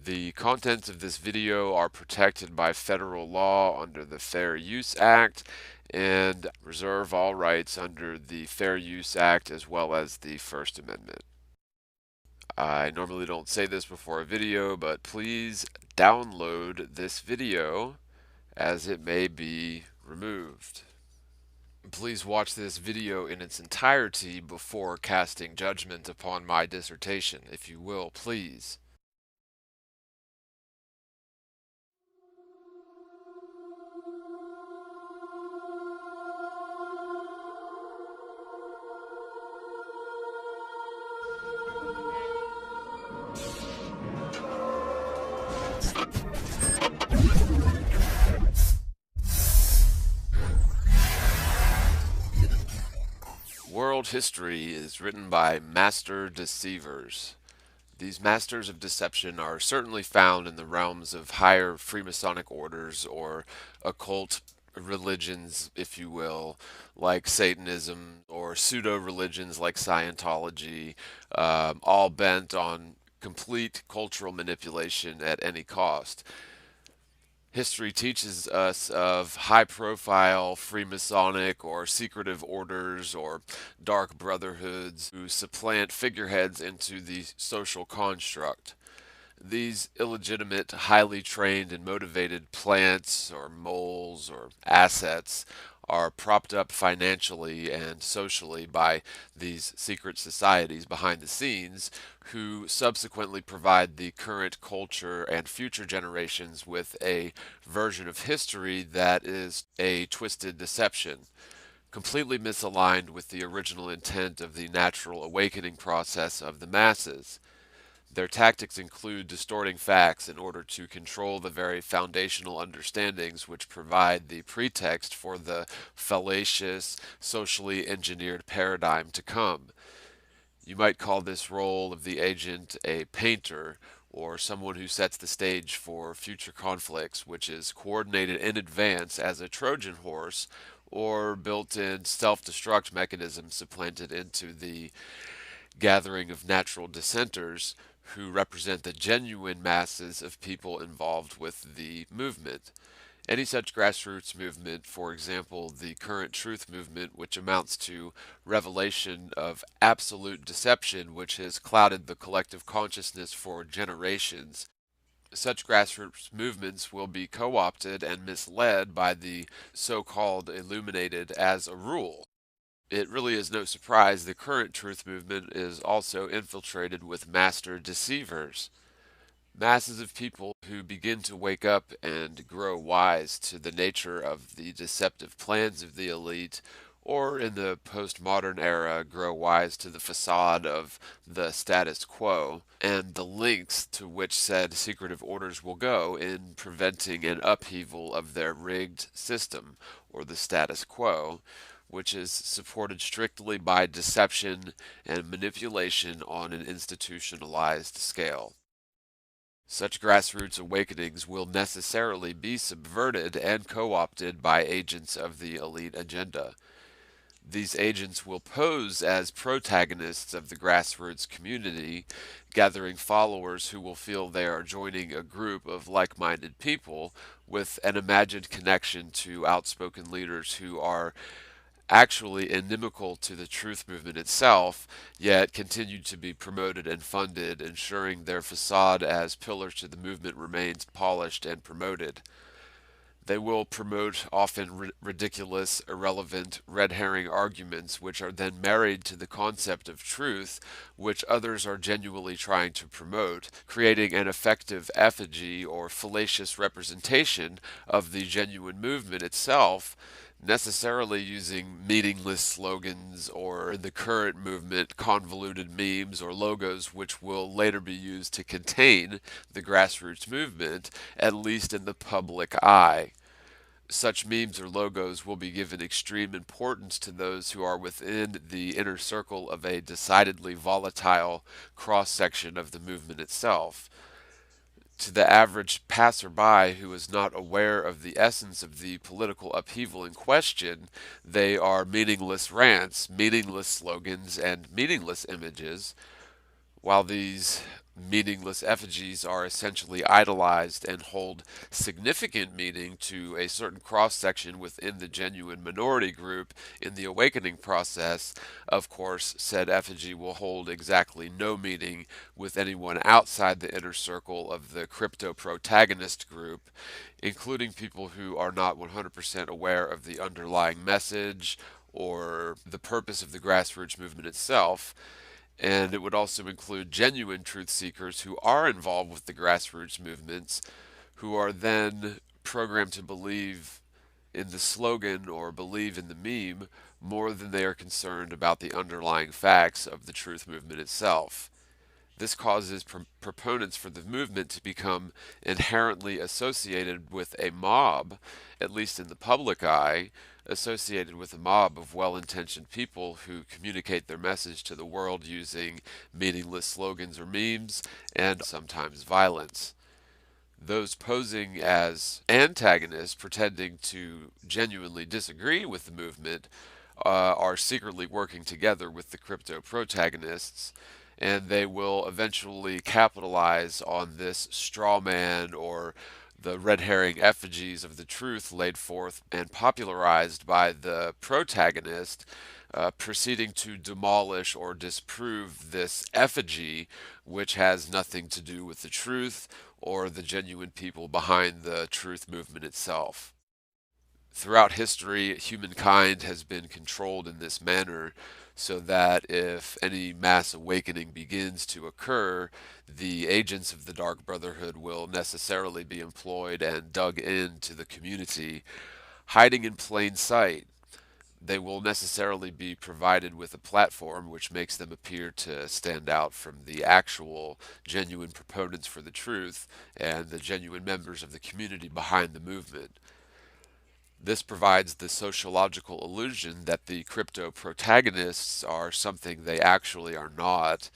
The contents of this video are protected by federal law under the Fair Use Act and reserve all rights under the Fair Use Act as well as the First Amendment. I normally don't say this before a video, but please download this video as it may be removed. Please watch this video in its entirety before casting judgment upon my dissertation, if you will, please. World history is written by master deceivers. These masters of deception are certainly found in the realms of higher Freemasonic orders or occult religions, if you will, like Satanism, or pseudo religions like Scientology, all bent on complete cultural manipulation at any cost. History teaches us of high profile Freemasonic or secretive orders or dark brotherhoods who supplant figureheads into the social construct. These illegitimate, highly trained and motivated plants or moles or assets are propped up financially and socially by these secret societies behind the scenes, who subsequently provide the current culture and future generations with a version of history that is a twisted deception, completely misaligned with the original intent of the natural awakening process of the masses. Their tactics include distorting facts in order to control the very foundational understandings which provide the pretext for the fallacious, socially engineered paradigm to come. You might call this role of the agent a painter, or someone who sets the stage for future conflicts, which is coordinated in advance as a Trojan horse or built-in self-destruct mechanism supplanted into the gathering of natural dissenters who represent the genuine masses of people involved with the movement. Any such grassroots movement, for example, the current truth movement, which amounts to revelation of absolute deception which has clouded the collective consciousness for generations, such grassroots movements will be co-opted and misled by the so-called illuminated as a rule. It really is no surprise the current truth movement is also infiltrated with master deceivers. Masses of people who begin to wake up and grow wise to the nature of the deceptive plans of the elite, or in the postmodern era, grow wise to the facade of the status quo and the lengths to which said secretive orders will go in preventing an upheaval of their rigged system, or the status quo, which is supported strictly by deception and manipulation on an institutionalized scale. Such grassroots awakenings will necessarily be subverted and co-opted by agents of the elite agenda. These agents will pose as protagonists of the grassroots community, gathering followers who will feel they are joining a group of like-minded people with an imagined connection to outspoken leaders who are actually inimical to the truth movement itself, yet continued to be promoted and funded, ensuring their facade as pillars to the movement remains polished and promoted. They will promote often ridiculous, irrelevant, red herring arguments, which are then married to the concept of truth, which others are genuinely trying to promote, creating an effective effigy or fallacious representation of the genuine movement itself, necessarily using meaningless slogans or, in the current movement, convoluted memes or logos which will later be used to contain the grassroots movement, at least in the public eye. Such memes or logos will be given extreme importance to those who are within the inner circle of a decidedly volatile cross-section of the movement itself. To the average passerby who is not aware of the essence of the political upheaval in question, they are meaningless rants, meaningless slogans, and meaningless images, while these Meaningless effigies are essentially idolized and hold significant meaning to a certain cross section within the genuine minority group in the awakening process. Of course, said effigy will hold exactly no meaning with anyone outside the inner circle of the crypto protagonist group, including people who are not 100% aware of the underlying message or the purpose of the grassroots movement itself. And it would also include genuine truth seekers who are involved with the grassroots movements, who are then programmed to believe in the slogan or believe in the meme more than they are concerned about the underlying facts of the truth movement itself. This causes proponents for the movement to become inherently associated with a mob, at least in the public eye, associated with a mob of well intentioned people who communicate their message to the world using meaningless slogans or memes and sometimes violence. Those posing as antagonists, pretending to genuinely disagree with the movement, are secretly working together with the crypto protagonists, and they will eventually capitalize on this straw man or the red herring effigies of the truth laid forth and popularized by the protagonist, proceeding to demolish or disprove this effigy, which has nothing to do with the truth or the genuine people behind the truth movement itself. Throughout history, humankind has been controlled in this manner so that if any mass awakening begins to occur, the agents of the Dark Brotherhood will necessarily be employed and dug into the community, hiding in plain sight. They will necessarily be provided with a platform which makes them appear to stand out from the actual genuine proponents for the truth and the genuine members of the community behind the movement. This provides the sociological illusion that the crypto protagonists are something they actually are not,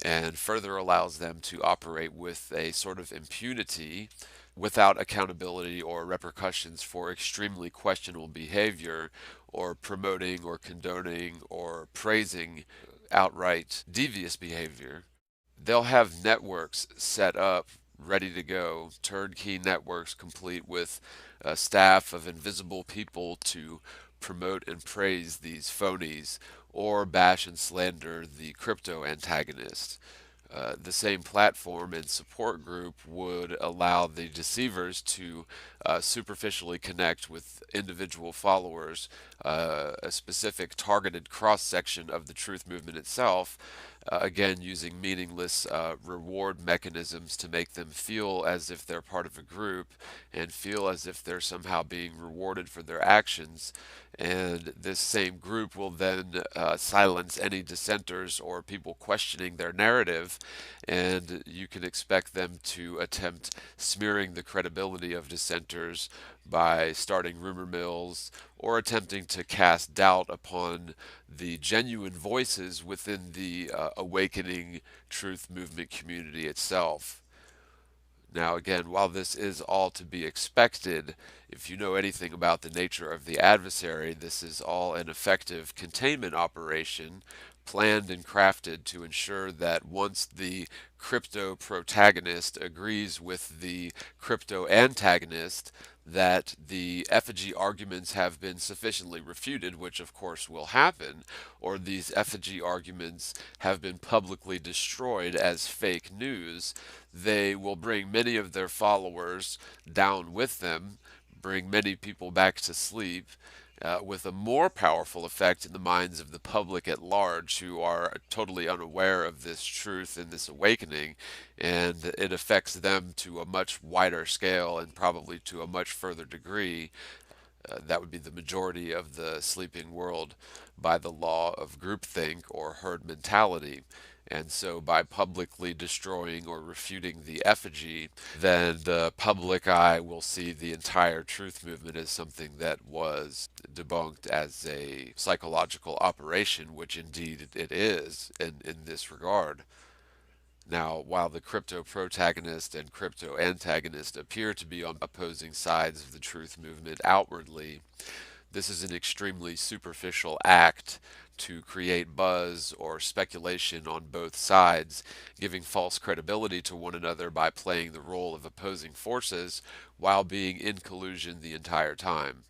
and further allows them to operate with a sort of impunity without accountability or repercussions for extremely questionable behavior, or promoting or condoning or praising outright devious behavior. They'll have networks set up ready to go, turnkey networks complete with a staff of invisible people to promote and praise these phonies or bash and slander the crypto antagonist. The same platform and support group would allow the deceivers to superficially connect with individual followers, a specific targeted cross section of the truth movement itself, again using meaningless reward mechanisms to make them feel as if they're part of a group and feel as if they're somehow being rewarded for their actions. And this same group will then silence any dissenters or people questioning their narrative, and you can expect them to attempt smearing the credibility of dissenters by starting rumor mills or attempting to cast doubt upon the genuine voices within the awakening truth movement community itself. Now, again, while this is all to be expected, if you know anything about the nature of the adversary, this is all an effective containment operation planned and crafted to ensure that once the crypto protagonist agrees with the crypto antagonist, that the effigy arguments have been sufficiently refuted, which of course will happen, or these effigy arguments have been publicly destroyed as fake news, they will bring many of their followers down with them, bring many people back to sleep, with a more powerful effect in the minds of the public at large who are totally unaware of this truth and this awakening, and it affects them to a much wider scale and probably to a much further degree. That would be the majority of the sleeping world by the law of groupthink or herd mentality. And so, by publicly destroying or refuting the effigy, then the public eye will see the entire truth movement as something that was debunked as a psychological operation, which indeed it is in this regard. Now, while the crypto protagonist and crypto antagonist appear to be on opposing sides of the truth movement outwardly, This is an extremely superficial act to create buzz or speculation on both sides, giving false credibility to one another by playing the role of opposing forces while being in collusion the entire time.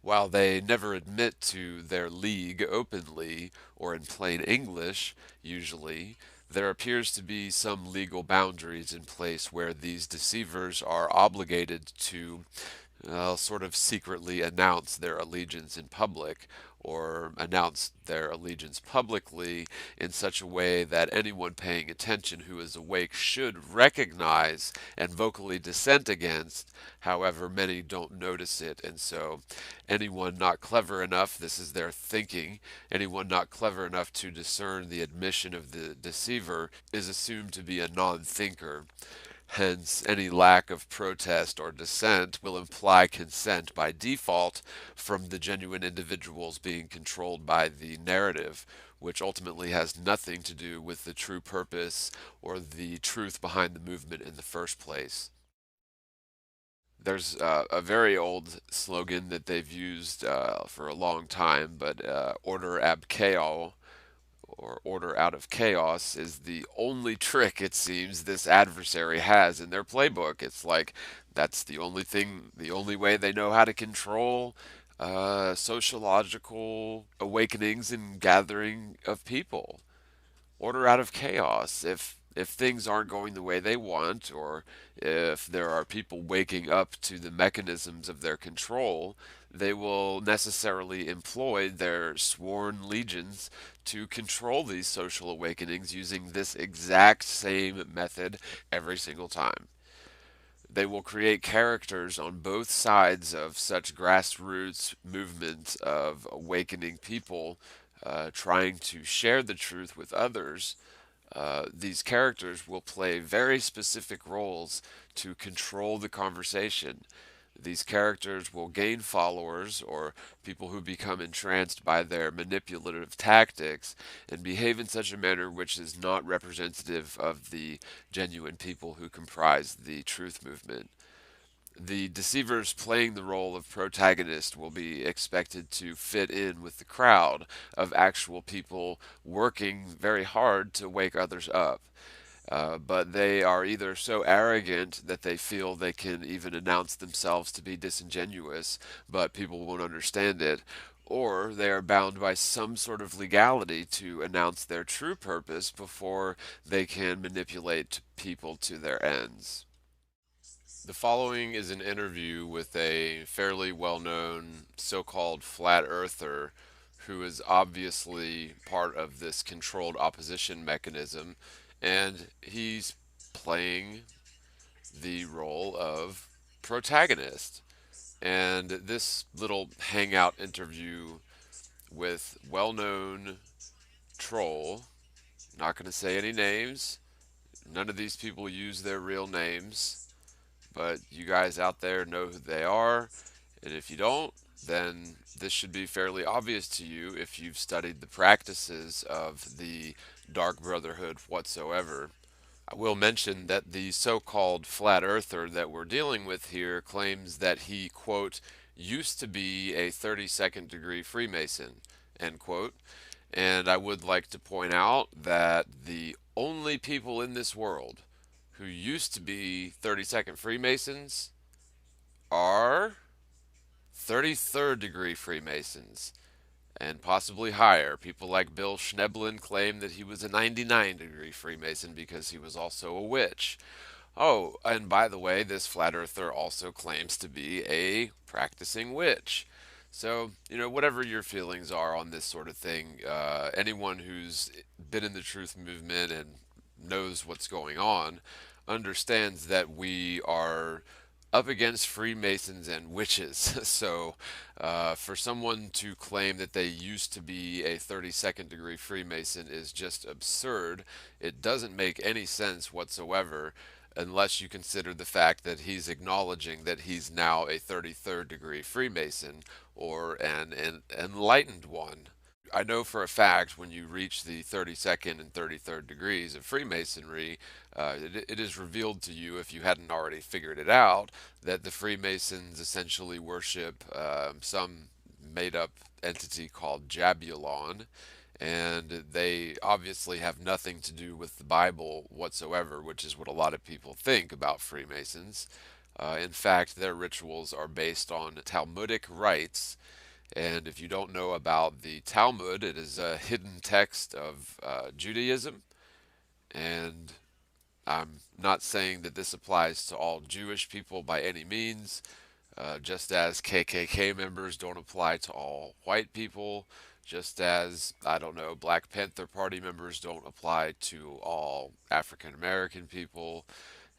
While they never admit to their league openly or in plain English, usually, there appears to be some legal boundaries in place where these deceivers are obligated to sort of secretly announce their allegiance in public or announce their allegiance publicly in such a way that anyone paying attention who is awake should recognize and vocally dissent against. However, many don't notice it, and so anyone not clever enough, this is their thinking, anyone not clever enough to discern the admission of the deceiver is assumed to be a non thinker. Hence, any lack of protest or dissent will imply consent by default from the genuine individuals being controlled by the narrative, which ultimately has nothing to do with the true purpose or the truth behind the movement in the first place. There's a very old slogan that they've used for a long time, but order ab chaos, or order out of chaos, is the only trick it seems this adversary has in their playbook. It's like that's the only thing, the only way they know how to control sociological awakenings and gathering of people. Order out of chaos. If things aren't going the way they want, or if there are people waking up to the mechanisms of their control, they will necessarily employ their sworn legions to control these social awakenings using this exact same method every single time. They will create characters on both sides of such grassroots movements of awakening people trying to share the truth with others. These characters will play very specific roles to control the conversation. These characters will gain followers or people who become entranced by their manipulative tactics and behave in such a manner which is not representative of the genuine people who comprise the truth movement. The deceivers playing the role of protagonist will be expected to fit in with the crowd of actual people working very hard to wake others up. But they are either so arrogant that they feel they can even announce themselves to be disingenuous, but people won't understand it, or they are bound by some sort of legality to announce their true purpose before they can manipulate people to their ends. The following is an interview with a fairly well known so called flat earther who is obviously part of this controlled opposition mechanism, and he's playing the role of protagonist. And this little hangout interview with well known troll, not going to say any names, none of these people use their real names, but you guys out there know who they are, and if you don't, then this should be fairly obvious to you if you've studied the practices of the Dark Brotherhood whatsoever. I will mention that the so-called flat earther that we're dealing with here claims that he, quote, used to be a 32nd degree Freemason, end quote. And I would like to point out that the only people in this world who used to be 32nd Freemasons are 33rd degree Freemasons and possibly higher. People like Bill Schneblin claim that he was a 99-degree Freemason because he was also a witch. Oh, and by the way, this flat earther also claims to be a practicing witch. So, whatever your feelings are on this sort of thing, anyone who's been in the truth movement and knows what's going on understands that we are up against Freemasons and witches. So, for someone to claim that they used to be a 32nd degree Freemason is just absurd. It doesn't make any sense whatsoever unless you consider the fact that he's acknowledging that he's now a 33rd degree Freemason or an enlightened one. I know for a fact when you reach the 32nd and 33rd degrees of Freemasonry, it is revealed to you, if you hadn't already figured it out, that the Freemasons essentially worship some made up entity called Jabulon, and they obviously have nothing to do with the Bible whatsoever, which is what a lot of people think about Freemasons. In fact, their rituals are based on Talmudic rites, and if you don't know about the Talmud, it is a hidden text of Judaism, and I'm not saying that this applies to all Jewish people by any means, just as KKK members don't apply to all white people, just as, I don't know, Black Panther Party members don't apply to all African American people,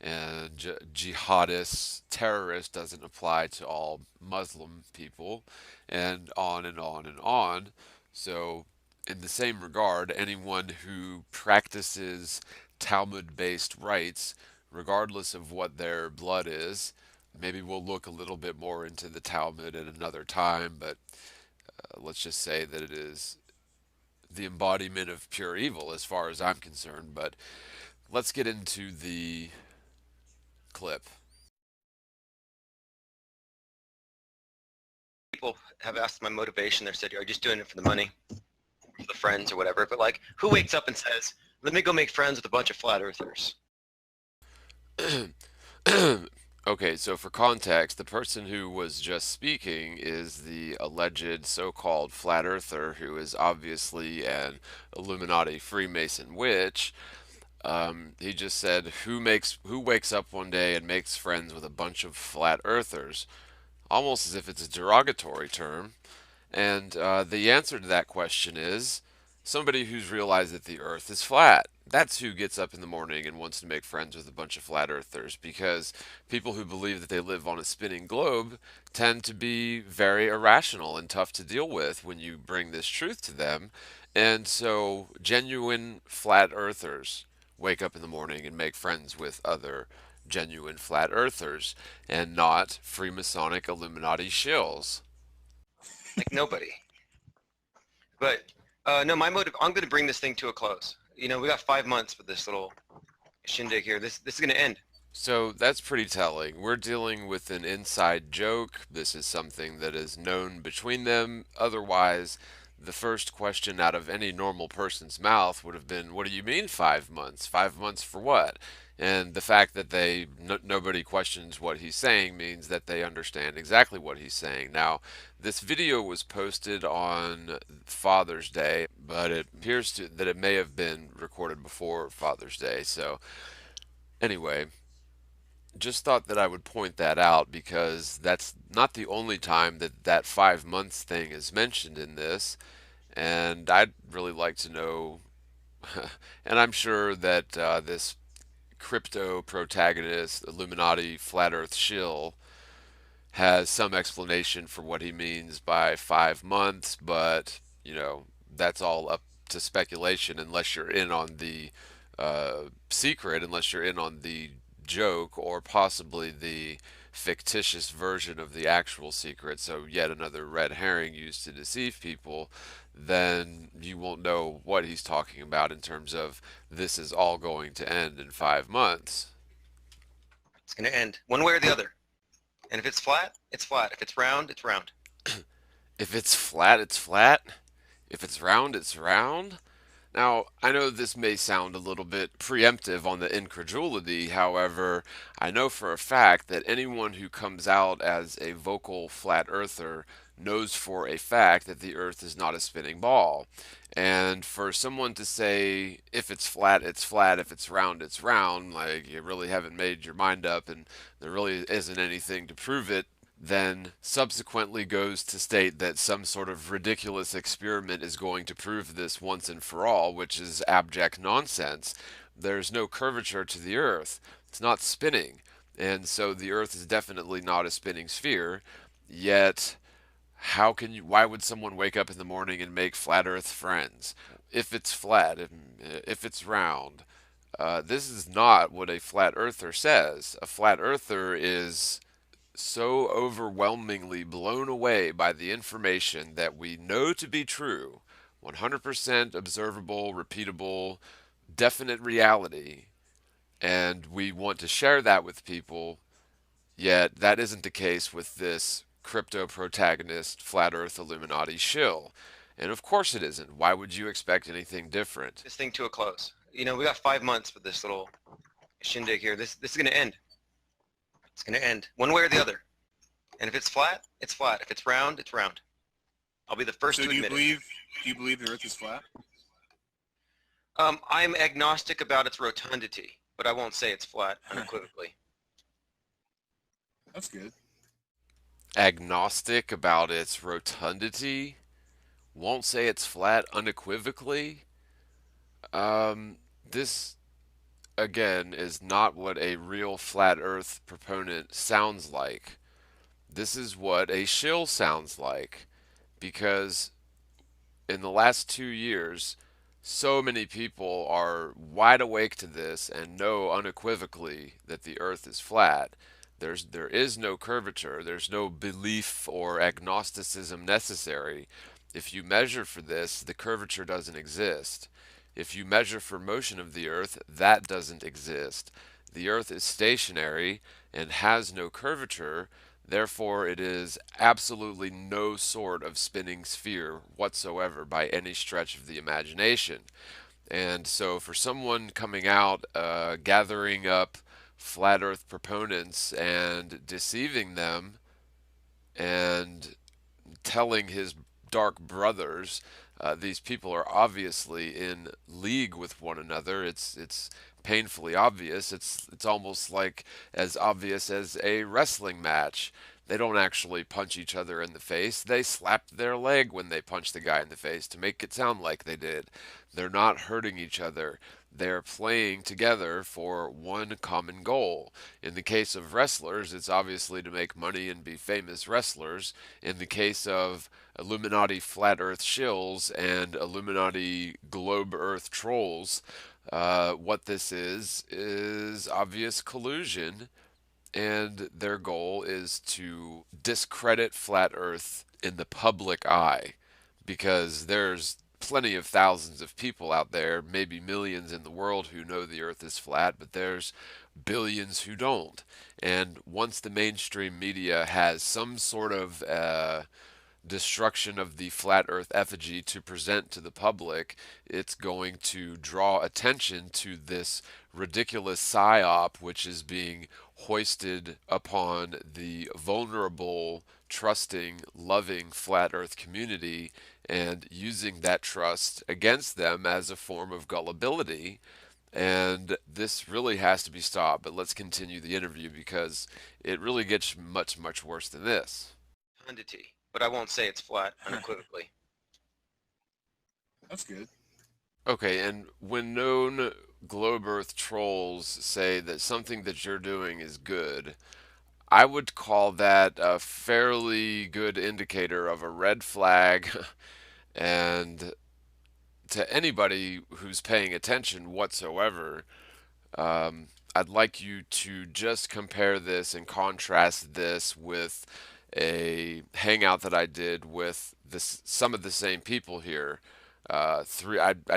and jihadist terrorist doesn't apply to all Muslim people, and on and on and on. So, in the same regard, anyone who practices Talmud based rites, regardless of what their blood is, maybe we'll look a little bit more into the Talmud at another time, but let's just say that it is the embodiment of pure evil as far as I'm concerned. But let's get into the clip. People have asked my motivation. They said, "Are you just doing it for the money, for the friends, or whatever?" But like, who wakes up and says, "Let me go make friends with a bunch of flat earthers"? Okay, so for context, the person who was just speaking is the alleged so-called flat earther who is obviously an Illuminati Freemason witch. He just said, who wakes up one day and makes friends with a bunch of flat earthers?" Almost as if it's a derogatory term. And the answer to that question is somebody who's realized that the earth is flat. That's who gets up in the morning and wants to make friends with a bunch of flat earthers, because people who believe that they live on a spinning globe tend to be very irrational and tough to deal with when you bring this truth to them. And so, genuine flat earthers wake up in the morning and make friends with other genuine flat earthers, and not Freemasonic Illuminati shills. Like nobody. But no, my motive. I'm going to bring this thing to a close. You know, we got 5 months for this little shindig here. This is going to end. So that's pretty telling. We're dealing with an inside joke. This is something that is known between them. Otherwise, the first question out of any normal person's mouth would have been, "What do you mean 5 months? 5 months for what?" And the fact that nobody questions what he's saying means that they understand exactly what he's saying. Now, this video was posted on Father's Day, but it appears that it may have been recorded before Father's Day. So, anyway, just thought that I would point that out because that's not the only time that that 5 months thing is mentioned in this, and I'd really like to know. And I'm sure that this crypto protagonist, Illuminati flat Earth shill, has some explanation for what he means by 5 months, but that's all up to speculation unless you're in on the secret, unless you're in on the joke, or possibly the fictitious version of the actual secret, so yet another red herring used to deceive people. Then you won't know what he's talking about in terms of this is all going to end in 5 months. It's going to end one way or the other. And if it's flat, it's flat. If it's round, it's round. If it's flat, it's flat. If it's round, it's round. Now, I know this may sound a little bit preemptive on the incredulity, however, I know for a fact that anyone who comes out as a vocal flat earther knows for a fact that the earth is not a spinning ball. And for someone to say, if it's flat, it's flat, if it's round, it's round, like you really haven't made your mind up and there really isn't anything to prove it, then subsequently goes to state that some sort of ridiculous experiment is going to prove this once and for all, which is abject nonsense. There's no curvature to the Earth. It's not spinning. And so the Earth is definitely not a spinning sphere. Yet, why would someone wake up in the morning and make flat Earth friends? If it's flat, if it's round. This is not what a flat earther says. A flat earther is so overwhelmingly blown away by the information that we know to be true, 100% observable, repeatable, definite reality, and we want to share that with people, yet that isn't the case with this crypto protagonist, flat earth Illuminati shill. And of course it isn't. Why would you expect anything different? This thing to a close. You know, we got 5 months for this little shindig here. This is going to end. It's going to end one way or the other. And if it's flat, it's flat. If it's round, it's round. I'll be the first to admit it. Do you believe the Earth is flat? I'm agnostic about its rotundity, but I won't say it's flat unequivocally. That's good. Agnostic about its rotundity? Won't say it's flat unequivocally? This, again, is not what a real flat earth proponent sounds like. This is what a shill sounds like. Because in the last 2 years, so many people are wide awake to this and know unequivocally that the earth is flat. There is no curvature, there's no belief or agnosticism necessary. If you measure for this, the curvature doesn't exist. If you measure for motion of the earth, that doesn't exist. The earth is stationary and has no curvature, therefore it is absolutely no sort of spinning sphere whatsoever by any stretch of the imagination. And so for someone coming out, gathering up flat earth proponents and deceiving them and telling his dark brothers, these people are obviously in league with one another. It's painfully obvious. It's almost like as obvious as a wrestling match. They don't actually punch each other in the face. They slap their leg when they punch the guy in the face to make it sound like they did. They're not hurting each other. They're playing together for one common goal. In the case of wrestlers, it's obviously to make money and be famous wrestlers. In the case of Illuminati flat earth shills and Illuminati globe earth trolls, what this is obvious collusion, and their goal is to discredit flat earth in the public eye, because there's plenty of thousands of people out there, maybe millions in the world, who know the earth is flat, but there's billions who don't. And once the mainstream media has some sort of destruction of the flat earth effigy to present to the public, it's going to draw attention to this ridiculous psyop which is being hoisted upon the vulnerable, trusting, loving flat earth community, and using that trust against them as a form of gullibility. And this really has to be stopped. But let's continue the interview because it really gets much, much worse than this. Rotundity, but I won't say it's flat unequivocally. That's good. Okay, and when known globe earth trolls say that something that you're doing is good, I would call that a fairly good indicator of a red flag. And to anybody who's paying attention whatsoever, I'd like you to just compare this and contrast this with a hangout that I did with some of the same people here. I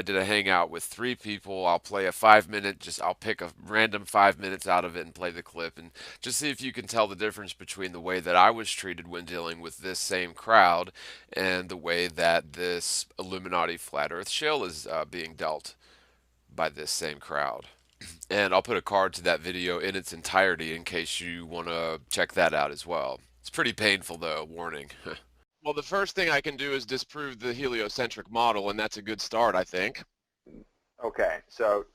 did a hangout with 3 people. I'll play a 5 minute, I'll pick a random 5 minutes out of it and play the clip and just see if you can tell the difference between the way that I was treated when dealing with this same crowd and the way that this Illuminati flat earth shill is being dealt by this same crowd. And I'll put a card to that video in its entirety in case you want to check that out as well. It's pretty painful though, warning. Well, the first thing I can do is disprove the heliocentric model, and that's a good start, I think. Okay, so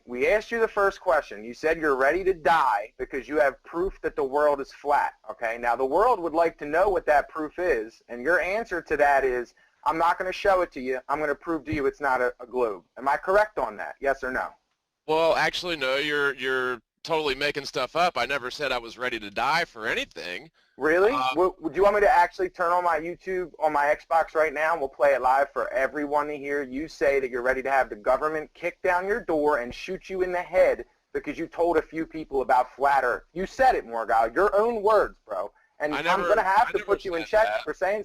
we asked you the first question. You said you're ready to die because you have proof that the world is flat. Okay, now the world would like to know what that proof is, and your answer to that is, I'm not going to show it to you. I'm going to prove to you it's not a globe. Am I correct on that? Yes or no? Well, actually, no. You're totally making stuff up. I never said I was ready to die for anything. Really? Would you want me to actually turn on my YouTube on my Xbox right now and we'll play it live for everyone to hear? You say that you're ready to have the government kick down your door and shoot you in the head because you told a few people about flat earth. You said it, Morgal. Your own words, bro. And I'm going to have to put you in check for saying,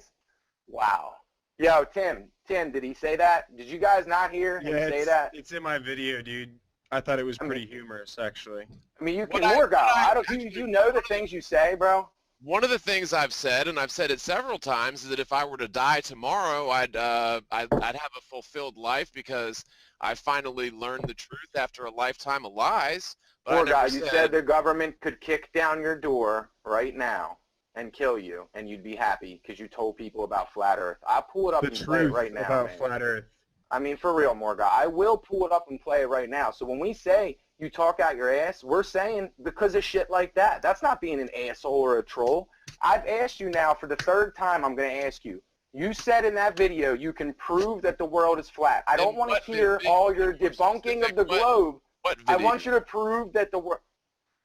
wow. Yo, Tim, did he say that? Did you guys not hear him say that? It's in my video, dude. I thought it was pretty humorous, actually. I mean, you can, Morgal, you know the things you say, bro? one of the things I've said, and I've said it several times, is that if I were to die tomorrow, I'd have a fulfilled life because I finally learned the truth after a lifetime of lies. But I Poor guy, never you said said, the government could kick down your door right now and kill you, and you'd be happy because you told people about flat Earth. I'll pull it up The and play it truth right now, about man. flat Earth. I mean, for real, Morgan. I will pull it up and play it right now. So when we say you talk out your ass, we're saying because of shit like that. That's not being an asshole or a troll. I've asked you now for the third time. I'm going to ask you. You said in that video you can prove that the world is flat. I don't in want what to hear all your more debunking specific, of the globe. what I video? want you to prove that the world.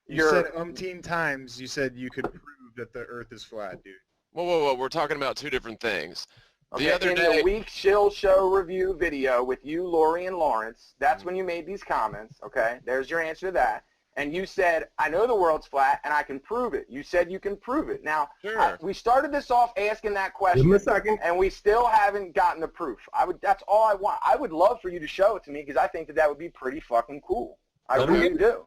You said You're umpteen times. You said you could prove that the Earth is flat, dude. Whoa, whoa, whoa! We're talking about two different things. The okay other in the day, Week Shill Show review video with you, Lori, and Lawrence. That's when you made these comments. Okay, there's your answer to that. And you said, I know the world's flat and I can prove it. You said you can prove it. Now, sure. we started this off asking that Give him question, a second. and we still haven't gotten the proof. That's all I want. I would love for you to show it to me because I think that would be pretty fucking cool. I Let him really get do.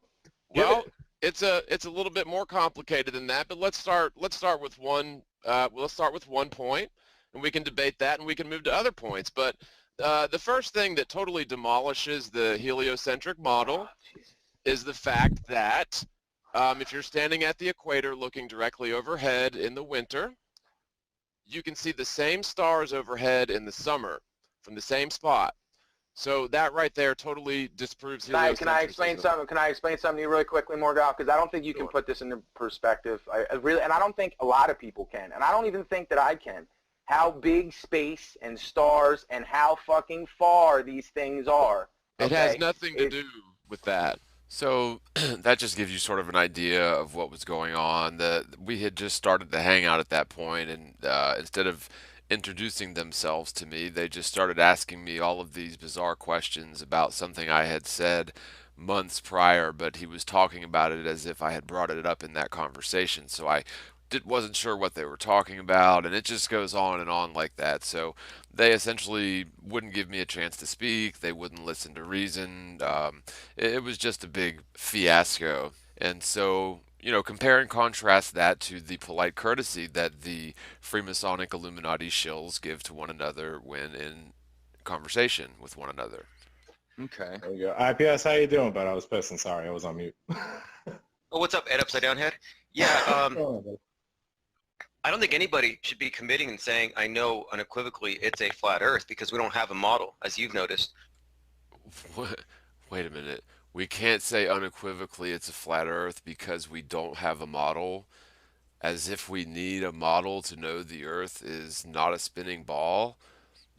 Well, it's a little bit more complicated than that, but let's start with one point, and we can debate that, and we can move to other points. But the first thing that totally demolishes the heliocentric model is the fact that if you're standing at the equator looking directly overhead in the winter, you can see the same stars overhead in the summer from the same spot. So that right there totally disproves Can I explain heliocentrism. something? Can I explain something to you really quickly, Morgal? Because I don't think you can Sure. put this into perspective. I really, and I don't think a lot of people can, and I don't even think that I can. How big space and stars and how fucking far these things are. It has Okay, nothing to do with that. So that just gives you sort of an idea of what was going on. We had just started the hangout at that point, and instead of introducing themselves to me, they just started asking me all of these bizarre questions about something I had said months prior, but he was talking about it as if I had brought it up in that conversation. So I wasn't sure what they were talking about, and it just goes on and on like that. So they essentially wouldn't give me a chance to speak. They wouldn't listen to reason. It was just a big fiasco. And so, compare and contrast that to the polite courtesy that the Freemasonic Illuminati shills give to one another when in conversation with one another. Okay. There we go. IPS, how you doing? But I was pissing. Sorry, I was on mute. Oh, what's up, Ed Upside Down Head? Yeah, I don't think anybody should be committing and saying, I know unequivocally it's a flat Earth because we don't have a model, as you've noticed. Wait a minute. We can't say unequivocally it's a flat Earth because we don't have a model, as if we need a model to know the Earth is not a spinning ball.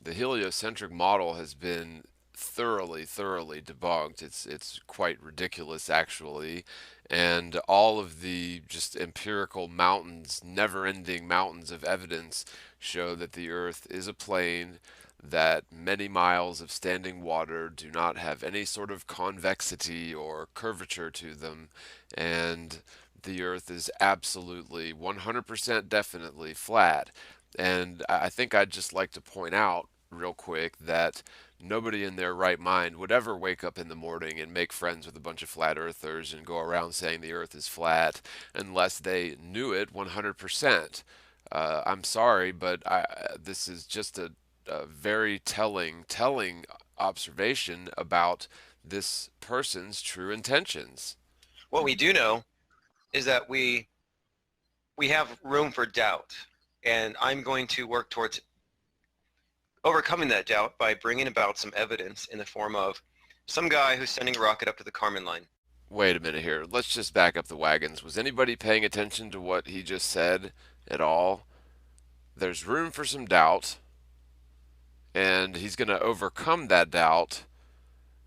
The heliocentric model has been thoroughly, thoroughly debunked. It's quite ridiculous actually, and all of the just empirical mountains, never-ending mountains of evidence show that the Earth is a plane, that many miles of standing water do not have any sort of convexity or curvature to them, and the Earth is absolutely 100% definitely flat. And I think I'd just like to point out real quick that nobody in their right mind would ever wake up in the morning and make friends with a bunch of flat earthers and go around saying the earth is flat unless they knew it 100%. I'm sorry, but this is just a very telling observation about this person's true intentions. What we do know is that we have room for doubt, and I'm going to work towards overcoming that doubt by bringing about some evidence in the form of some guy who's sending a rocket up to the Kármán line. Wait a minute here. Let's just back up the wagons. Was anybody paying attention to what he just said at all? There's room for some doubt, and he's going to overcome that doubt.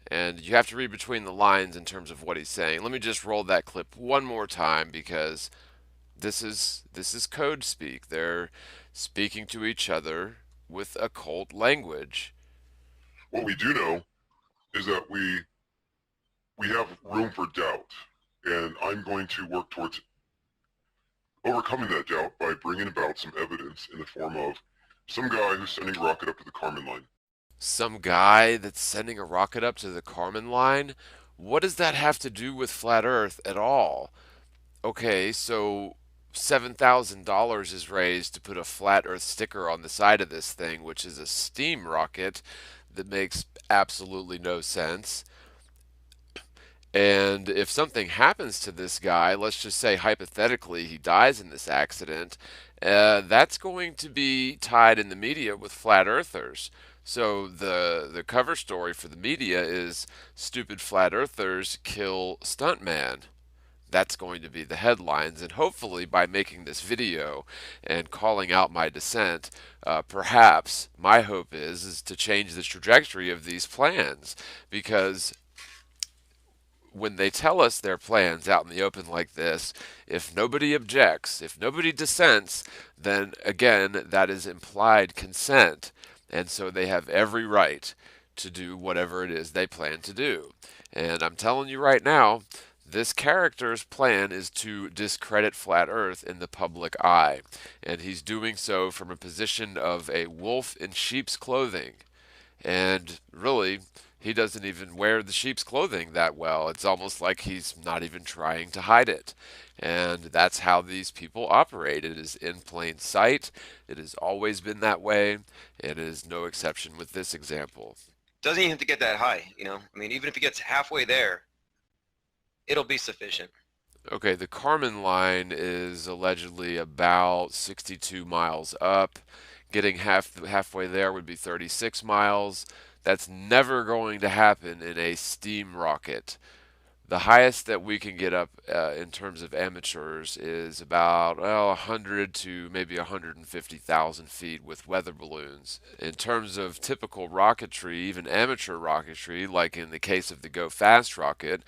And you have to read between the lines in terms of what he's saying. Let me just roll that clip one more time because this is code speak. They're speaking to each other with occult language. What we do know is that we have room for doubt, and I'm going to work towards overcoming that doubt by bringing about some evidence in the form of some guy who's sending a rocket up to the Kármán line. Some guy that's sending a rocket up to the Kármán line? What does that have to do with flat Earth at all? Okay, so $7,000 is raised to put a flat Earth sticker on the side of this thing, which is a steam rocket that makes absolutely no sense. And if something happens to this guy, let's just say hypothetically he dies in this accident, that's going to be tied in the media with flat earthers. So the cover story for the media is stupid flat earthers kill stuntman. That's going to be the headlines. And hopefully, by making this video and calling out my dissent, perhaps my hope is to change the trajectory of these plans. Because when they tell us their plans out in the open like this, if nobody objects, if nobody dissents, then again, that is implied consent. And so they have every right to do whatever it is they plan to do. And I'm telling you right now, this character's plan is to discredit Flat Earth in the public eye. And he's doing so from a position of a wolf in sheep's clothing. And really, he doesn't even wear the sheep's clothing that well. It's almost like he's not even trying to hide it. And that's how these people operate. It is in plain sight. It has always been that way. It is no exception with this example. Doesn't even have to get that high, I mean, even if he gets halfway there, it'll be sufficient. Okay, the Kármán line is allegedly about 62 miles up. Getting halfway there would be 36 miles. That's never going to happen in a steam rocket. The highest that we can get up in terms of amateurs is about 100 to maybe 150,000 feet with weather balloons. In terms of typical rocketry, even amateur rocketry, like in the case of the Go Fast rocket,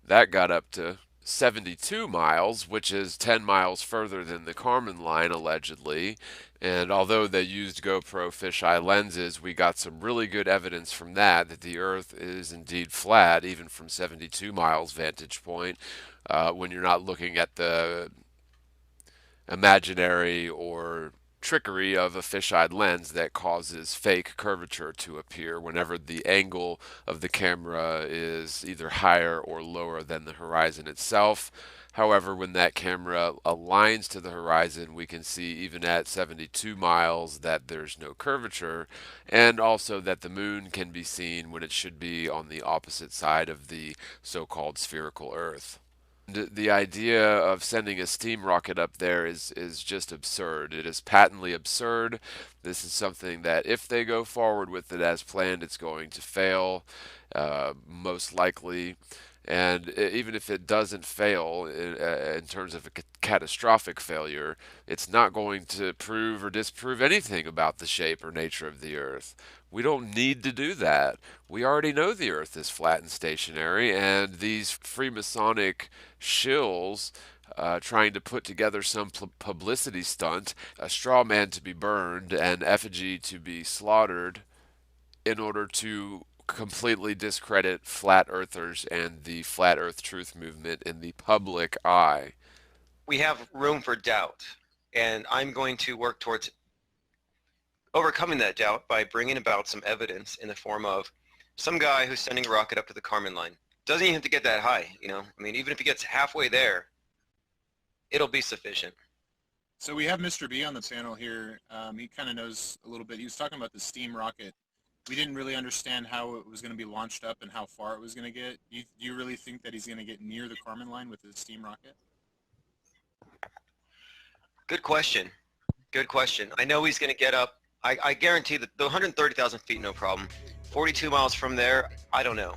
that got up to 72 miles, which is 10 miles further than the Kármán line, allegedly. And although they used GoPro fisheye lenses, we got some really good evidence from that the Earth is indeed flat, even from 72 miles vantage point, when you're not looking at the imaginary or trickery of a fisheye lens that causes fake curvature to appear whenever the angle of the camera is either higher or lower than the horizon itself. However, when that camera aligns to the horizon, we can see even at 72 miles that there's no curvature, and also that the moon can be seen when it should be on the opposite side of the so-called spherical Earth. The idea of sending a steam rocket up there is just absurd. It is patently absurd. This is something that if they go forward with it as planned, it's going to fail, most likely. And even if it doesn't fail in terms of a catastrophic failure, it's not going to prove or disprove anything about the shape or nature of the Earth. We don't need to do that. We already know the Earth is flat and stationary, and these Freemasonic shills trying to put together some publicity stunt, a straw man to be burned, and effigy to be slaughtered in order to completely discredit flat earthers and the flat earth truth movement in the public eye. We have room for doubt, and I'm going to work towards overcoming that doubt by bringing about some evidence in the form of some guy who's sending a rocket up to the Kármán line. Doesn't even have to get that high, I mean, even if he gets halfway there, it'll be sufficient. So we have Mr. B on the panel here. He kind of knows a little bit. He was talking about the steam rocket. We didn't really understand how it was going to be launched up and how far it was going to get. Do you really think that he's going to get near the Kármán line with the steam rocket? Good question. Good question. I know he's going to get up. I guarantee that the 130,000 feet, no problem. 42 miles from there, I don't know.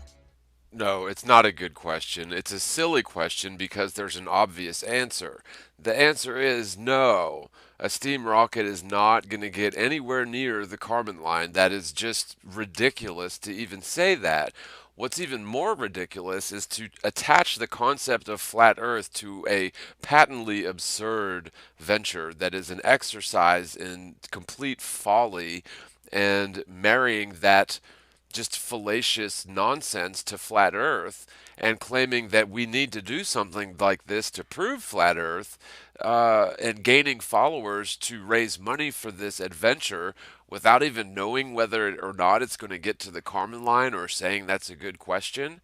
No, it's not a good question. It's a silly question because there's an obvious answer. The answer is no. A steam rocket is not going to get anywhere near the Kármán line. That is just ridiculous to even say that. What's even more ridiculous is to attach the concept of flat Earth to a patently absurd venture that is an exercise in complete folly and marrying that just fallacious nonsense to flat Earth and claiming that we need to do something like this to prove flat Earth and gaining followers to raise money for this adventure without even knowing whether or not it's going to get to the Kármán line or saying that's a good question.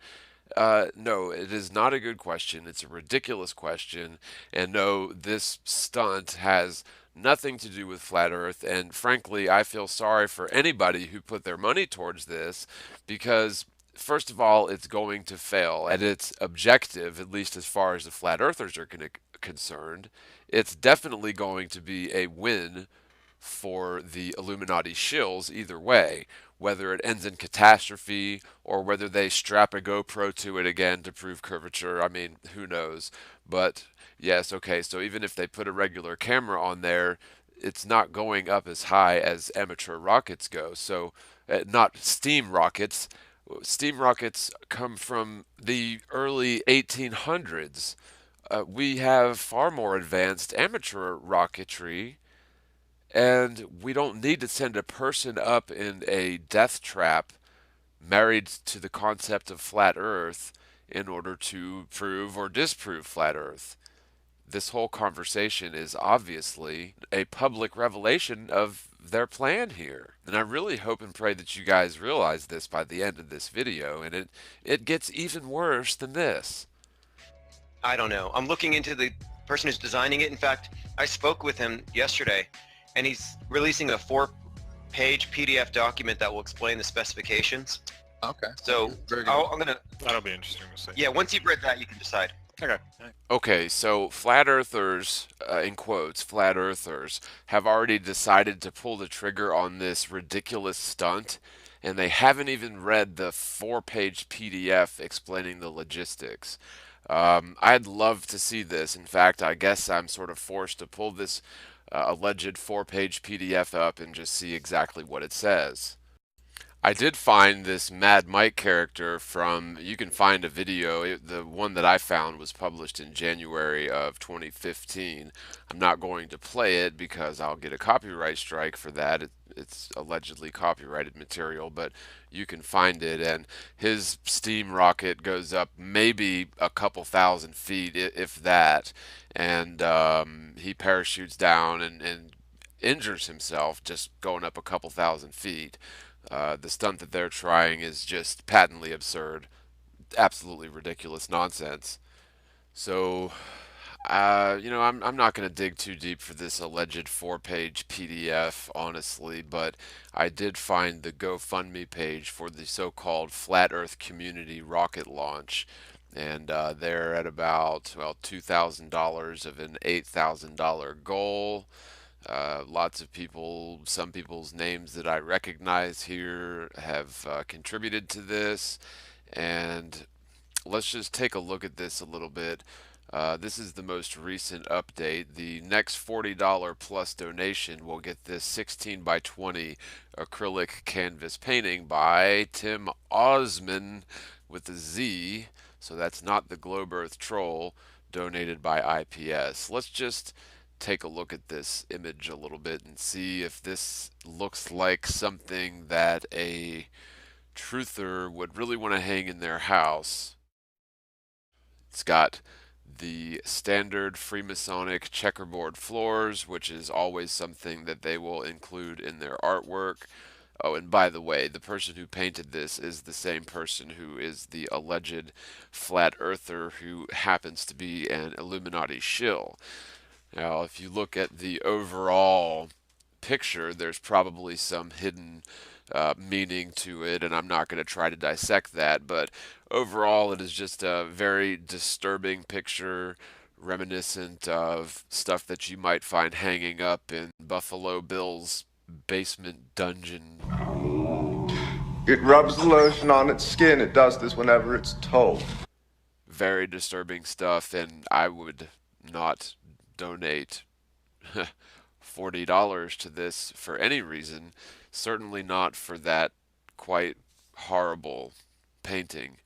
No, it is not a good question. It's a ridiculous question. And no, this stunt has nothing to do with flat Earth. And frankly, I feel sorry for anybody who put their money towards this because, first of all, it's going to fail at its objective, at least as far as the flat earthers are concerned. It's definitely going to be a win for the Illuminati shills either way, whether it ends in catastrophe or whether they strap a GoPro to it again to prove curvature. I mean, who knows? But yes, okay, so even if they put a regular camera on there, it's not going up as high as amateur rockets go. So, not steam rockets. Steam rockets come from the early 1800s. We have far more advanced amateur rocketry, and we don't need to send a person up in a death trap married to the concept of flat Earth in order to prove or disprove flat Earth. This whole conversation is obviously a public revelation of their plan here. And I really hope and pray that you guys realize this by the end of this video, and it gets even worse than this. I don't know. I'm looking into the person who's designing it. In fact, I spoke with him yesterday, and he's releasing a 4-page PDF document that will explain the specifications. Okay. So Very good. I'm gonna. That'll be interesting to see. Yeah, once you've read that, you can decide. Okay. Okay, so flat earthers, in quotes, flat earthers, have already decided to pull the trigger on this ridiculous stunt, and they haven't even read the 4-page PDF explaining the logistics. I'd love to see this. In fact, I guess I'm sort of forced to pull this alleged 4-page PDF up and just see exactly what it says. I did find this Mad Mike character from, you can find a video, the one that I found was published in January of 2015. I'm not going to play it because I'll get a copyright strike for that. It's allegedly copyrighted material, but you can find it, and his steam rocket goes up maybe a couple thousand feet, if that, and he parachutes down and injures himself just going up a couple thousand feet. The stunt that they're trying is just patently absurd, absolutely ridiculous nonsense. So, I'm not going to dig too deep for this alleged 4-page PDF, honestly, but I did find the GoFundMe page for the so-called Flat Earth Community rocket launch, and they're at about, well, $2,000 of an $8,000 goal. Lots of people, some people's names that I recognize here have contributed to this. And let's just take a look at this a little bit. This is the most recent update. The next $40 plus donation will get this 16 by 20 acrylic canvas painting by Tim Osman with a Z. So that's not the Globe Earth Troll, donated by IPS. Let's just take a look at this image a little bit and see if this looks like something that a truther would really want to hang in their house. It's got the standard Freemasonic checkerboard floors, which is always something that they will include in their artwork. Oh, and by the way, the person who painted this is the same person who is the alleged flat earther who happens to be an Illuminati shill. Now, if you look at the overall picture, there's probably some hidden meaning to it, and I'm not going to try to dissect that, but overall, it is just a very disturbing picture, reminiscent of stuff that you might find hanging up in Buffalo Bill's basement dungeon. It rubs the lotion on its skin. It does this whenever it's told. Very disturbing stuff, and I would not donate $40 to this for any reason, certainly not for that quite horrible painting.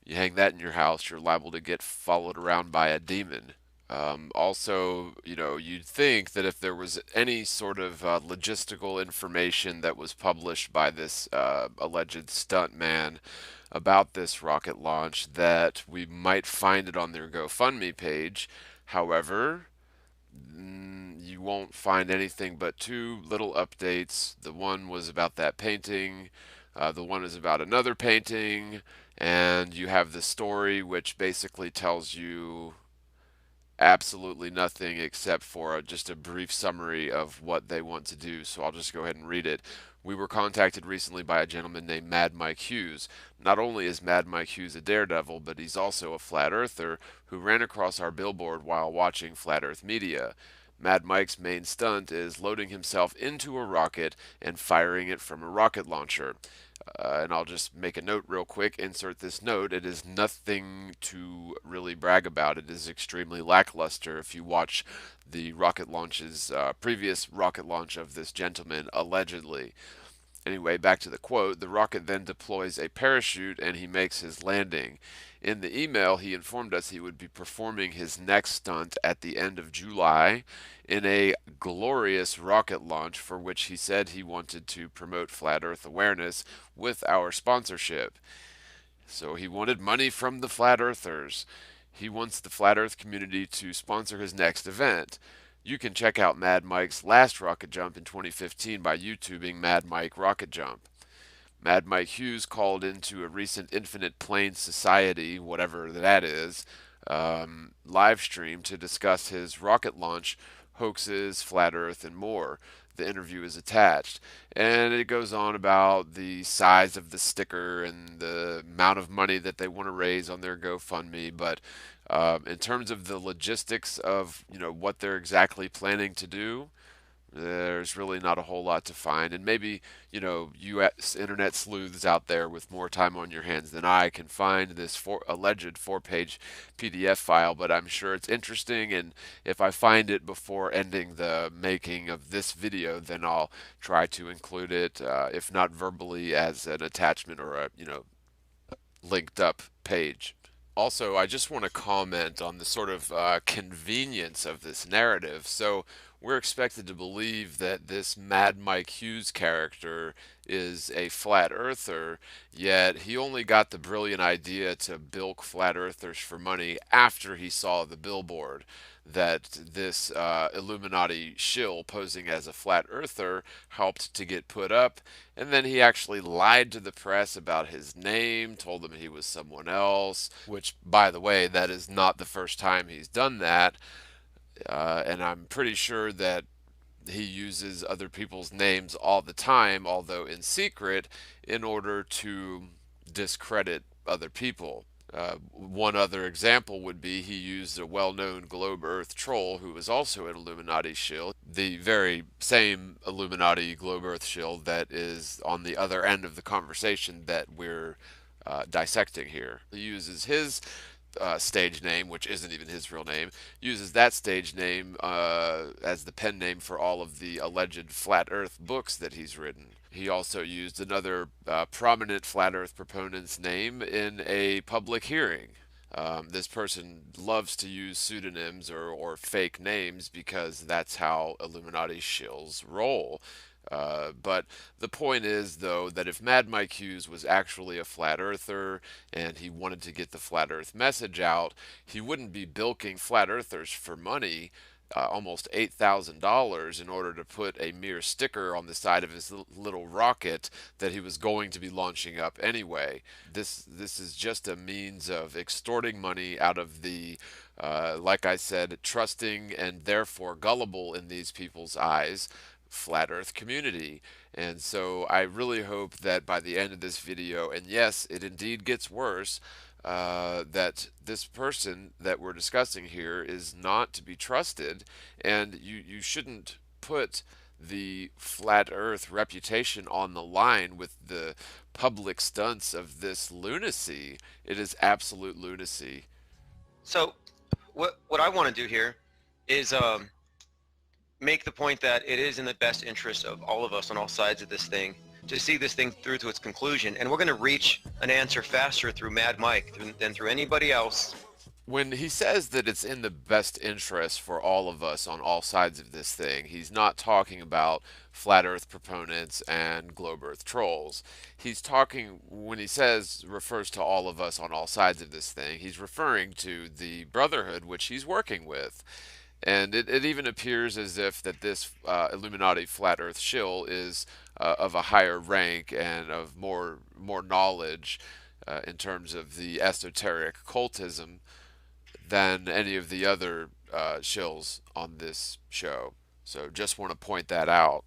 You hang that in your house, you're liable to get followed around by a demon. Also, you'd think that if there was any sort of logistical information that was published by this alleged stuntman about this rocket launch, that we might find it on their GoFundMe page. However, you won't find anything but two little updates. The one was about that painting, the one is about another painting, And you have the story, which basically tells you absolutely nothing except for just a brief summary of what they want to do. So I'll just go ahead and read it. We were contacted recently by a gentleman named Mad Mike Hughes. Not only is Mad Mike Hughes a daredevil, but he's also a flat earther who ran across our billboard while watching Flat Earth Media. Mad Mike's main stunt is loading himself into a rocket and firing it from a rocket launcher. And I'll just make a note real quick, insert this note. It is nothing to really brag about. It is extremely lackluster. If you watch the rocket launches, previous rocket launch of this gentleman, allegedly. Anyway, back to the quote. The rocket then deploys a parachute and he makes his landing. In the email, he informed us he would be performing his next stunt at the end of July in a glorious rocket launch for which he said he wanted to promote flat earth awareness with our sponsorship. So he wanted money from the flat earthers. He wants the flat earth community to sponsor his next event. You can check out Mad Mike's last rocket jump in 2015 by YouTubing Mad Mike Rocket Jump. Mad Mike Hughes called into a recent Infinite Plane Society, whatever that is, live stream to discuss his rocket launch, hoaxes, flat Earth, and more. The interview is attached. And it goes on about the size of the sticker and the amount of money that they want to raise on their GoFundMe. But in terms of the logistics of what they're exactly planning to do, there's really not a whole lot to find. And maybe, US internet sleuths out there with more time on your hands than I can find this alleged 4-page PDF file, but I'm sure it's interesting. And if I find it before ending the making of this video, then I'll try to include it, if not verbally, as an attachment or a, linked up page. Also, I just want to comment on the sort of convenience of this narrative. So, we're expected to believe that this Mad Mike Hughes character is a flat earther, yet he only got the brilliant idea to bilk flat earthers for money after he saw the billboard that this Illuminati shill posing as a flat earther helped to get put up. And then he actually lied to the press about his name, told them he was someone else, which, by the way, that is not the first time he's done that. And I'm pretty sure that he uses other people's names all the time, although in secret, in order to discredit other people. One other example would be he used a well-known globe Earth troll who was also an Illuminati shill, the very same Illuminati globe Earth shill that is on the other end of the conversation that we're dissecting here. He uses his stage name, which isn't even his real name, uses that stage name as the pen name for all of the alleged flat earth books that he's written. He also used another prominent flat earth proponent's name in a public hearing. This person loves to use pseudonyms or fake names because that's how Illuminati shills roll. But the point is, though, that if Mad Mike Hughes was actually a flat earther and he wanted to get the flat earth message out, he wouldn't be bilking flat earthers for money, almost $8,000, in order to put a mere sticker on the side of his little rocket that he was going to be launching up anyway. This is just a means of extorting money out of the like I said, trusting and therefore gullible in these people's eyes flat earth community. And so I really hope that by the end of this video, and yes, it indeed gets worse, that this person that we're discussing here is not to be trusted, and you shouldn't put the flat earth reputation on the line with the public stunts of this lunacy. It is absolute lunacy. So what I want to do here is make the point that it is in the best interest of all of us on all sides of this thing to see this thing through to its conclusion, and we're going to reach an answer faster through Mad Mike than through anybody else. When he says that it's in the best interest for all of us on all sides of this thing, he's not talking about flat earth proponents and globe earth trolls. He's talking, when he says refers to all of us on all sides of this thing, he's referring to the brotherhood which he's working with. And it even appears as if that this Illuminati flat earth shill is of a higher rank and of more knowledge in terms of the esoteric cultism than any of the other shills on this show. So just want to point that out.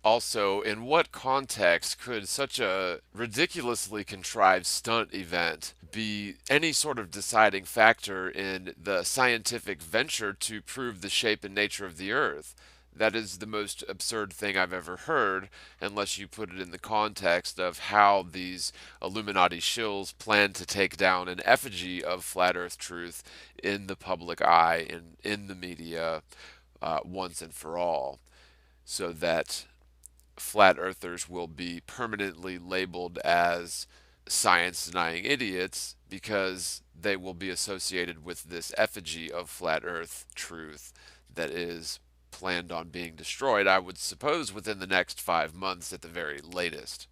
Also, in what context could such a ridiculously contrived stunt event be any sort of deciding factor in the scientific venture to prove the shape and nature of the Earth? That is the most absurd thing I've ever heard, unless you put it in the context of how these Illuminati shills plan to take down an effigy of flat Earth truth in the public eye and in the media once and for all, so that flat earthers will be permanently labeled as science denying idiots because they will be associated with this effigy of flat earth truth that is planned on being destroyed, I would suppose, within the next 5 months at the very latest.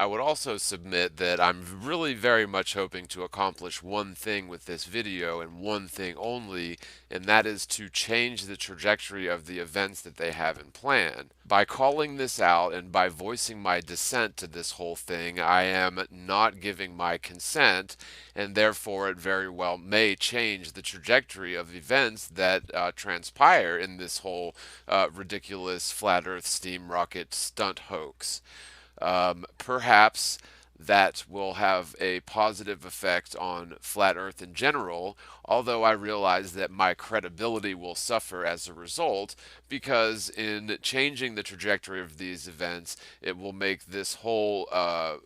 I would also submit that I'm really very much hoping to accomplish one thing with this video and one thing only, and that is to change the trajectory of the events that they have in plan. By calling this out and by voicing my dissent to this whole thing, I am not giving my consent, and therefore it very well may change the trajectory of events that transpire in this whole ridiculous flat earth steam rocket stunt hoax. Perhaps that will have a positive effect on flat earth in general, although I realize that my credibility will suffer as a result, because in changing the trajectory of these events, it will make this whole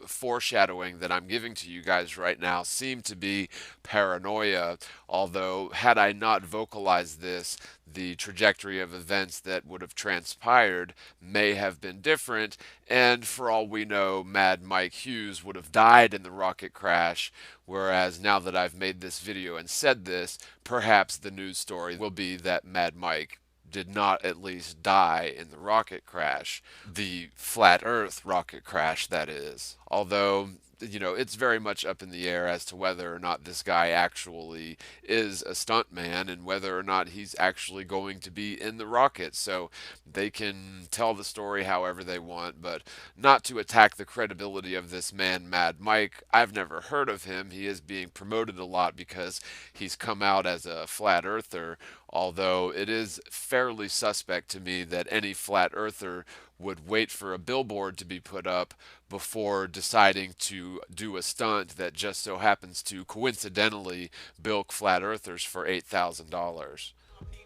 foreshadowing that I'm giving to you guys right now seem to be paranoia, although had I not vocalized this, the trajectory of events that would have transpired may have been different, and for all we know, Mad Mike Hughes would have died in the rocket crash, whereas now that I've made this video and said this, perhaps the news story will be that Mad Mike did not at least die in the rocket crash. The flat earth rocket crash, that is. Although, it's very much up in the air as to whether or not this guy actually is a stuntman and whether or not he's actually going to be in the rocket. So they can tell the story however they want, but not to attack the credibility of this man, Mad Mike. I've never heard of him. He is being promoted a lot because he's come out as a flat earther, although it is fairly suspect to me that any flat earther would wait for a billboard to be put up before deciding to do a stunt that just so happens to coincidentally bilk flat earthers for $8,000.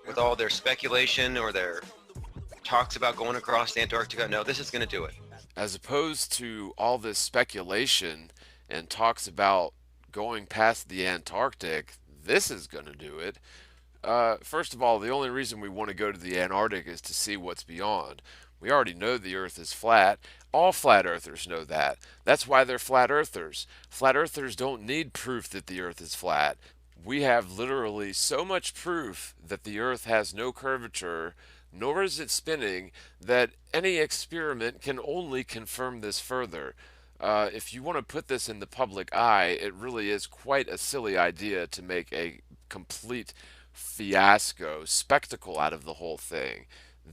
With all their speculation or their talks about going across Antarctica, no, this is going to do it. As opposed to all this speculation and talks about going past the Antarctic, this is going to do it. First of all, the only reason we want to go to the Antarctic is to see what's beyond. We already know the Earth is flat. All flat earthers know that. That's why they're flat earthers. Flat earthers don't need proof that the Earth is flat. We have literally so much proof that the Earth has no curvature, nor is it spinning, that any experiment can only confirm this further. If you want to put this in the public eye, it really is quite a silly idea to make a complete fiasco, spectacle out of the whole thing.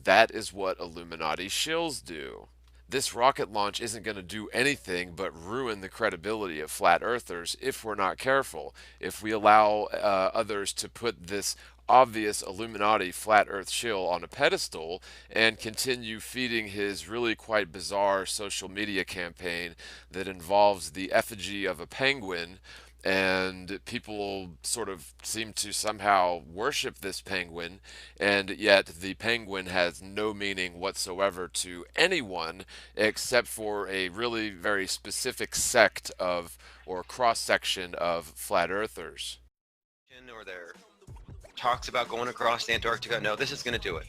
That is what Illuminati shills do. This rocket launch isn't going to do anything but ruin the credibility of flat earthers if we're not careful. If we allow others to put this obvious Illuminati flat earth shill on a pedestal and continue feeding his really quite bizarre social media campaign that involves the effigy of a penguin, and people sort of seem to somehow worship this penguin, and yet the penguin has no meaning whatsoever to anyone except for a really very specific sect of or cross section of flat earthers. Or their talks about going across Antarctica, no, this is going to do it.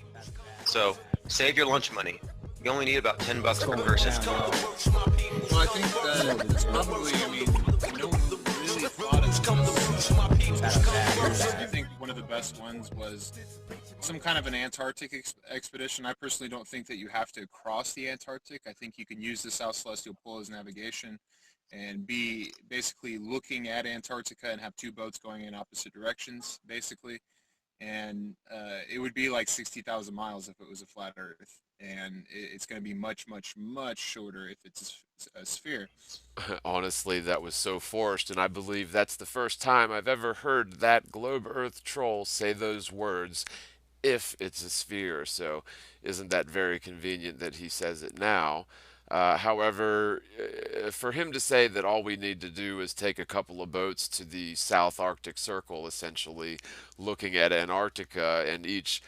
So save your lunch money. You only need about $10 per person. Well, I think that it's probably, no one really thought of this. I think one of the best ones was some kind of an Antarctic expedition. I personally don't think that you have to cross the Antarctic. I think you can use the South Celestial Pole as navigation and be basically looking at Antarctica and have two boats going in opposite directions, basically. and it would be like 60,000 miles if it was a flat Earth, and it's going to be much, much, much shorter if it's a sphere. Honestly, that was so forced, and I believe that's the first time I've ever heard that globe Earth troll say those words, if it's a sphere. So, isn't that very convenient that he says it now? However, for him to say that all we need to do is take a couple of boats to the South Arctic Circle, essentially looking at Antarctica, and each,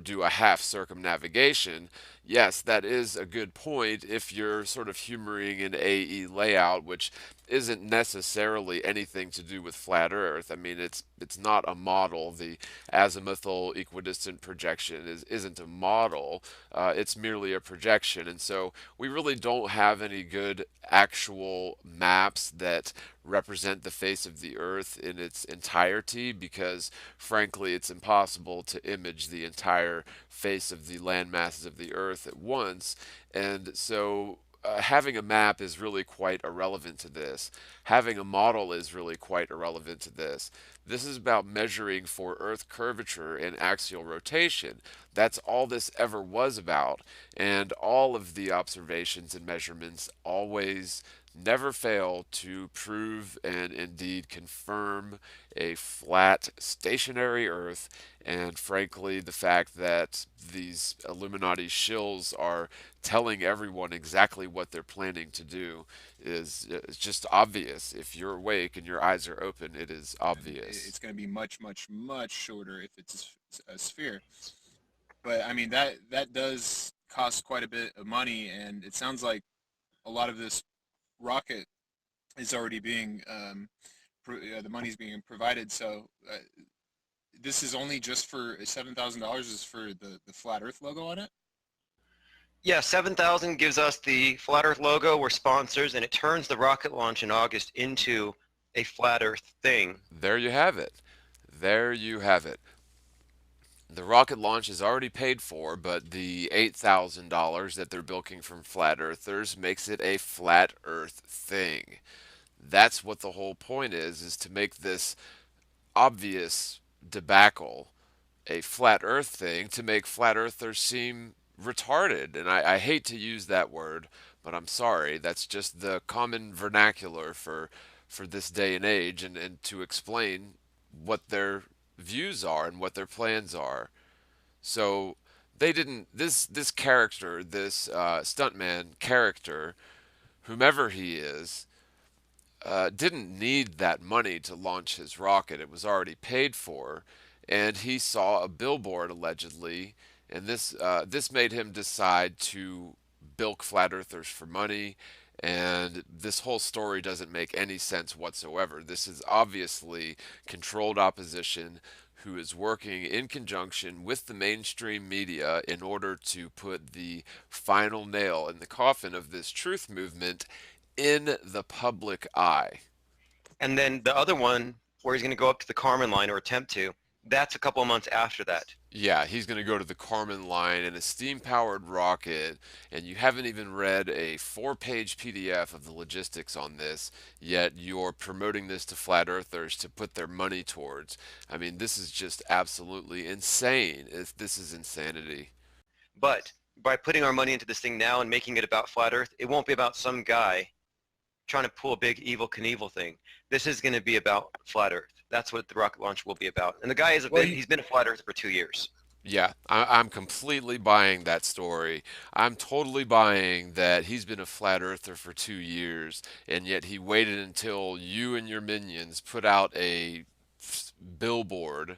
do a half circumnavigation, yes, that is a good point if you're sort of humoring an AE layout, which isn't necessarily anything to do with flat Earth. I mean, it's not a model. The azimuthal equidistant projection isn't a model. It's merely a projection, and so we really don't have any good actual maps that represent the face of the Earth in its entirety, because frankly it's impossible to image the entire face of the land masses of the Earth at once. And so having a map is really quite irrelevant to this. Having a model is really quite irrelevant to this. This is about measuring for Earth curvature and axial rotation. That's all this ever was about. And all of the observations and measurements always never fail to prove and indeed confirm a flat, stationary Earth. And frankly, the fact that these Illuminati shills are telling everyone exactly what they're planning to do is just obvious. If you're awake and your eyes are open, it is And obvious. it's going to be much, much, much shorter if it's a sphere. But I mean, that does cost quite a bit of money, and it sounds like a lot of this rocket is already being the money's being provided. So this is only just for $7,000 is for the flat Earth logo on it. Yeah, 7,000 gives us the Flat Earth logo. We're sponsors, and it turns the rocket launch in August into a Flat Earth thing. There you have it. There you have it. The rocket launch is already paid for, but the $8,000 that they're bilking from flat earthers makes it a flat earth thing. That's what the whole point is to make this obvious debacle a flat earth thing, to make flat earthers seem retarded. And I hate to use that word, but I'm sorry. That's just the common vernacular for this day and age, and to explain what their views are and what their plans are. So they didn't, this character, this stuntman character, whomever he is, didn't need that money to launch his rocket. It was already paid for, and he saw a billboard allegedly, and this made him decide to bilk flat earthers for money. And this whole story doesn't make any sense whatsoever. This is obviously controlled opposition who is working in conjunction with the mainstream media in order to put the final nail in the coffin of this truth movement in the public eye. And then the other one, where he's going to go up to the Kármán line or attempt to, that's a couple of months after that. Yeah, he's going to go to the Kármán line in a steam powered rocket, and you haven't even read a 4-page PDF of the logistics on this, yet you're promoting this to flat earthers to put their money towards. I mean, this is just absolutely insane. This is insanity. But by putting our money into this thing now and making it about Flat Earth, it won't be about some guy trying to pull a big evil Knievel thing. This is going to be about Flat Earth. That's what the rocket launch will be about. And the guy Well, he's been a Flat Earth for 2 years. Yeah, I'm completely buying that story. I'm totally buying that he's been a flat earther for 2 years, and yet he waited until you and your minions put out a billboard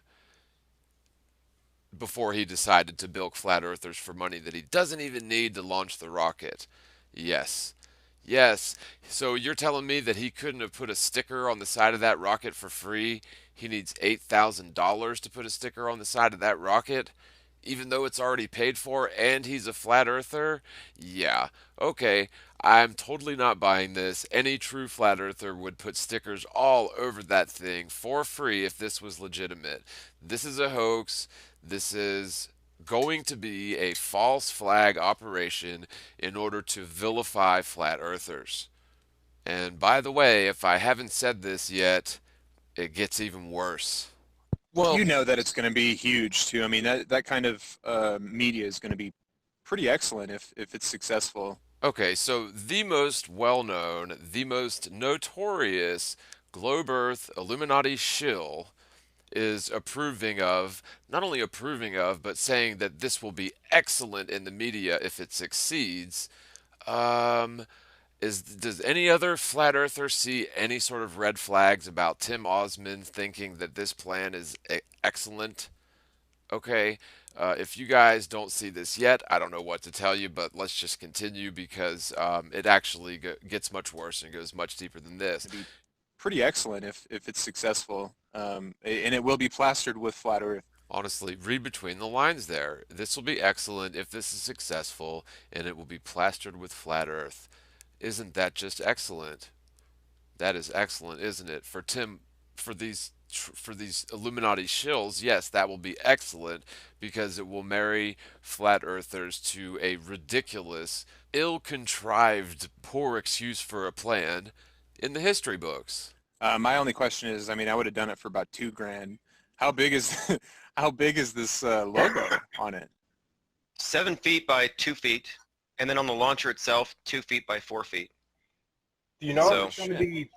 before he decided to bilk flat earthers for money that he doesn't even need to launch the rocket. Yes. Yes. So you're telling me that he couldn't have put a sticker on the side of that rocket for free? He needs $8,000 to put a sticker on the side of that rocket? Even though it's already paid for and he's a flat earther? Yeah. Okay. I'm totally not buying this. Any true flat earther would put stickers all over that thing for free if this was legitimate. This is a hoax. This is going to be a false flag operation in order to vilify flat earthers. And by the way, if I haven't said this yet, it gets even worse. You know that it's going to be huge too. I mean, that kind of media is going to be pretty excellent if it's successful. Okay, so the most well-known, the most notorious Globe Earth Illuminati shill is approving of, not only approving of, but saying that this will be excellent in the media if it succeeds. Um, does any other flat earther see any sort of red flags about Tim Osmond thinking that this plan is excellent? Okay, if you guys don't see this yet, I don't know what to tell you, but let's just continue because it actually gets much worse and goes much deeper than this. It'd be pretty excellent if it's successful, and it will be plastered with flat Earth. Honestly, read between the lines there. This will be excellent if this is successful, and it will be plastered with flat Earth. Isn't that just excellent? That is excellent, isn't it? For Tim, for these Illuminati shills, yes, that will be excellent because it will marry flat earthers to a ridiculous, ill-contrived, poor excuse for a plan in the history books. My only question is, I mean, I would have done it for about 2 grand. How big is how big is this logo on it? 7 feet by 2 feet, and then on the launcher itself, 2 feet by 4 feet. Do you know So- if it's going to be?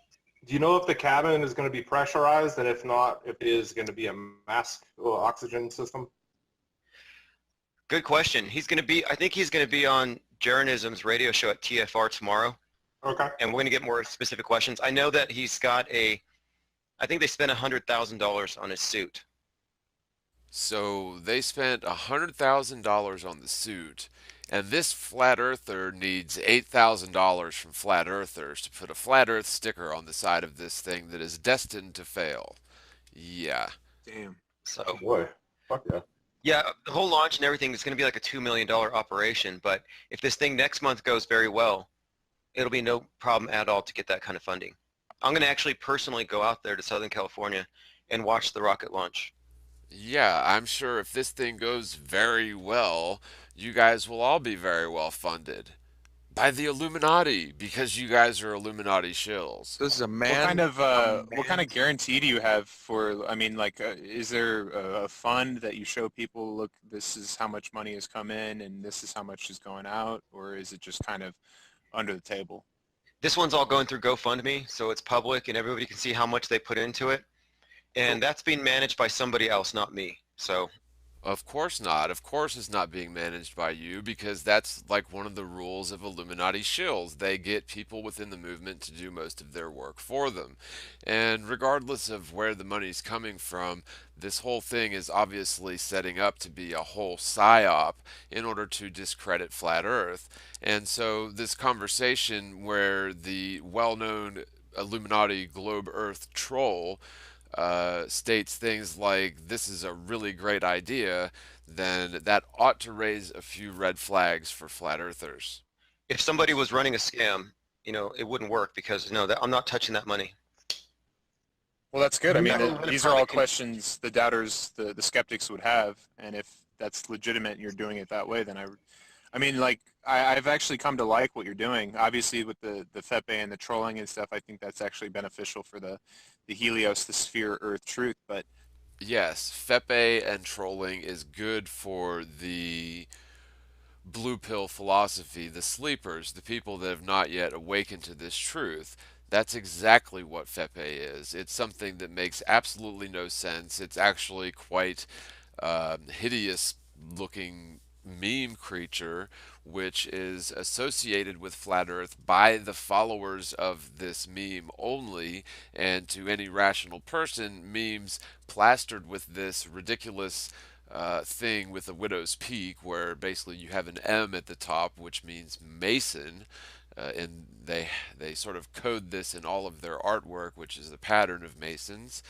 Do you know if the cabin is going to be pressurized, and if not, if it is going to be a mask or oxygen system? Good question. I think he's going to be on Jeranism's radio show at TFR tomorrow, Okay. and we're going to get more specific questions. I know that he's got I think they spent $100,000 on his suit. So they spent $100,000 on the suit, and this flat earther needs $8,000 from flat earthers to put a flat earth sticker on the side of this thing that is destined to fail. Yeah. Damn. So Oh boy. Fuck yeah. yeah, the whole launch and everything is going to be like a $2 million operation. But if this thing next month goes very well, it'll be no problem at all to get that kind of funding. I'm going to actually personally go out there to Southern California and watch the rocket launch. Yeah, I'm sure if this thing goes very well, you guys will all be very well funded by the Illuminati because you guys are Illuminati shills. This is a What kind man. of a what kind man. of guarantee do you have for? I mean, like, is there a fund that you show people? Look, this is how much money has come in, and this is how much is going out, or is it just kind of under the table? This one's all going through GoFundMe, so it's public and everybody can see how much they put into it. And that's being managed by somebody else, not me. So Of course not. Of course it's not being managed by you because that's like one of the rules of Illuminati shills. They get people within the movement to do most of their work for them. And regardless of where the money's coming from, this whole thing is obviously setting up to be a whole psyop in order to discredit Flat Earth. And so this conversation where the well-known Illuminati globe Earth troll states things like this is a really great idea, then that ought to raise a few red flags for flat earthers. if somebody was running a scam, it wouldn't work because I'm not touching that money. Well, that's good. I mean, Yeah. these are all questions the doubters, the skeptics would have, and if that's legitimate and you're doing it that way, then I mean, like, I've actually come to like what you're doing. Obviously, with the Fepe and the trolling and stuff, I think that's actually beneficial for the Helios, the sphere, Earth, truth. But Yes, Fepe and trolling is good for the blue pill philosophy, the sleepers, the people that have not yet awakened to this truth. That's exactly what Fepe is. It's something that makes absolutely no sense. It's actually quite hideous looking meme creature which is associated with flat earth by the followers of this meme only, and to any rational person memes plastered with this ridiculous thing with a widow's peak where basically you have an M at the top which means Mason, and they sort of code this in all of their artwork, which is a pattern of Masons.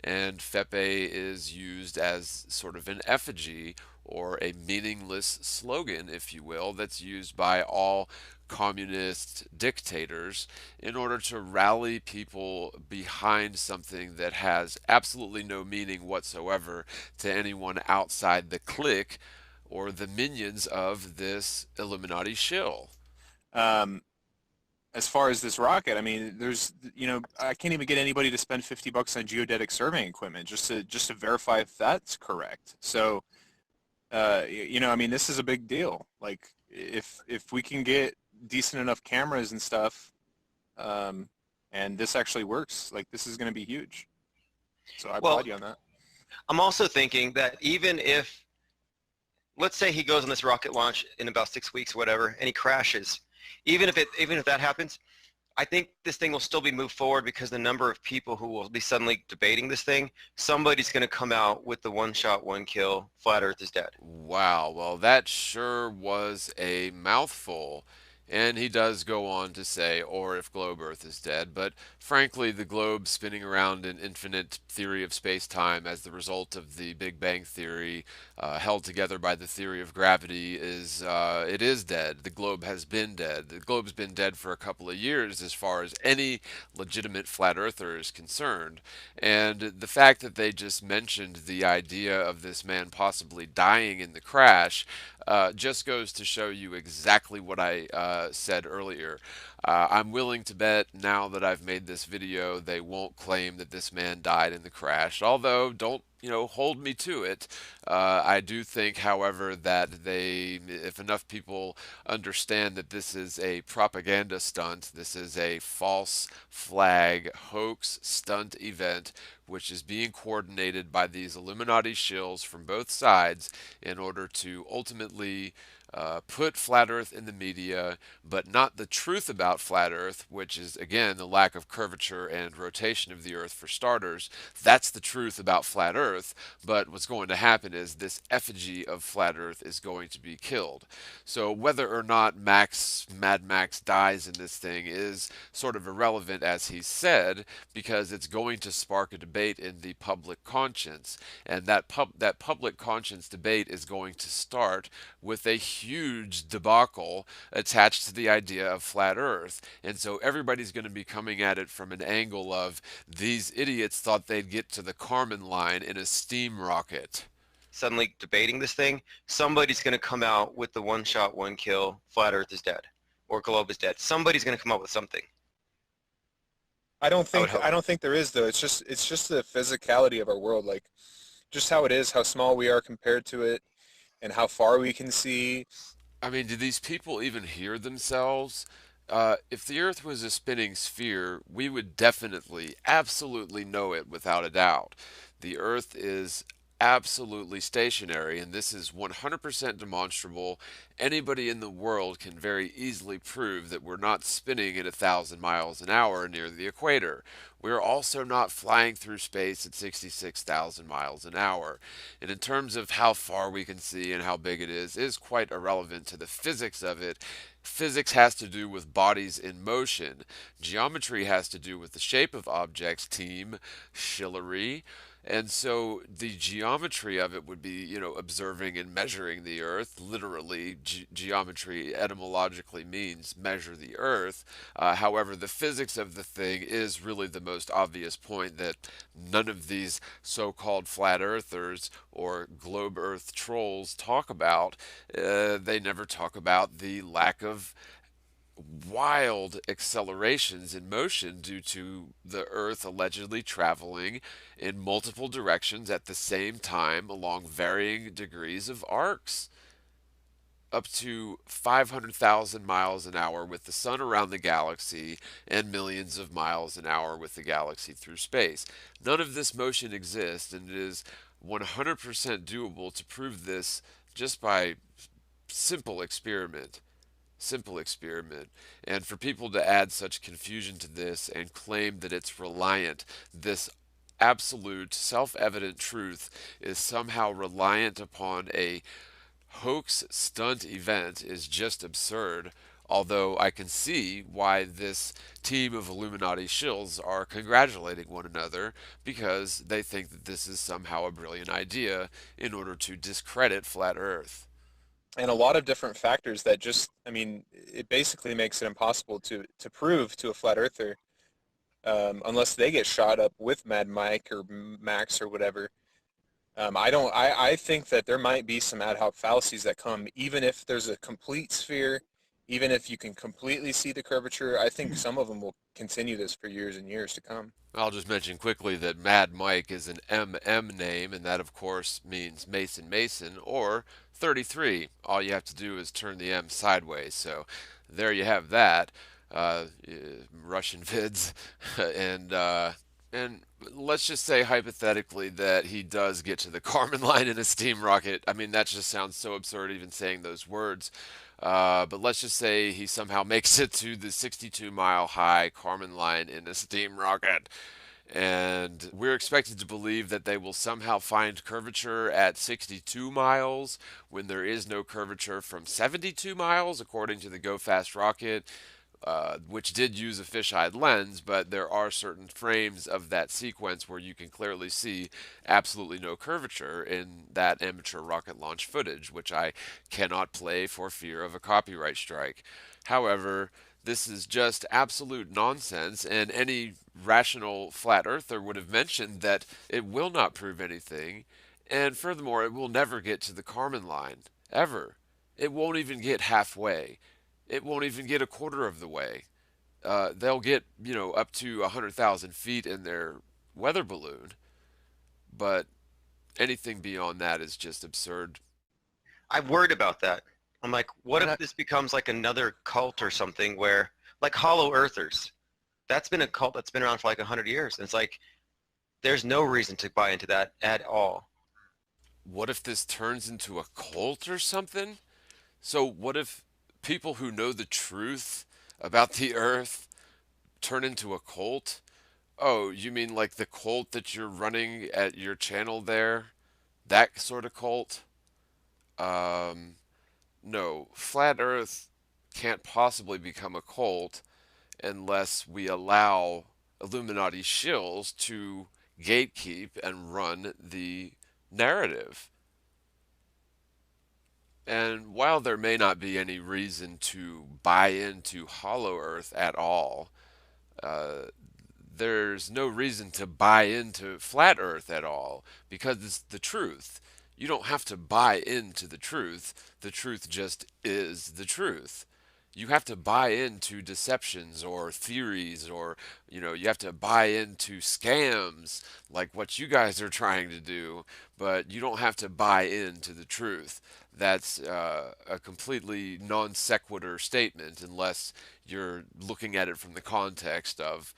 And Fepe is used as sort of an effigy or a meaningless slogan, if you will, that's used by all communist dictators in order to rally people behind something that has absolutely no meaning whatsoever to anyone outside the clique or the minions of this Illuminati shill. um, as far as this rocket, I mean, there's, I can't even get anybody to spend $50 on geodetic surveying equipment just to verify if that's correct. So, I mean, this is a big deal. Like, if we can get decent enough cameras and stuff, and this actually works, like, this is going to be huge. So I applaud you on that. I'm also thinking that even if, let's say he goes on this rocket launch in about 6 weeks or whatever, and he crashes, even if that happens, I think this thing will still be moved forward because the number of people who will be suddenly debating this thing, somebody's going to come out with the one shot, one kill, flat Earth is dead. Wow, well, that sure was a mouthful. And he does go on to say, or if globe Earth is dead, but frankly, the globe spinning around an infinite theory of space-time as the result of the Big Bang Theory, held together by the theory of gravity, it is dead. The globe has been dead. The globe's been dead for a couple of years as far as any legitimate flat earther is concerned. And the fact that they just mentioned the idea of this man possibly dying in the crash just goes to show you exactly what I said earlier. I'm willing to bet now that I've made this video they won't claim that this man died in the crash, although don't hold me to it. I do think, however, that if enough people understand that this is a propaganda stunt, this is a false flag hoax stunt event, which is being coordinated by these Illuminati shills from both sides in order to ultimately put flat Earth in the media, but not the truth about flat Earth, which is, again, the lack of curvature and rotation of the Earth for starters. That's the truth about flat Earth, but what's going to happen is this effigy of flat Earth is going to be killed. So whether or not Mad Max dies in this thing is sort of irrelevant, as he said, because it's going to spark a debate in the public conscience, and that public conscience debate is going to start with a huge debacle attached to the idea of flat Earth. And so everybody's going to be coming at it from an angle of these idiots thought they'd get to the Kármán line in a steam rocket. Suddenly debating this thing, somebody's going to come out with the one shot, one kill, flat Earth is dead, or globe is dead. Somebody's going to come up with something. I don't think hope. I don't think there is, though. It's just the physicality of our world, like just how it is, how small we are compared to it, and how far we can see. I mean, do these people even hear themselves? If the Earth was a spinning sphere, we would definitely, absolutely know it without a doubt. The Earth is absolutely stationary, and this is 100% demonstrable. Anybody in the world can very easily prove that we're not spinning at 1,000 miles an hour near the equator. We're also not flying through space at 66,000 miles an hour. And in terms of how far we can see and how big it is quite irrelevant to the physics of it. Physics has to do with bodies in motion. Geometry has to do with the shape of objects, team Shillery. And so the geometry of it would be, observing and measuring the Earth. Literally, geometry etymologically means measure the Earth. However, the physics of the thing is really the most obvious point that none of these so-called flat earthers or globe Earth trolls talk about. They never talk about the lack of wild accelerations in motion due to the Earth allegedly traveling in multiple directions at the same time along varying degrees of arcs, up to 500,000 miles an hour with the sun around the galaxy and millions of miles an hour with the galaxy through space. None of this motion exists, and it is 100% doable to prove this just by simple experiment. And for people to add such confusion to this and claim that it's reliant, this absolute self-evident truth is somehow reliant upon a hoax stunt event, is just absurd. Although I can see why this team of Illuminati shills are congratulating one another, because they think that this is somehow a brilliant idea in order to discredit flat Earth. And a lot of different factors that just, I mean, it basically makes it impossible to prove to a flat earther, unless they get shot up with Mad Mike or Max or whatever. I think that there might be some ad hoc fallacies that come, even if there's a complete sphere, even if you can completely see the curvature, I think some of them will continue this for years and years to come. I'll just mention quickly that Mad Mike is an MM name, and that of course means Mason Mason or 33. All you have to do is turn the M sideways. So there you have that. Russian vids, and let's just say hypothetically that he does get to the Kármán line in a steam rocket. I mean, that just sounds so absurd even saying those words. But let's just say he somehow makes it to the 62-mile high Kármán line in a steam rocket. And we're expected to believe that they will somehow find curvature at 62 miles when there is no curvature from 72 miles, according to the Go Fast rocket. Which did use a fisheye lens, but there are certain frames of that sequence where you can clearly see absolutely no curvature in that amateur rocket launch footage, which I cannot play for fear of a copyright strike. However, this is just absolute nonsense, and any rational flat earther would have mentioned that it will not prove anything, and furthermore, it will never get to the Kármán line, ever. It won't even get halfway. It won't even get a quarter of the way. They'll get, up to 100,000 feet in their weather balloon, but anything beyond that is just absurd. I've worried about that. I'm like, what if this becomes like another cult or something where, like Hollow Earthers, that's been a cult that's been around for like 100 years. And it's like, there's no reason to buy into that at all. What if this turns into a cult or something? So what if people who know the truth about the earth turn into a cult? Oh, you mean like the cult that you're running at your channel there? That sort of cult? Um, no, flat earth can't possibly become a cult unless we allow Illuminati shills to gatekeep and run the narrative. And while there may not be any reason to buy into Hollow Earth at all, uh, there's no reason to buy into Flat Earth at all because it's the truth. You don't have to buy into the truth. The truth just is the truth. You have to buy into deceptions or theories, or you have to buy into scams like what you guys are trying to do, but you don't have to buy into the truth. That's a completely non sequitur statement unless you're looking at it from the context of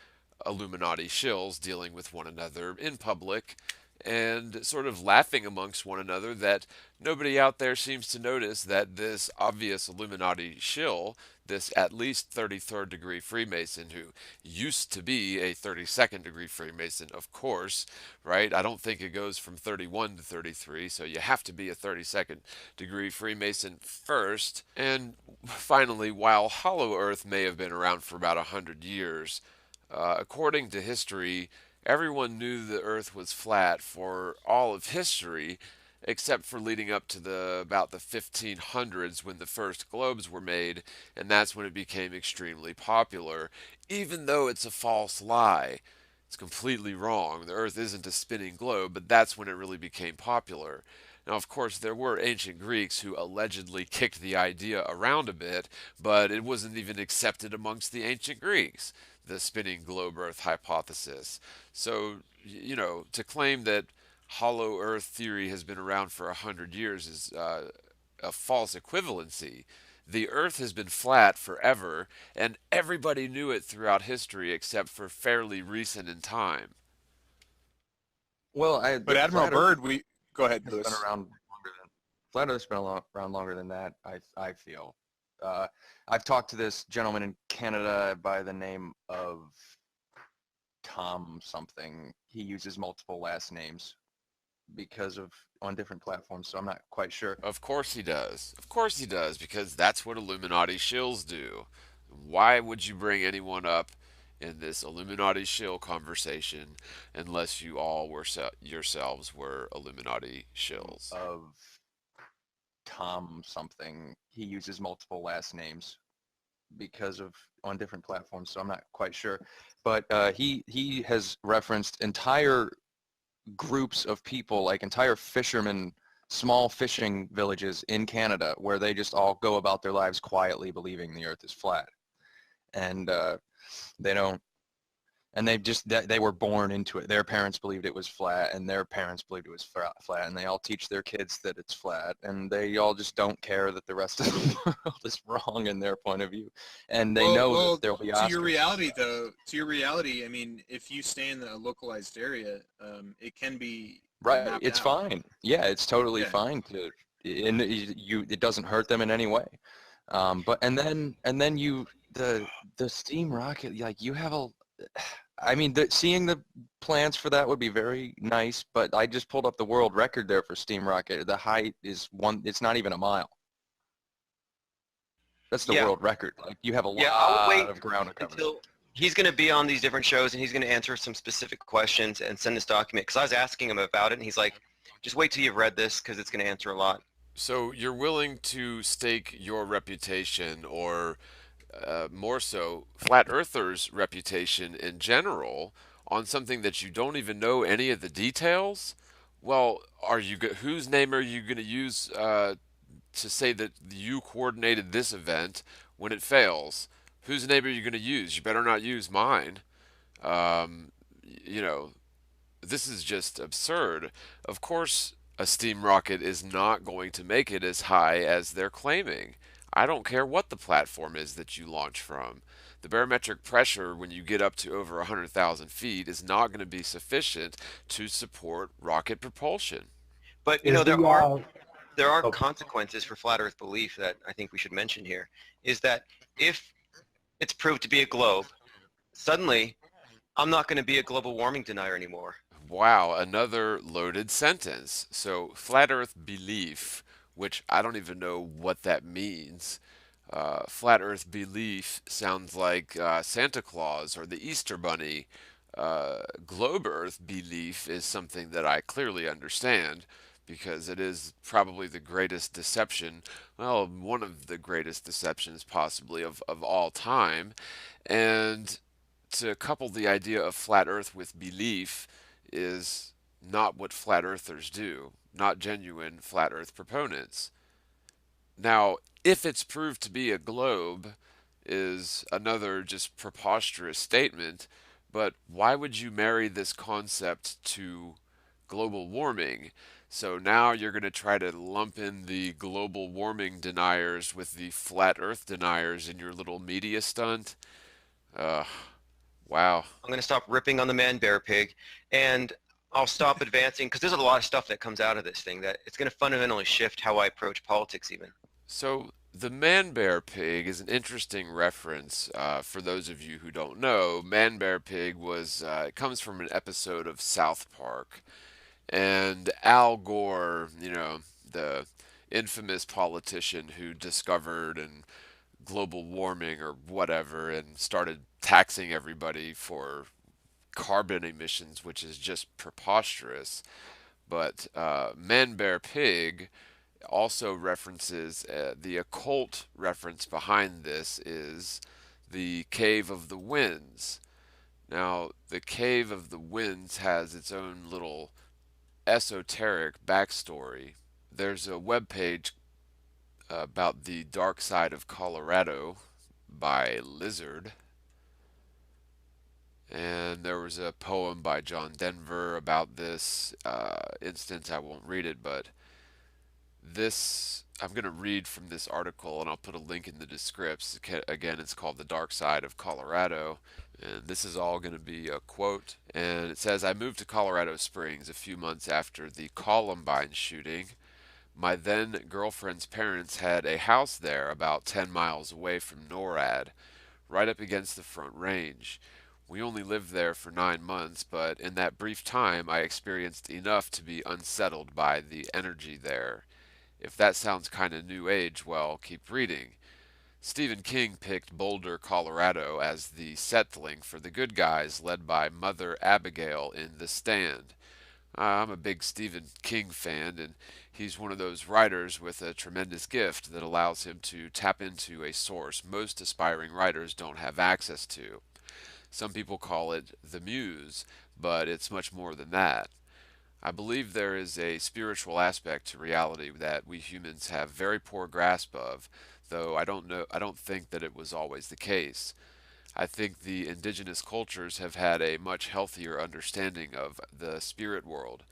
Illuminati shills dealing with one another in public and sort of laughing amongst one another that nobody out there seems to notice that this obvious Illuminati shill, this at least 33rd degree Freemason who used to be a 32nd degree Freemason, of course, right? I don't think it goes from 31 to 33, so you have to be a 32nd degree Freemason first. And finally, while Hollow Earth may have been around for about 100 years, according to history, everyone knew the Earth was flat for all of history, except for leading up to about the 1500s when the first globes were made, and that's when it became extremely popular. Even though it's a false lie, it's completely wrong. The Earth isn't a spinning globe, but that's when it really became popular. Now, of course, there were ancient Greeks who allegedly kicked the idea around a bit, but it wasn't even accepted amongst the ancient Greeks, the spinning globe Earth hypothesis. So, to claim that hollow Earth theory has been around for 100 years is a false equivalency. The Earth has been flat forever, and everybody knew it throughout history except for fairly recent in time. Well, But Admiral Byrd, go ahead, has Lewis. been around longer than Flat Earth's been around longer than that. I feel. I've talked to this gentleman in Canada by the name of Tom something. He uses multiple last names because of on different platforms, so I'm not quite sure. Of course he does. Of course he does, because that's what Illuminati shills do. Why would you bring anyone up in this Illuminati shill conversation unless you all were yourselves were Illuminati shills? Of Tom something. He uses multiple last names because of on different platforms, so I'm not quite sure. But he has referenced entire groups of people, like entire fishermen small fishing villages in Canada where they just all go about their lives quietly believing the earth is flat. And they don't, and they were born into it. Their parents believed it was flat, and their parents believed it was flat, and they all teach their kids that it's flat, and they all just don't care that the rest of the world is wrong in their point of view, and they know that there'll be to your Oscars. reality though, to your reality, I mean, if you stay in a localized area, it can be Right, mapped it's out. fine. Yeah, it's totally Yeah. fine to, and it doesn't hurt them in any way. But and then the steam rocket, like you have a, I mean, seeing the plans for that would be very nice, but I just pulled up the world record there for steam rocket. The height is it's not even a mile. That's the Yeah, world record. Like you have a yeah. I would lot wait of ground to cover. until he's going to be on these different shows and he's going to answer some specific questions and send this document. Because I was asking him about it, and he's like, "Just wait till you've read this because it's going to answer a lot." So you're willing to stake your reputation, or more so, flat earthers' reputation in general, on something that you don't even know any of the details? Well, whose name are you going to use to say that you coordinated this event when it fails? Whose name are you going to use? You better not use mine. You know, this is just absurd. Of course, a steam rocket is not going to make it as high as they're claiming. I don't care what the platform is that you launch from. The barometric pressure when you get up to over 100,000 feet is not going to be sufficient to support rocket propulsion. But Is the there are oh, consequences for flat Earth belief that I think we should mention here. Is that if it's proved to be a globe, suddenly I'm not going to be a global warming denier anymore. Wow, another loaded sentence. So, flat earth belief, which I don't even know what that means. Flat earth belief sounds like Santa Claus or the Easter Bunny. Globe earth belief is something that I clearly understand because it is probably the greatest deception, well, one of the greatest deceptions possibly of all time. And to couple the idea of flat earth with belief is not what flat earthers do, not genuine flat earth proponents. Now, if it's proved to be a globe, is another just preposterous statement, but why would you marry this concept to global warming? So now you're going to try to lump in the global warming deniers with the flat earth deniers in your little media stunt? Uh, wow. I'm going to stop ripping on the man bear pig, and I'll stop advancing because there's a lot of stuff that comes out of this thing that it's going to fundamentally shift how I approach politics even. So the man bear pig is an interesting reference for those of you who don't know. Man bear pig was it comes from an episode of South Park, and Al Gore, the infamous politician who discovered and global warming or whatever and started taxing everybody for carbon emissions, which is just preposterous. But Man Bear Pig also references the occult reference behind this is the Cave of the Winds. Now, the Cave of the Winds has its own little esoteric backstory. There's a web page about the dark side of Colorado by Lizard, and there was a poem by John Denver about this instance. I won't read it, but this I'm going to read from this article, and I'll put a link in the description. Again, it's called The Dark Side of Colorado, and this is all going to be a quote. And it says, I moved to Colorado Springs a few months after the Columbine shooting. My then girlfriend's parents had a house there about 10 miles away from NORAD, right up against the Front Range. We only lived there for 9 months, but in that brief time I experienced enough to be unsettled by the energy there. If that sounds kind of new age, well, keep reading. Stephen King picked Boulder, Colorado as the settling for the good guys led by Mother Abigail in The Stand. I'm a big Stephen King fan, and he's one of those writers with a tremendous gift that allows him to tap into a source most aspiring writers don't have access to. Some people call it the muse, but it's much more than that. I believe there is a spiritual aspect to reality that we humans have very poor grasp of, though I don't think that it was always the case. I think the indigenous cultures have had a much healthier understanding of the spirit world.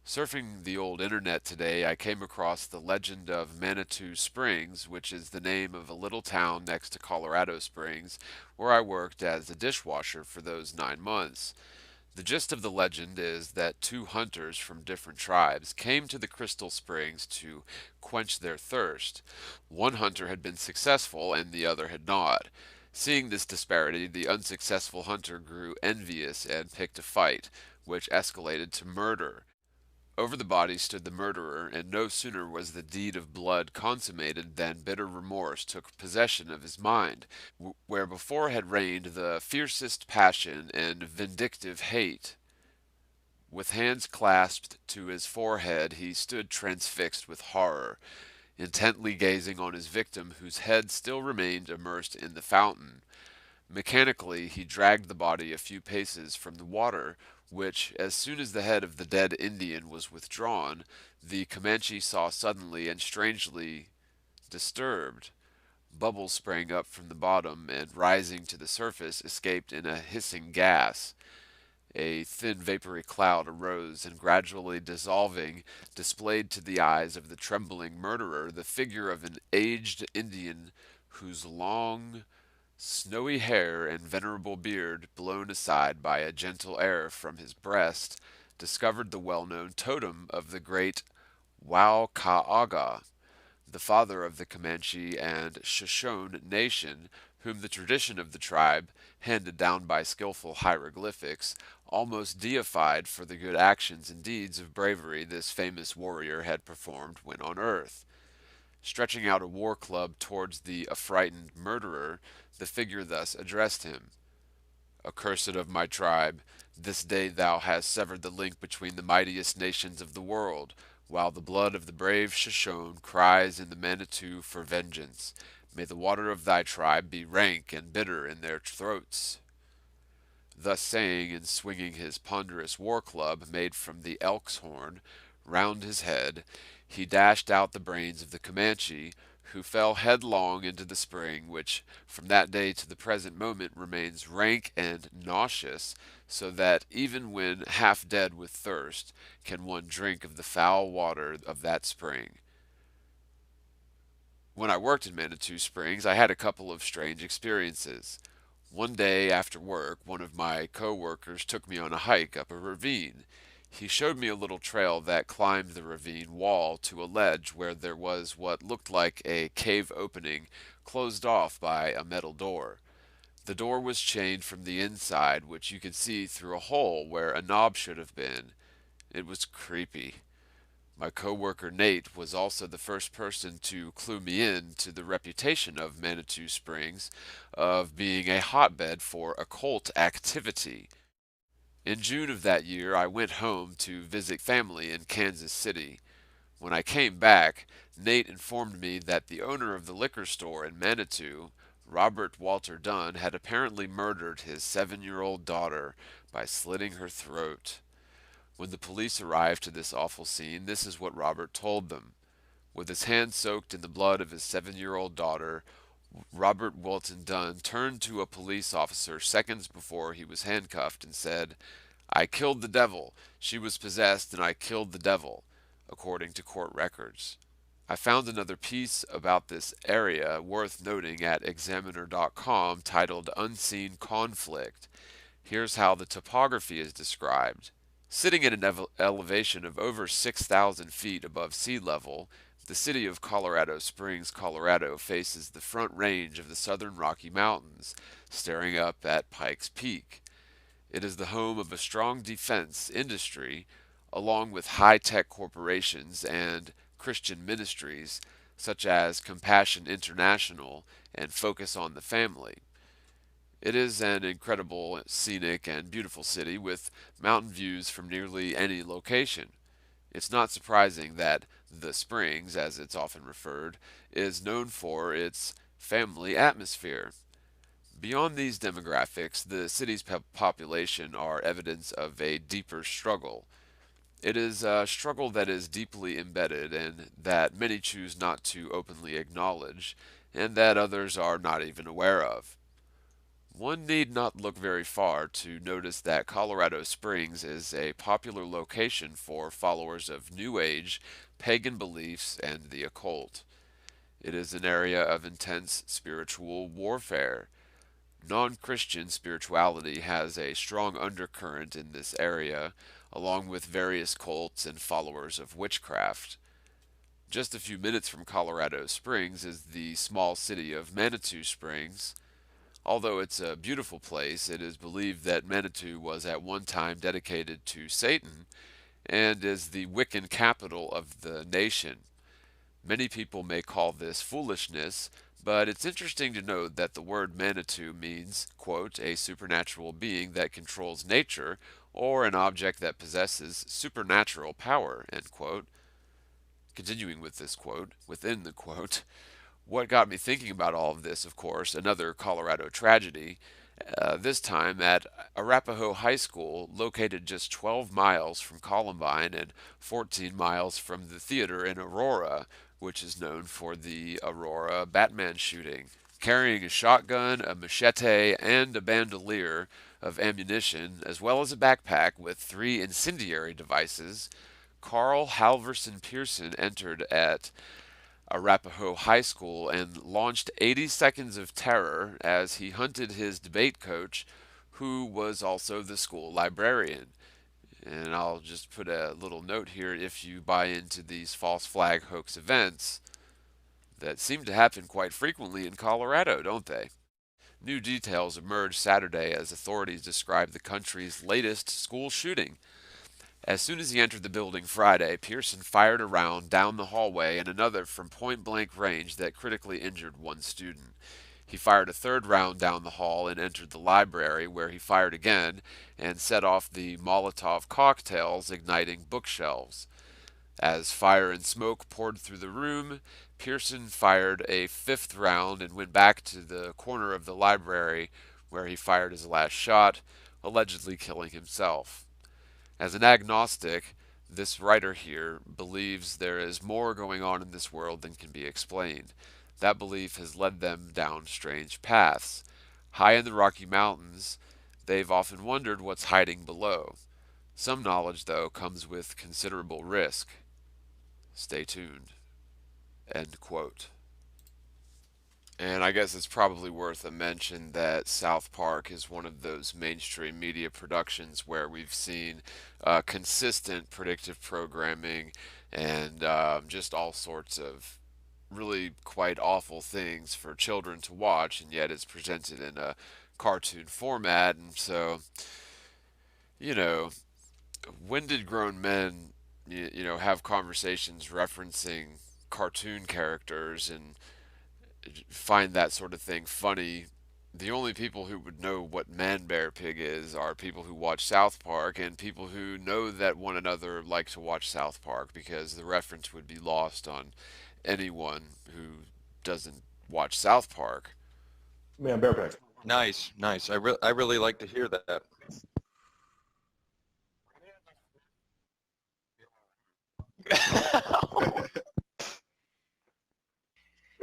Surfing the old internet today, I came across the legend of Manitou Springs, which is the name of a little town next to Colorado Springs, where I worked as a dishwasher for those 9 months. The gist of the legend is that two hunters from different tribes came to the crystal springs to quench their thirst. One hunter had been successful and the other had not. Seeing this disparity, the unsuccessful hunter grew envious and picked a fight, which escalated to murder. Over the body stood the murderer, and no sooner was the deed of blood consummated than bitter remorse took possession of his mind, where before had reigned the fiercest passion and vindictive hate. With hands clasped to his forehead, he stood transfixed with horror, intently gazing on his victim, whose head still remained immersed in the fountain. Mechanically, he dragged the body a few paces from the water, which, as soon as the head of the dead Indian was withdrawn, the Comanche saw suddenly and strangely disturbed. Bubbles sprang up from the bottom, and rising to the surface, escaped in a hissing gas. A thin vapory cloud arose, and gradually dissolving, displayed to the eyes of the trembling murderer the figure of an aged Indian whose long, snowy hair and venerable beard, blown aside by a gentle air from his breast, discovered the well-known totem of the great Waukaaga, the father of the Comanche and Shoshone nation, whom the tradition of the tribe, handed down by skilful hieroglyphics, almost deified for the good actions and deeds of bravery this famous warrior had performed when on earth. Stretching out a war club towards the affrighted murderer, the figure thus addressed him: "Accursed of my tribe, this day thou hast severed the link between the mightiest nations of the world, while the blood of the brave Shoshone cries in the Manitou for vengeance. May the water of thy tribe be rank and bitter in their throats." Thus saying, and swinging his ponderous war club, made from the elk's horn, round his head, he dashed out the brains of the Comanche, who fell headlong into the spring, which from that day to the present moment remains rank and nauseous, so that even when half dead with thirst can one drink of the foul water of that spring. When I worked in Manitou Springs, I had a couple of strange experiences. One day after work, one of my co-workers took me on a hike up a ravine. He showed me a little trail that climbed the ravine wall to a ledge where there was what looked like a cave opening closed off by a metal door. The door was chained from the inside, which you could see through a hole where a knob should have been. It was creepy. My coworker Nate was also the first person to clue me in to the reputation of Manitou Springs of being a hotbed for occult activity. In June of that year, I went home to visit family in Kansas City. When I came back, Nate informed me that the owner of the liquor store in Manitou, Robert Walter Dunn, had apparently murdered his 7-year-old daughter by slitting her throat. When the police arrived to this awful scene, this is what Robert told them. With his hands soaked in the blood of his 7-year-old daughter, Robert Walton Dunn turned to a police officer seconds before he was handcuffed and said, "I killed the devil. She was possessed and I killed the devil," according to court records. I found another piece about this area worth noting at Examiner.com titled "Unseen Conflict." Here's how the topography is described. Sitting at an elevation of over 6,000 feet above sea level, the city of Colorado Springs, Colorado faces the front range of the southern Rocky Mountains, staring up at Pikes Peak. It is the home of a strong defense industry, along with high-tech corporations and Christian ministries such as Compassion International and Focus on the Family. It is an incredible, scenic, and beautiful city with mountain views from nearly any location. It's not surprising that the Springs, as it's often referred, is known for its family atmosphere. Beyond these demographics, the city's population are evidence of a deeper struggle. It is a struggle that is deeply embedded and that many choose not to openly acknowledge, and that others are not even aware of. One need not look very far to notice that Colorado Springs is a popular location for followers of New Age, pagan beliefs, and the occult. It is an area of intense spiritual warfare. Non Christian spirituality has a strong undercurrent in this area, along with various cults and followers of witchcraft. Just a few minutes from Colorado Springs is the small city of Manitou Springs. Although it's a beautiful place, it is believed that Manitou was at one time dedicated to Satan and is the Wiccan capital of the nation. Many people may call this foolishness, but it's interesting to note that the word Manitou means, quote, a supernatural being that controls nature or an object that possesses supernatural power, end quote. Continuing with this quote, within the quote, what got me thinking about all of this, of course, another Colorado tragedy, this time at Arapahoe High School, located just 12 miles from Columbine and 14 miles from the theater in Aurora, which is known for the Aurora Batman shooting. Carrying a shotgun, a machete, and a bandolier of ammunition, as well as a backpack with 3 incendiary devices, Carl Halverson Pearson entered at Arapahoe High School and launched 80 Seconds of Terror as he hunted his debate coach, who was also the school librarian. And I'll just put a little note here: if you buy into these false flag hoax events that seem to happen quite frequently in Colorado, don't they? New details emerged Saturday as authorities described the country's latest school shooting. As soon as he entered the building Friday, Pearson fired a round down the hallway and another from point blank range that critically injured one student. He fired a third round down the hall and entered the library, where he fired again and set off the Molotov cocktails, igniting bookshelves. As fire and smoke poured through the room, Pearson fired a fifth round and went back to the corner of the library, where he fired his last shot, allegedly killing himself. As an agnostic, this writer here believes there is more going on in this world than can be explained. That belief has led them down strange paths. High in the Rocky Mountains, they've often wondered what's hiding below. Some knowledge, though, comes with considerable risk. Stay tuned. End quote. And I guess it's probably worth a mention that South Park is one of those mainstream media productions where we've seen consistent predictive programming and just all sorts of really quite awful things for children to watch, and yet it's presented in a cartoon format. And so, you know, when did grown men, have conversations referencing cartoon characters and find that sort of thing funny? The only people who would know what Man Bear Pig is are people who watch South Park and people who know that one another like to watch South Park, because the reference would be lost on anyone who doesn't watch South Park. Man, bear pig. Nice, nice. I really like to hear that.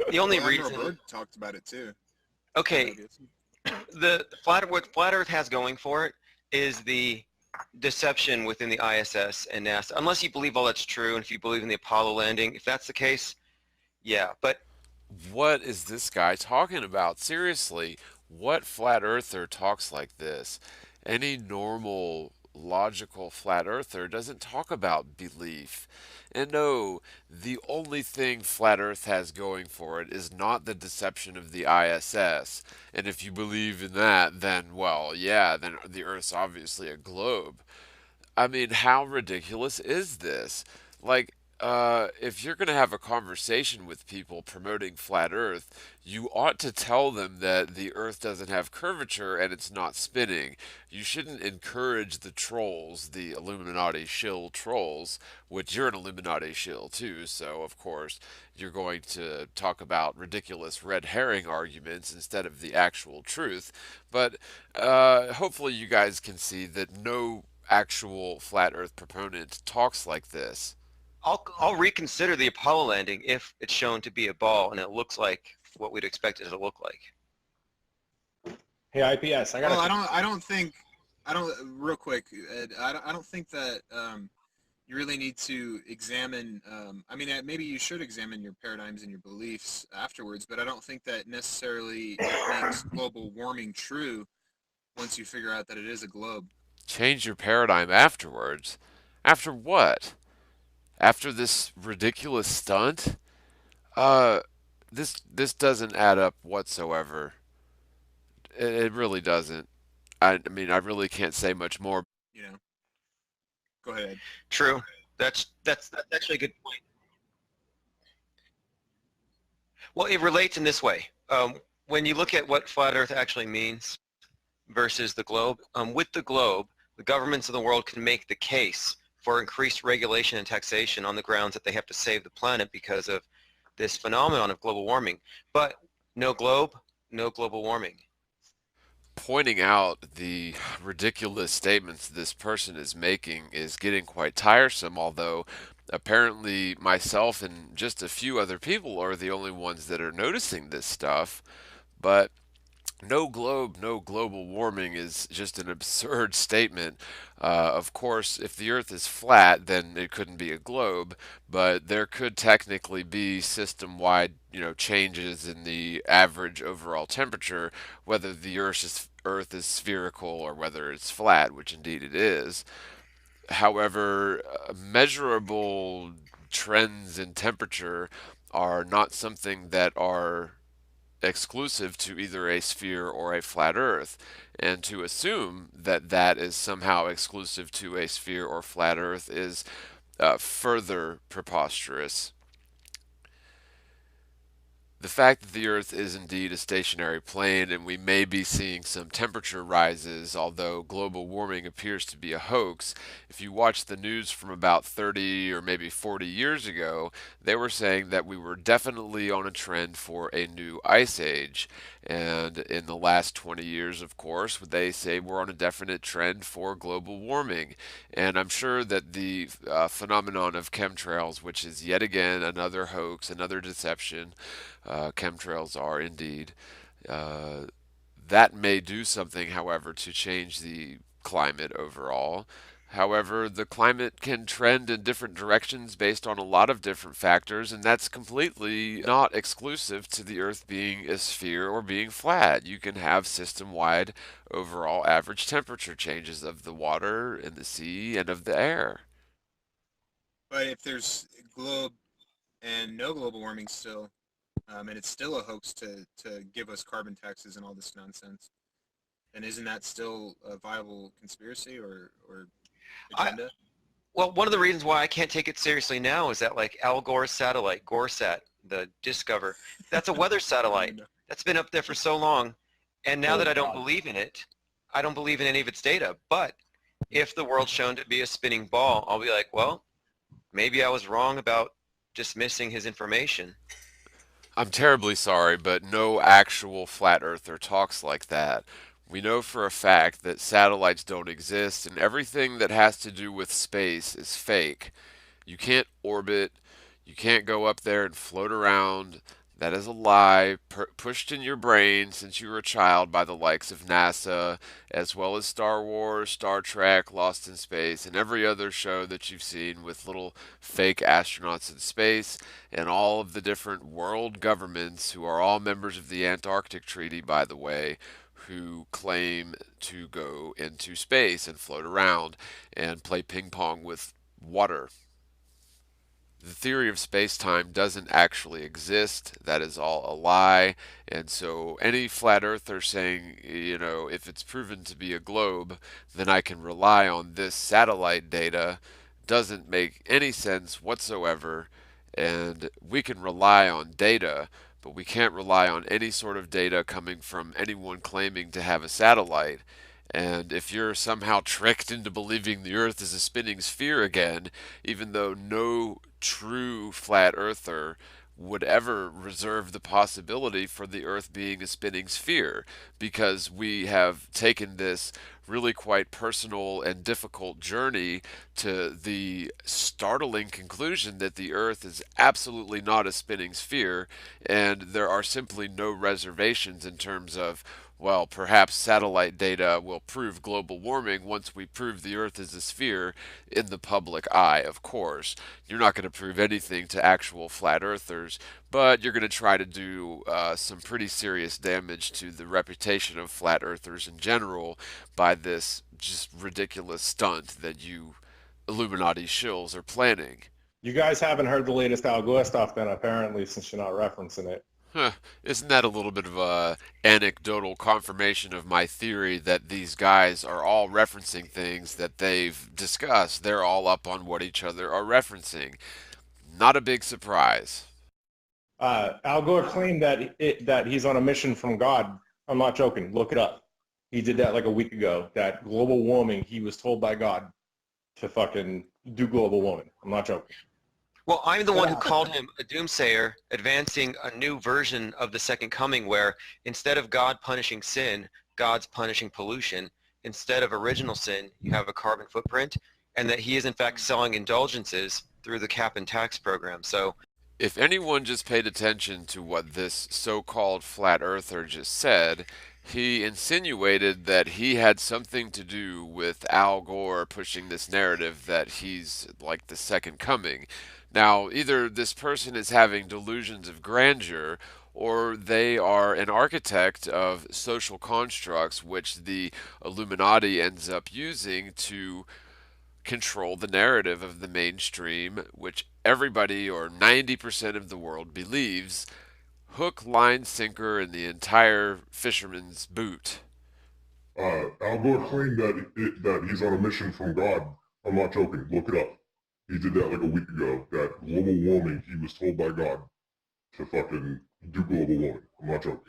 The only Admiral reason, Byrd talked about it too. okay, what Flat Earth has going for it is the deception within the ISS and NASA. Unless you believe all that's true, and if you believe in the Apollo landing, if that's the case, yeah. But What is this guy talking about? Seriously, what flat earther talks like this? Any normal, logical flat earther doesn't talk about belief. And no, the only thing flat earth has going for it is not the deception of the ISS. And if you believe in that, then, well, yeah, then the earth's obviously a globe. I mean, how ridiculous is this? Like, if you're going to have a conversation with people promoting flat Earth, you ought to tell them that the Earth doesn't have curvature and it's not spinning. You shouldn't encourage the trolls, the Illuminati shill trolls, which you're an Illuminati shill too, so of course you're going to talk about ridiculous red herring arguments instead of the actual truth. But hopefully you guys can see that no actual flat Earth proponent talks like this. I'll reconsider the Apollo landing if it's shown to be a ball and it looks like what we'd expect it to look like. Hey, IPS, I got Well, a I don't think, real quick, Ed, I don't think that you really need to examine, I mean, maybe you should examine your paradigms and your beliefs afterwards, but I don't think that necessarily it makes global warming true once you figure out that it is a globe. Change your paradigm afterwards. After what? After this ridiculous stunt? Uh, this doesn't add up whatsoever. It really doesn't. I mean, I really can't say much more. You know, go ahead, Ed. True. That's actually a good point. Well, it relates in this way. When you look at what flat Earth actually means versus the globe, with the globe, the governments of the world can make the case for increased regulation and taxation on the grounds that they have to save the planet because of this phenomenon of global warming. But no globe, no global warming. Pointing out the ridiculous statements this person is making is getting quite tiresome, although apparently myself and just a few other people are the only ones that are noticing this stuff. But no globe, no global warming is just an absurd statement. Of course, if the Earth is flat, then it couldn't be a globe, but there could technically be system-wide, changes in the average overall temperature, whether the Earth is spherical or whether it's flat, which indeed it is. However, measurable trends in temperature are not something that are exclusive to either a sphere or a flat Earth, and to assume that that is somehow exclusive to a sphere or flat Earth is further preposterous. The fact that the Earth is indeed a stationary plane and we may be seeing some temperature rises, although global warming appears to be a hoax, if you watch the news from about 30 or maybe 40 years ago, they were saying that we were definitely on a trend for a new ice age. And in the last 20 years, of course, they say we're on a definite trend for global warming. And I'm sure that the phenomenon of chemtrails, which is yet again another hoax, another deception, chemtrails are indeed. Uh, that may do something, however, to change the climate overall. However, the climate can trend in different directions based on a lot of different factors, and that's completely not exclusive to the Earth being a sphere or being flat. You can have system wide overall average temperature changes of the water and the sea and of the air. But if there's globe and no global warming still, and it's still a hoax to give us carbon taxes and all this nonsense, then isn't that still a viable conspiracy or I, agenda? well, one of the reasons why I can't take it seriously now is that like Al Gore's satellite, GoreSat, the Discover, that's a weather satellite. That's been up there for so long. And now that I don't believe in it, I don't believe in any of its data. But if the world's shown to be a spinning ball, I'll be like, well, maybe I was wrong about dismissing his information. I'm terribly sorry, but no actual flat earther talks like that. We know for a fact that satellites don't exist, and everything that has to do with space is fake. You can't orbit, you can't go up there and float around. That is a lie pushed in your brain since you were a child by the likes of NASA, as well as Star Wars, Star Trek, Lost in Space, and every other show that you've seen with little fake astronauts in space, and all of the different world governments who are all members of the Antarctic Treaty, by the way, who claim to go into space and float around and play ping pong with water. The theory of space-time doesn't actually exist. That is all a lie. And so any flat earther saying, if it's proven to be a globe, then I can rely on this satellite data doesn't make any sense whatsoever. And we can rely on data, but we can't rely on any sort of data coming from anyone claiming to have a satellite. And if you're somehow tricked into believing the Earth is a spinning sphere again, even though no true flat earther would ever reserve the possibility for the Earth being a spinning sphere, because we have taken this really quite personal and difficult journey to the startling conclusion that the Earth is absolutely not a spinning sphere, and there are simply no reservations in terms of, well, perhaps satellite data will prove global warming once we prove the Earth is a sphere in the public eye, of course. You're not going to prove anything to actual flat earthers, but you're going to try to do some pretty serious damage to the reputation of flat earthers in general by this just ridiculous stunt that you Illuminati shills are planning. You guys haven't heard the latest Al Gore stuff then, apparently, since you're not referencing it. Huh, isn't that a little bit of a anecdotal confirmation of my theory that these guys are all referencing things that they've discussed? They're all up on what each other are referencing. Not a big surprise. Al Gore claimed that he's on a mission from God. I'm not joking. Look it up. He did that like a week ago. That global warming, he was told by God to fucking do global warming. I'm not joking. Well, I'm the one who called him a doomsayer, advancing a new version of the second coming where instead of God punishing sin, God's punishing pollution. Instead of original sin, you have a carbon footprint, and that he is in fact selling indulgences through the cap and tax program. So If anyone just paid attention to what this so-called flat earther just said, he insinuated that he had something to do with Al Gore pushing this narrative that he's like the second coming. Now, either this person is having delusions of grandeur, or they are an architect of social constructs which the Illuminati ends up using to control the narrative of the mainstream, which everybody or 90% of the world believes, hook, line, sinker, and the entire fisherman's boot. Al Gore claimed that he's on a mission from God. I'm not joking. Look it up. He did that like a week ago. That global warming, he was told by God to fucking do global warming. I'm not joking.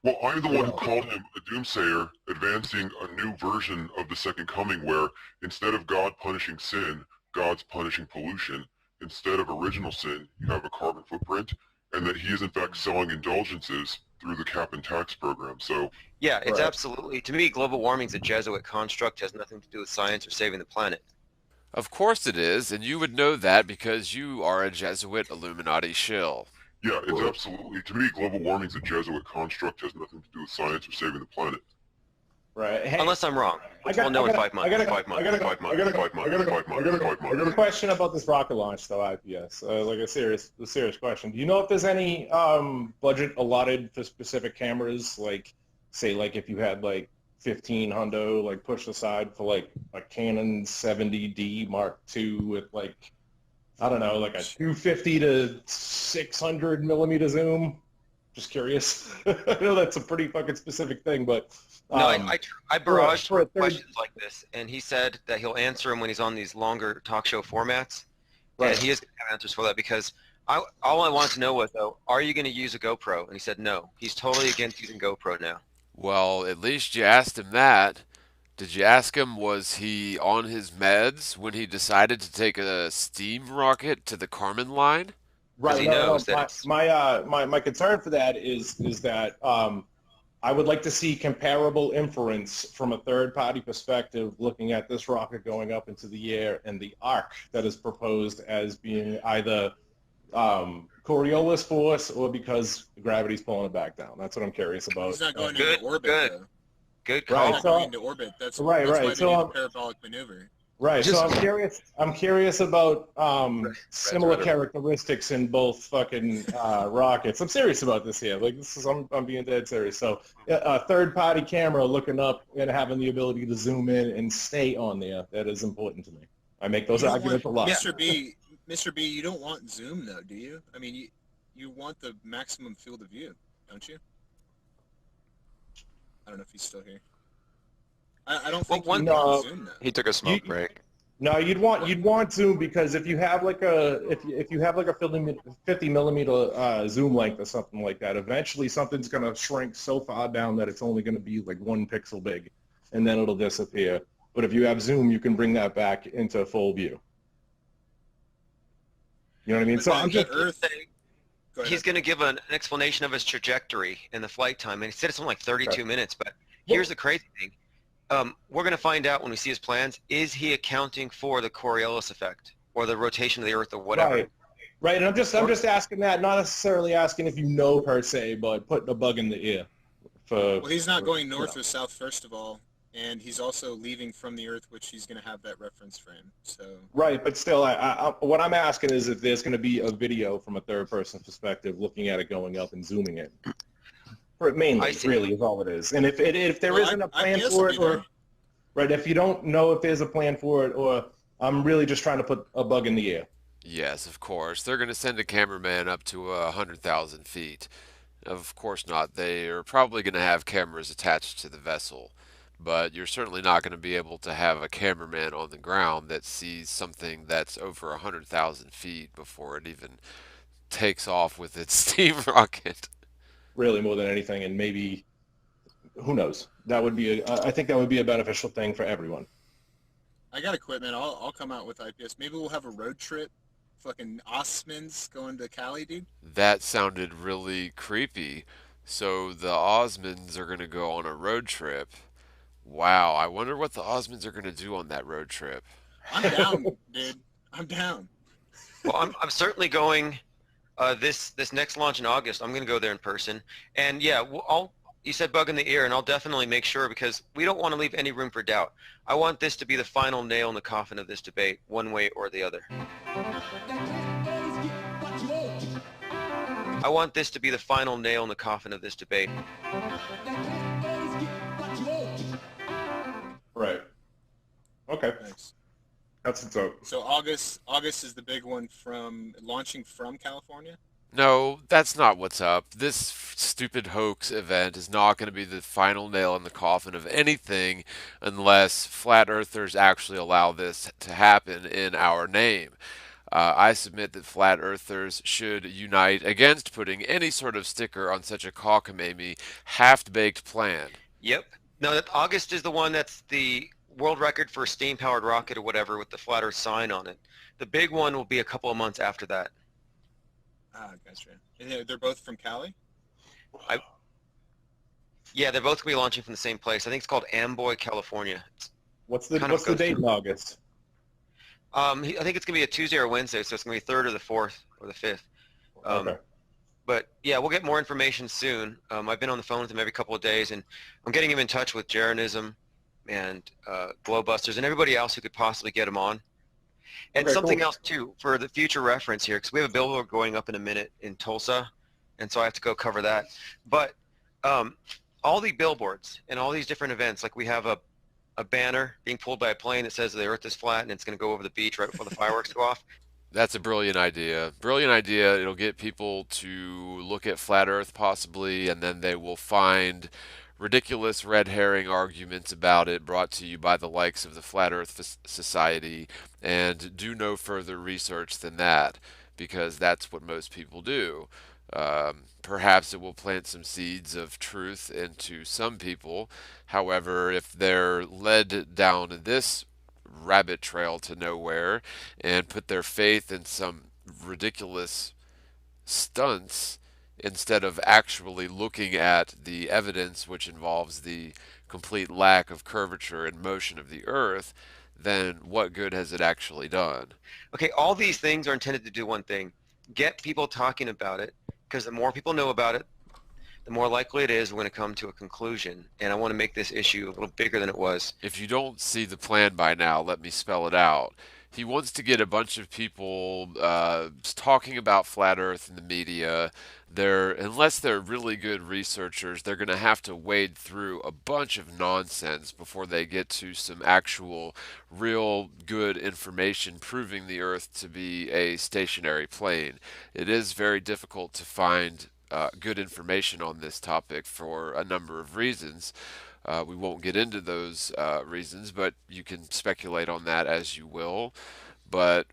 Well, I'm the one who called him a doomsayer, advancing a new version of the second coming where instead of God punishing sin, God's punishing pollution. Instead of original sin, you have a carbon footprint, and that he is in fact selling indulgences through the cap and tax program. So yeah, it's Right. absolutely, to me, global warming is a Jesuit construct, has nothing to do with science or saving the planet. Of course it is, and you would know that because you are a Jesuit Illuminati shill. yeah, it's absolutely, to me, global warming is a Jesuit construct, has nothing to do with science or saving the planet. Right. Hey, Unless I'm wrong, which we'll know in 5 months. 5 months. I got a question about this rocket launch, though, IPS. Like a serious question. Do you know if there's any budget allotted for specific cameras? Like, say, like if you had like 15 hundo, like pushed aside for like a Canon 70D Mark II with like, I don't know, like a 250 to 600 millimeter zoom. Just curious. I know that's a pretty fucking specific thing, but No, I barraged for a him third- questions like this, and he said that he'll answer them when he's on these longer talk show formats. Right. And he is going to have answers for that because all I wanted to know was, though, are you going to use a GoPro? And he said no. He's totally against using GoPro now. Well, at least you asked him that. Did you ask him, was he on his meds when he decided to take a steam rocket to the Kármán line? Right. he No, knows no, that my concern for that is that I would like to see comparable inference from a third party perspective, looking at this rocket going up into the air and the arc that is proposed as being either Coriolis force or because gravity's pulling it back down. That's what I'm curious about. He's not going Good, into orbit, good. though. Good Right, call. He's not so- going into orbit. That's Right, why right. they So, need a parabolic maneuver. Right. Just- So I'm curious about similar right. characteristics in both fucking rockets. I'm serious about this here. Like this is I'm being dead serious. So a third party camera looking up and having the ability to zoom in and stay on there, that is important to me. I make those You don't arguments a lot. Mr. B, you don't want zoom though, do you? I mean, you want the maximum field of view, don't you? I don't know if he's still here. I don't think one- you No. want zoom though. He took a smoke You- break. No, you'd want zoom because if you have like a if you have like a 50 millimeter zoom length or something like that, eventually something's gonna shrink so far down that it's only gonna be like 1 pixel big, and then it'll disappear. But if you have zoom, you can bring that back into full view. You know what I mean? But So then I'm the just Earth. Go ahead. he's going to give an explanation of his trajectory and the flight time, and he said it's only like 32 Okay. minutes. But Well, here's the crazy thing: we're going to find out when we see his plans. Is he accounting for the Coriolis effect or the rotation of the Earth or whatever? right. Right, and I'm Or, just asking that, not necessarily asking if you know per se, but putting a bug in the ear for, Well, he's not for going you north know. or south, first of all, and he's also leaving from the Earth, which he's going to have that reference frame. So, Right, but still, what I'm asking is if there's going to be a video from a third person perspective looking at it going up and zooming in. For I mainly, see. really, is all it is. And if there well, isn't a plan IPS will for be it, there. or right, if you don't know if there's a plan for it, or I'm really just trying to put a bug in the air. Yes, of course. They're going to send a cameraman up to 100,000 feet. Of course not. They are probably going to have cameras attached to the vessel, but you're certainly not going to be able to have a cameraman on the ground that sees something that's over 100,000 feet before it even takes off with its steam rocket. Really, more than anything, and maybe who knows? That would be I think that would be a beneficial thing for everyone. I got equipment. I'll come out with IPS. Maybe we'll have a road trip. Fucking Osmonds going to Cali, dude. That sounded really creepy. So the Osmonds are going to go on a road trip. Wow, I wonder what the Osmonds are going to do on that road trip. I'm down, dude. I'm down. Well, I'm certainly going this next launch in August. I'm going to go there in person, and yeah, I'll. You said bug in the ear, and I'll definitely make sure because we don't want to leave any room for doubt. I want this to be the final nail in the coffin of this debate, one way or the other. I want this to be the final nail in the coffin of this debate. Right. Okay. Thanks. That's what's up. So August is the big one from launching from California. No, that's not what's up. This stupid hoax event is not going to be the final nail in the coffin of anything unless flat earthers actually allow this to happen in our name. I submit that flat earthers should unite against putting any sort of sticker on such a cockamamie, half-baked plan. Yep. No, August is the one that's the world record for steam-powered rocket or whatever with the flat Earth sign on it. The big one will be a couple of months after that. Ah, gotcha. And they're both from Cali. Yeah, they're both going to be launching from the same place. I think it's called Amboy, California. It's What's kind of the goes date through. in August? I think it's going to be a Tuesday or Wednesday, so it's going to be 3rd or the 4th or the 5th. Okay. But yeah, we'll get more information soon. I've been on the phone with him every couple of days, and I'm getting him in touch with Jeranism and Glowbusters and everybody else who could possibly get him on. And Okay, something cool. else too for the future reference here, because we have a billboard going up in a minute in Tulsa, and so I have to go cover that. But all the billboards and all these different events, like we have a banner being pulled by a plane that says the Earth is flat and it's going to go over the beach right before the fireworks go off. That's a brilliant idea. Brilliant idea. It'll get people to look at flat Earth possibly, and then they will find ridiculous red herring arguments about it brought to you by the likes of the Flat Earth Society, and do no further research than that, because that's what most people do. Perhaps it will plant some seeds of truth into some people. However, if they're led down this rabbit trail to nowhere and put their faith in some ridiculous stunts instead of actually looking at the evidence, which involves the complete lack of curvature and motion of the Earth, then what good has it actually done? Okay, all these things are intended to do one thing: get people talking about it, because the more people know about it, the more likely it is we're going to come to a conclusion. And I want to make this issue a little bigger than it was. If you don't see the plan by now, let me spell it out. He wants to get a bunch of people talking about flat Earth in the media. Unless they're really good researchers, they're going to have to wade through a bunch of nonsense before they get to some actual, real good information proving the Earth to be a stationary plane. It is very difficult to find good information on this topic for a number of reasons. We won't get into those reasons, but you can speculate on that as you will. But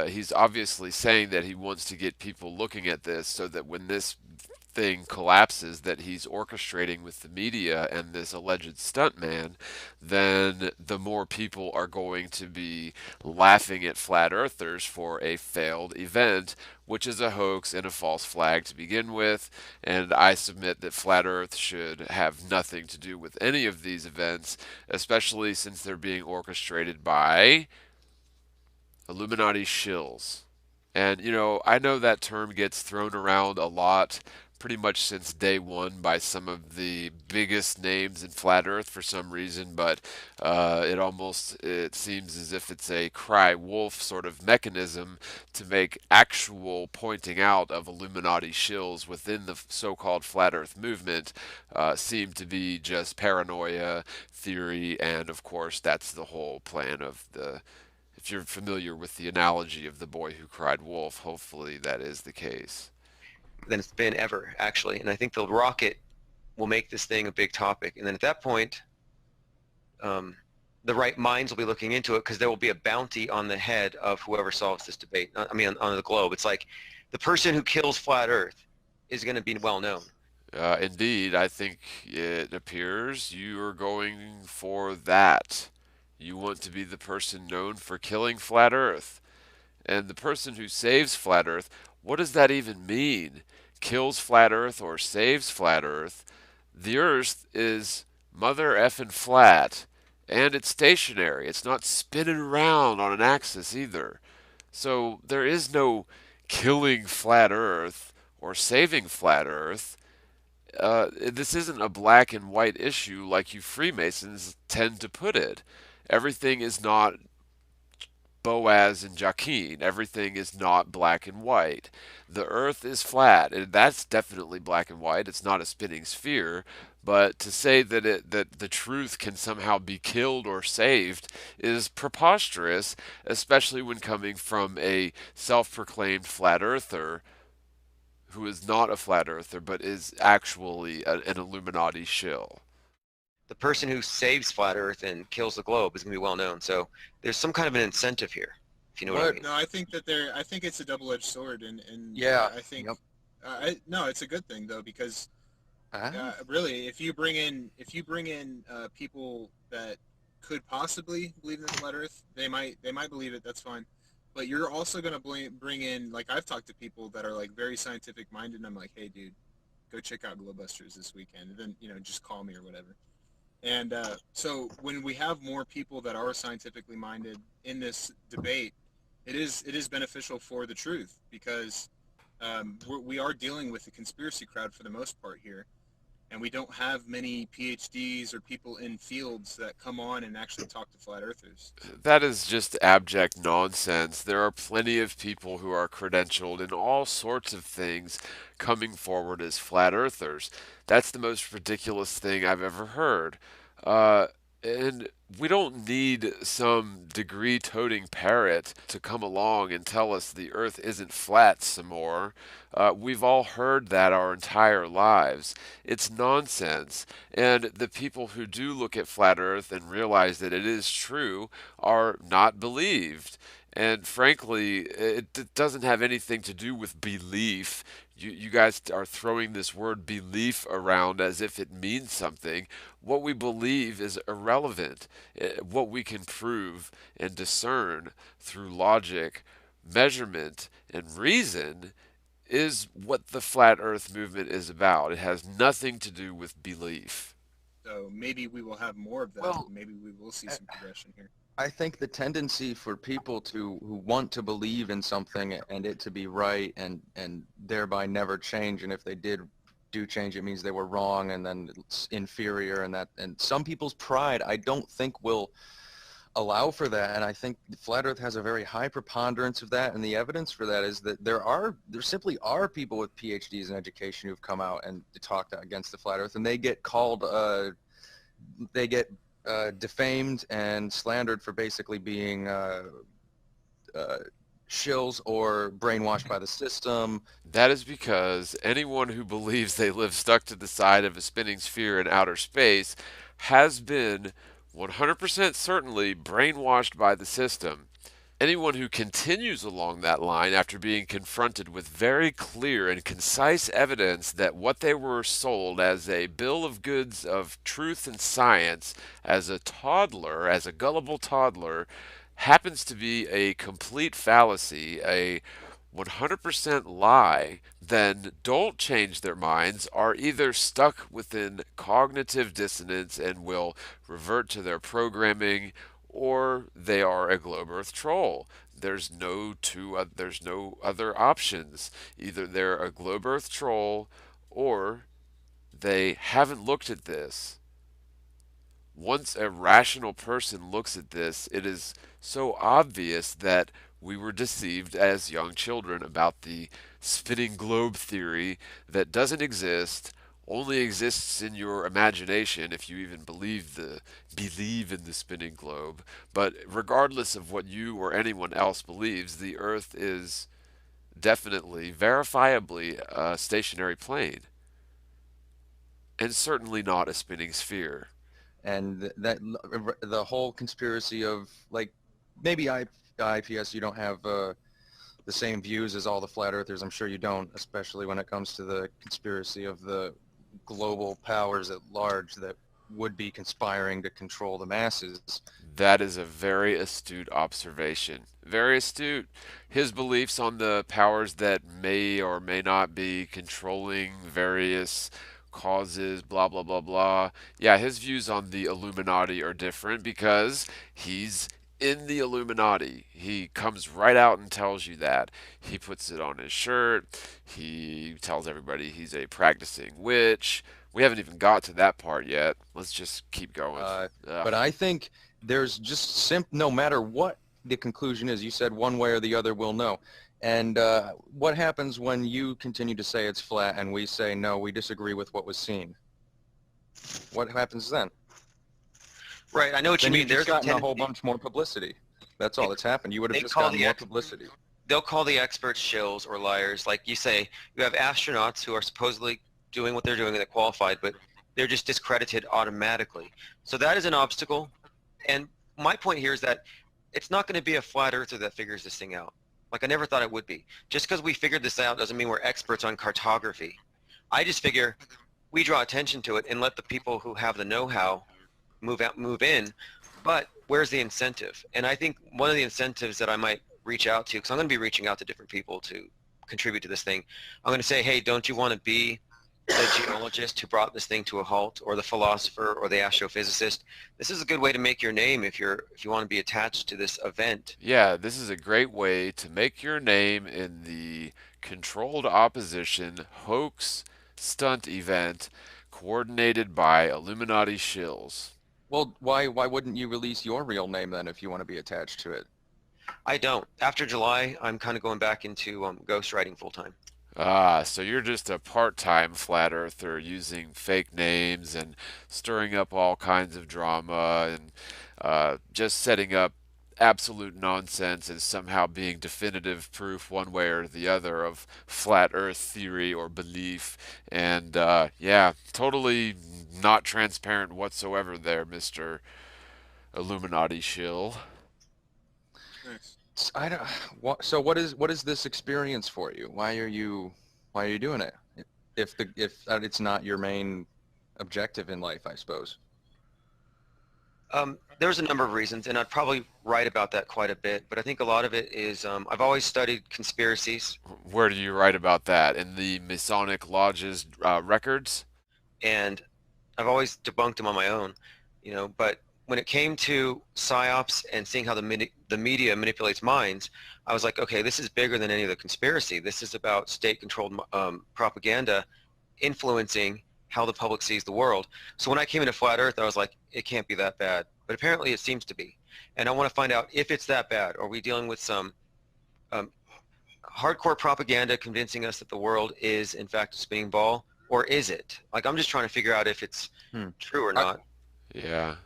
he's obviously saying that he wants to get people looking at this so that when this thing collapses that he's orchestrating with the media and this alleged stuntman, then the more people are going to be laughing at flat earthers for a failed event, which is a hoax and a false flag to begin with. And I submit that flat earth should have nothing to do with any of these events, especially since they're being orchestrated by Illuminati shills. And, I know that term gets thrown around a lot pretty much since day one by some of the biggest names in flat earth for some reason, but it seems as if it's a cry wolf sort of mechanism to make actual pointing out of Illuminati shills within the so-called flat earth movement seem to be just paranoia, theory, and of course that's the whole plan of the if you're familiar with the analogy of the boy who cried wolf, hopefully that is the case. Than it's been ever, actually. And I think the rocket will make this thing a big topic. And then at that point, the right minds will be looking into it because there will be a bounty on the head of whoever solves this debate. I mean, on the globe. It's like the person who kills flat Earth is going to be well known. Indeed, I think it appears you are going for that. You want to be the person known for killing flat Earth. And the person who saves flat Earth, what does that even mean? Kills flat Earth or saves flat Earth? The Earth is mother effing flat, and it's stationary. It's not spinning around on an axis either. So there is no killing flat Earth or saving flat Earth. This isn't a black and white issue like you Freemasons tend to put it. Everything is not Boaz and Jachin. Everything is not black and white. The earth is flat, and that's definitely black and white. It's not a spinning sphere. But to say that the truth can somehow be killed or saved is preposterous, especially when coming from a self-proclaimed flat earther who is not a flat earther but is actually an Illuminati shill. The person who saves flat Earth and kills the globe is going to be well known. So there's some kind of an incentive here, if you know what I mean. No, I think that I think it's a double-edged sword, and Yeah. I think, Yep. no, it's a good thing though because Ah. really, if you bring in people that could possibly believe in the flat Earth, they might believe it. That's fine, but you're also going to bring in, like, I've talked to people that are like very scientific minded, and I'm like, hey, dude, go check out Globusters this weekend, and then just call me or whatever. And so when we have more people that are scientifically minded in this debate, it is beneficial for the truth because we are dealing with the conspiracy crowd for the most part here, and we don't have many PhDs or people in fields that come on and actually talk to flat earthers. That is just abject nonsense. There are plenty of people who are credentialed in all sorts of things coming forward as flat earthers. That's the most ridiculous thing I've ever heard. Uh, and we don't need some degree toting parrot to come along and tell us the earth isn't flat some more. We've all heard that our entire lives. It's nonsense. And the people who do look at flat earth and realize that it is true are not believed. And frankly, it doesn't have anything to do with belief. You guys are throwing this word belief around as if it means something. What we believe is irrelevant. What we can prove and discern through logic, measurement, and reason is what the flat earth movement is about. It has nothing to do with belief. So maybe we will have more of that. Well, Maybe we will see some progression here. I think the tendency for people who want to believe in something and it to be right and thereby never change, and if they do change, it means they were wrong and then it's inferior, and some people's pride I don't think will allow for that, and I think flat earth has a very high preponderance of that, and the evidence for that is that there simply are people with PhDs in education who've come out and talked against the flat earth, and they get called they get defamed and slandered for basically being shills or brainwashed by the system. That is because anyone who believes they live stuck to the side of a spinning sphere in outer space has been 100% certainly brainwashed by the system. Anyone who continues along that line after being confronted with very clear and concise evidence that what they were sold as a bill of goods of truth and science as a toddler, as a gullible toddler, happens to be a complete fallacy, a 100% lie, then don't change their minds, are either stuck within cognitive dissonance and will revert to their programming, or they are a globe earth troll. There's no other options. Either they're a globe earth troll or they haven't looked at this. Once a rational person looks at this, it is so obvious that we were deceived as young children about the spinning globe theory that doesn't exist, only exists in your imagination if you even believe in the spinning globe. But regardless of what you or anyone else believes, the earth is definitely, verifiably a stationary plane, and certainly not a spinning sphere. And that the whole conspiracy of like maybe IPS, you don't have the same views as all the flat earthers. I'm sure you don't, especially when it comes to the conspiracy of the global powers at large that would be conspiring to control the masses. That is a very astute observation. Very astute. His beliefs on the powers that may or may not be controlling various causes, blah, blah, blah, blah. Yeah, his views on the Illuminati are different because he's in the Illuminati. He comes right out and tells you that. He puts it on his shirt. He tells everybody he's a practicing witch. We haven't even got to that part yet. Let's just keep going. But I think there's just no matter what the conclusion is, you said one way or the other we'll know. And what happens when you continue to say it's flat and we say, no, we disagree with what was seen? What happens then? Right, I know what you Then mean. you've There's just gotten a whole tendency- bunch more publicity. That's all that's happened. You would have they just call gotten the more ex- publicity. They'll call the experts shills or liars. Like you say, you have astronauts who are supposedly doing what they're doing and they're qualified, but they're just discredited automatically. So that is an obstacle. And my point here is that it's not going to be a flat earther that figures this thing out. Like I never thought it would be. Just because we figured this out doesn't mean we're experts on cartography. I just figure we draw attention to it and let the people who have the know-how move in. But where's the incentive? And I think one of the incentives that I might reach out to, because I'm going to be reaching out to different people to contribute to this thing, I'm going to say, hey, don't you want to be the geologist who brought this thing to a halt, or the philosopher, or the astrophysicist? This is a good way to make your name if you want to be attached to this event. Yeah, this is a great way to make your name in the controlled opposition hoax stunt event coordinated by Illuminati shills. Well, why wouldn't you release your real name then if you want to be attached to it? I don't. After July, I'm kind of going back into ghostwriting full time. Ah, so you're just a part-time flat earther using fake names and stirring up all kinds of drama and just setting up absolute nonsense as somehow being definitive proof one way or the other of flat earth theory or belief. And yeah, totally not transparent whatsoever there, Mr. Illuminati shill. Nice. I don't. So what is this experience for you? Why are you doing it? If it's not your main objective in life, I suppose. There's a number of reasons, and I'd probably write about that quite a bit, but I think a lot of it is I've always studied conspiracies, Where do you write about that? In the Masonic Lodge's records? and I've always debunked them on my own, but when it came to psyops and seeing how the media manipulates minds, I was like, okay, this is bigger than any of the conspiracy. This is about state-controlled propaganda influencing how the public sees the world. So when I came into Flat Earth, I was like, it can't be that bad. But apparently it seems to be. And I want to find out if it's that bad. Are we dealing with some hardcore propaganda convincing us that the world is, in fact, a spinning ball? Or is it? Like, I'm just trying to figure out if it's true or not. Yeah.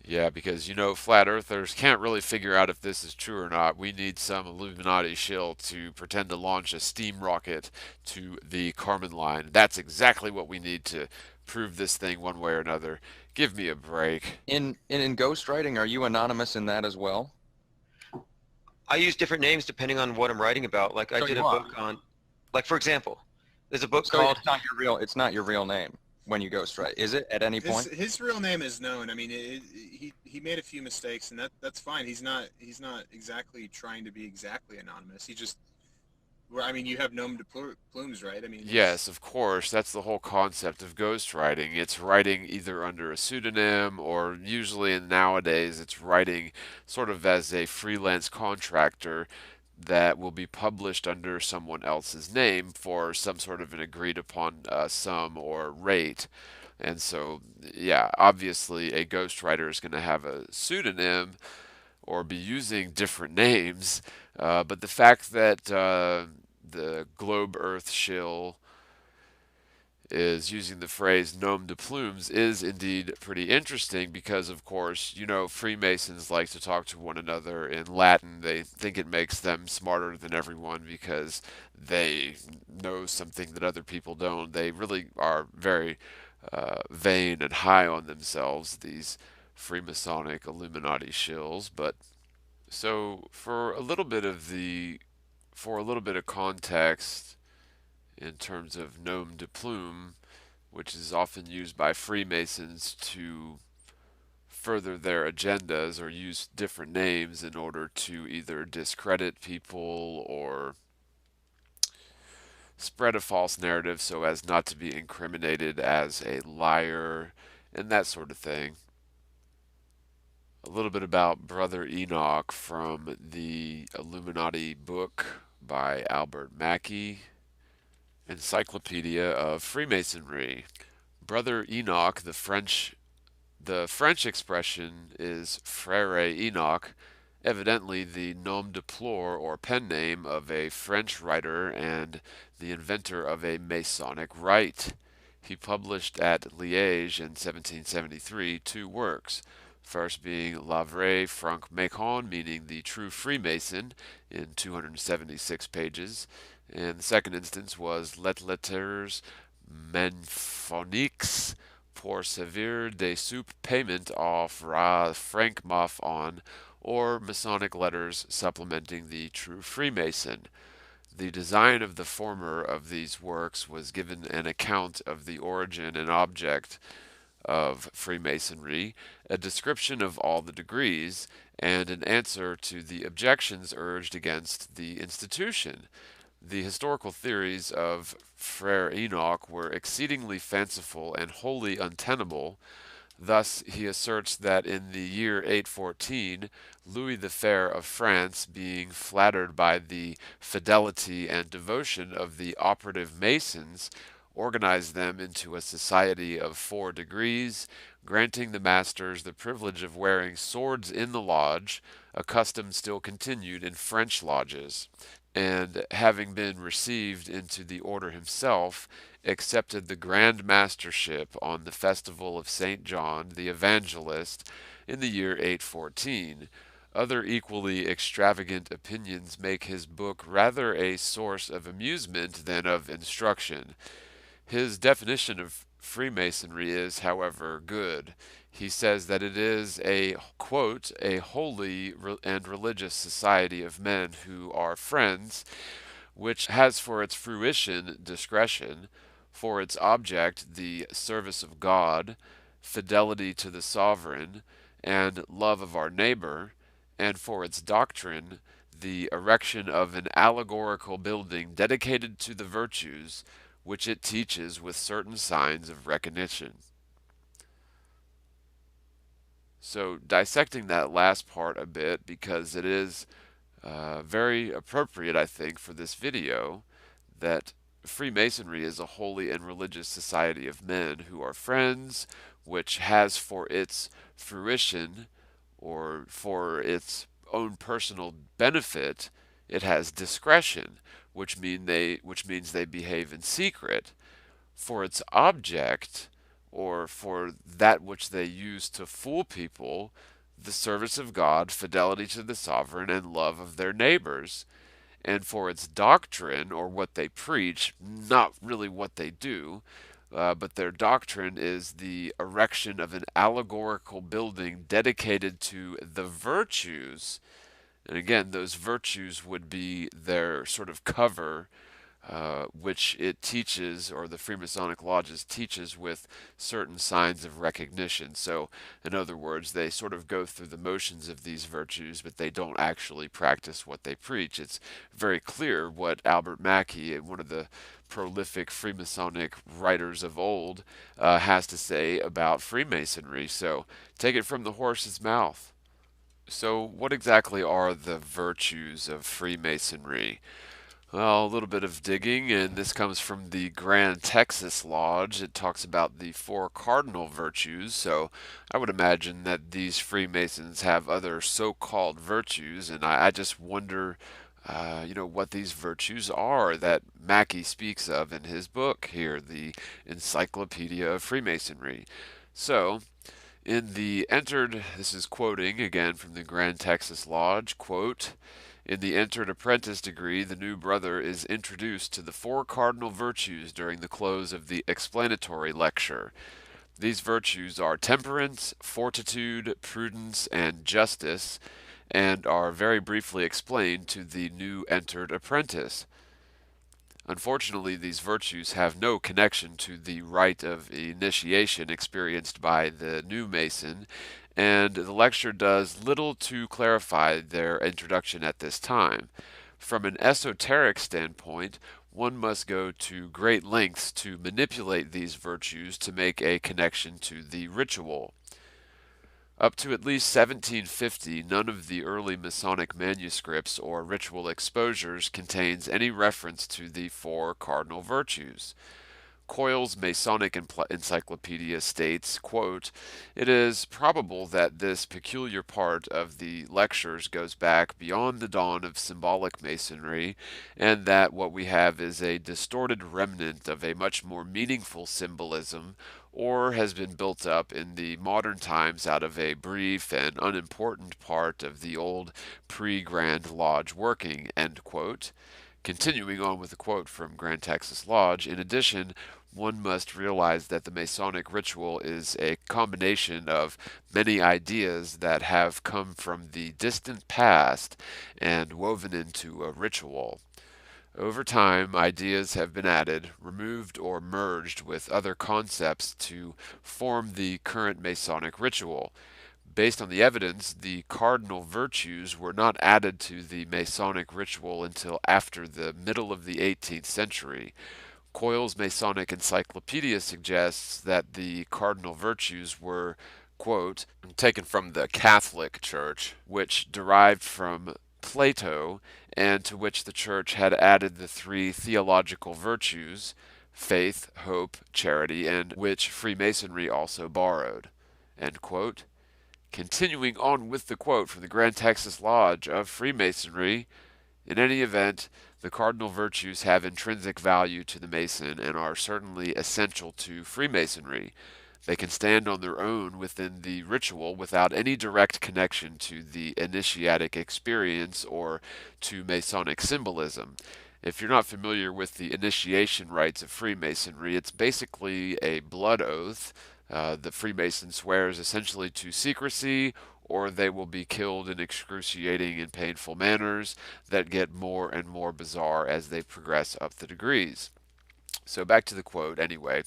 Yeah, because flat earthers can't really figure out if this is true or not. We need some Illuminati shill to pretend to launch a steam rocket to the Kármán line. That's exactly what we need to prove this thing one way or another. Give me a break. In ghostwriting, are you anonymous in that as well? I use different names depending on what I'm writing about. Like I So did you a are. book on, like for example, there's a book So called. it's not your real name when you ghostwrite, is it? At any point? His real name is known. I mean, he made a few mistakes, and that's fine. He's not exactly trying to be exactly anonymous. He just, well, I mean, you have nom de plumes, right? I mean, Yes, of course. That's the whole concept of ghostwriting. It's writing either under a pseudonym or usually nowadays it's writing sort of as a freelance contractor that will be published under someone else's name for some sort of an agreed upon sum or rate. And so, yeah, obviously a ghostwriter is going to have a pseudonym or be using different names. But the fact that the Globe Earth shill is using the phrase nom de plumes is indeed pretty interesting because, of course, you know, Freemasons like to talk to one another in Latin. They think it makes them smarter than everyone because they know something that other people don't. They really are very vain and high on themselves, these Freemasonic Illuminati shills. But so for a little bit of context in terms of nom de plume, which is often used by Freemasons to further their agendas or use different names in order to either discredit people or spread a false narrative so as not to be incriminated as a liar and that sort of thing. A little bit about Brother Enoch from the Illuminati book by Albert Mackey, Encyclopedia of Freemasonry. Brother Enoch, the French expression is Frère Enoch, evidently the nom de plume or pen name of a French writer and the inventor of a Masonic rite. He published at Liège in 1773 two works, first being La Vraie Franc-Maçon, meaning the true Freemason, in 276 pages, and the second instance was Les Lettres Manphoniques pour servir de soup payment of ra Franc-Maçon, or Masonic letters supplementing the true Freemason. The design of the former of these works was given an account of the origin and object of Freemasonry, a description of all the degrees, and an answer to the objections urged against the institution. The historical theories of Frere Enoch were exceedingly fanciful and wholly untenable. Thus he asserts that in the year 814, Louis the Fair of France, being flattered by the fidelity and devotion of the operative Masons, organized them into a society of 4 degrees, granting the masters the privilege of wearing swords in the lodge, a custom still continued in French lodges, and having been received into the order himself, accepted the Grand Mastership on the festival of St. John the Evangelist in the year 814. Other equally extravagant opinions make his book rather a source of amusement than of instruction. His definition of Freemasonry is, however, good. He says that it is a, quote, a holy and religious society of men who are friends, which has for its fruition discretion, for its object the service of God, fidelity to the sovereign, and love of our neighbor, and for its doctrine the erection of an allegorical building dedicated to the virtues, which it teaches with certain signs of recognition. So, dissecting that last part a bit, because it is very appropriate, I think, for this video, that Freemasonry is a holy and religious society of men who are friends, which has for its fruition or for its own personal benefit, it has discretion, which means they behave in secret. For its object, or for that which they use to fool people, the service of God, fidelity to the sovereign, and love of their neighbors. And for its doctrine, or what they preach, not really what they do, but their doctrine is the erection of an allegorical building dedicated to the virtues, And again, those virtues would be their sort of cover, which it teaches, or the Freemasonic lodges teaches, with certain signs of recognition. So, in other words, they sort of go through the motions of these virtues, but they don't actually practice what they preach. It's very clear what Albert Mackey, one of the prolific Freemasonic writers of old, has to say about Freemasonry. So, take it from the horse's mouth. So, what exactly are the virtues of Freemasonry? Well, a little bit of digging, and this comes from the Grand Texas Lodge. It talks about the four cardinal virtues, so I would imagine that these Freemasons have other so-called virtues, and I just wonder, what these virtues are that Mackey speaks of in his book here, the Encyclopedia of Freemasonry. So, this is quoting again from the Grand Texas Lodge, quote, in the entered apprentice degree, the new brother is introduced to the four cardinal virtues during the close of the explanatory lecture. These virtues are temperance, fortitude, prudence, and justice, and are very briefly explained to the new entered apprentice. Unfortunately, these virtues have no connection to the rite of initiation experienced by the new Mason, and the lecture does little to clarify their introduction at this time. From an esoteric standpoint, one must go to great lengths to manipulate these virtues to make a connection to the ritual. Up to at least 1750, none of the early Masonic manuscripts or ritual exposures contains any reference to the four cardinal virtues. Coyle's Masonic Encyclopedia states, quote, it is probable that this peculiar part of the lectures goes back beyond the dawn of symbolic Masonry, and that what we have is a distorted remnant of a much more meaningful symbolism, or has been built up in the modern times out of a brief and unimportant part of the old pre-Grand Lodge working, end quote. Continuing on with the quote from Grand Texas Lodge, in addition, one must realize that the Masonic ritual is a combination of many ideas that have come from the distant past and woven into a ritual. Over time, ideas have been added, removed, or merged with other concepts to form the current Masonic ritual. Based on the evidence, the cardinal virtues were not added to the Masonic ritual until after the middle of the 18th century. Coyle's Masonic Encyclopedia suggests that the cardinal virtues were, quote, taken from the Catholic Church, which derived from Plato, and to which the Church had added the three theological virtues, faith, hope, charity, and which Freemasonry also borrowed, end quote. Continuing on with the quote from the Grand Texas Lodge of Freemasonry, in any event, the cardinal virtues have intrinsic value to the Mason and are certainly essential to Freemasonry. They can stand on their own within the ritual without any direct connection to the initiatic experience or to Masonic symbolism. If you're not familiar with the initiation rites of Freemasonry, it's basically a blood oath. The Freemason swears essentially to secrecy, or they will be killed in excruciating and painful manners that get more and more bizarre as they progress up the degrees. So back to the quote anyway.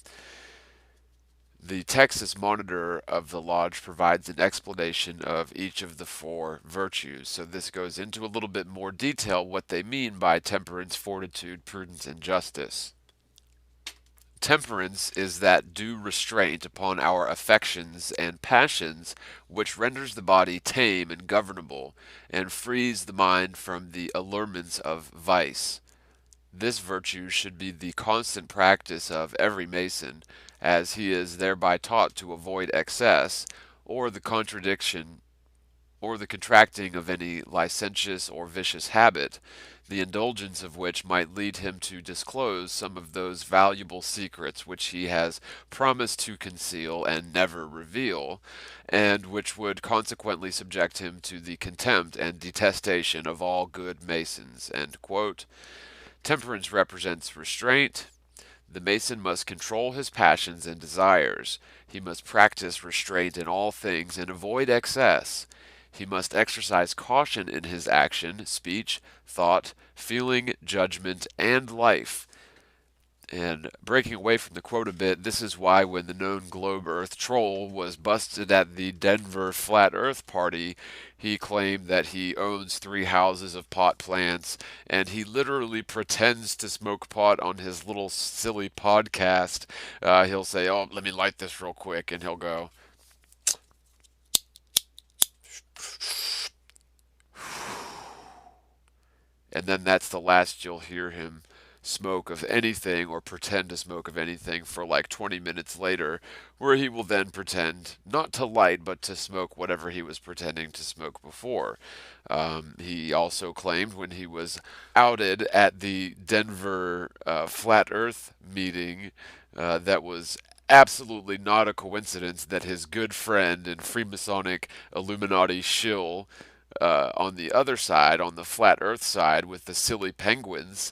The Texas Monitor of the Lodge provides an explanation of each of the four virtues. So this goes into a little bit more detail what they mean by temperance, fortitude, prudence, and justice. Temperance is that due restraint upon our affections and passions which renders the body tame and governable, and frees the mind from the allurements of vice. This virtue should be the constant practice of every Mason, as he is thereby taught to avoid excess, or the contradiction, or the contracting of any licentious or vicious habit, the indulgence of which might lead him to disclose some of those valuable secrets which he has promised to conceal and never reveal, and which would consequently subject him to the contempt and detestation of all good Masons. Temperance represents restraint. The Mason must control his passions and desires. He must practice restraint in all things and avoid excess. He must exercise caution in his action, speech, thought, feeling, judgment, and life. And breaking away from the quote a bit, this is why when the known globe Earth troll was busted at the Denver Flat Earth party, he claimed that he owns 3 houses of pot plants, and he literally pretends to smoke pot on his little silly podcast. He'll say, "Oh, let me light this real quick," and he'll go, and then that's the last you'll hear him smoke of anything or pretend to smoke of anything for like 20 minutes later, where he will then pretend not to light but to smoke whatever he was pretending to smoke before. He also claimed when he was outed at the Denver Flat Earth meeting that was absolutely not a coincidence that his good friend and Freemasonic Illuminati shill on the other side, on the flat Earth side, with the silly penguins.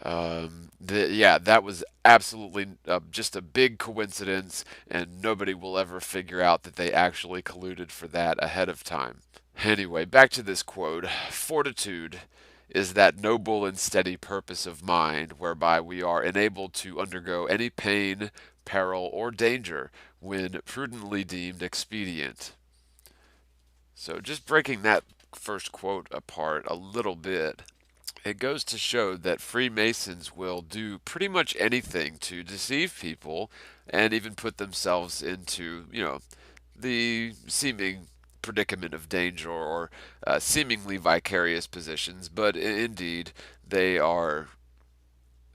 Yeah, that was absolutely just a big coincidence, and nobody will ever figure out that they actually colluded for that ahead of time. Anyway, back to this quote. Fortitude is that noble and steady purpose of mind whereby we are enabled to undergo any pain, peril, or danger when prudently deemed expedient. So just breaking that first quote apart a little bit, it goes to show that Freemasons will do pretty much anything to deceive people and even put themselves into, the seeming predicament of danger or seemingly vicarious positions, but indeed they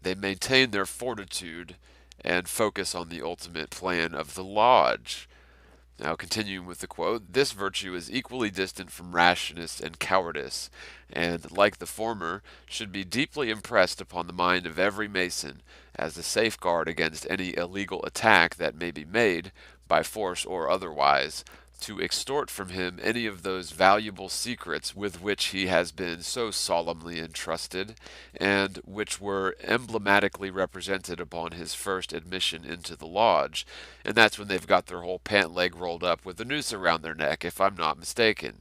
maintain their fortitude and focus on the ultimate plan of the lodge. Now, continuing with the quote, this virtue is equally distant from rashness and cowardice, and, like the former, should be deeply impressed upon the mind of every Mason, as a safeguard against any illegal attack that may be made, by force or otherwise, to extort from him any of those valuable secrets with which he has been so solemnly entrusted, and which were emblematically represented upon his first admission into the lodge. And that's when they've got their whole pant leg rolled up with a noose around their neck, if I'm not mistaken.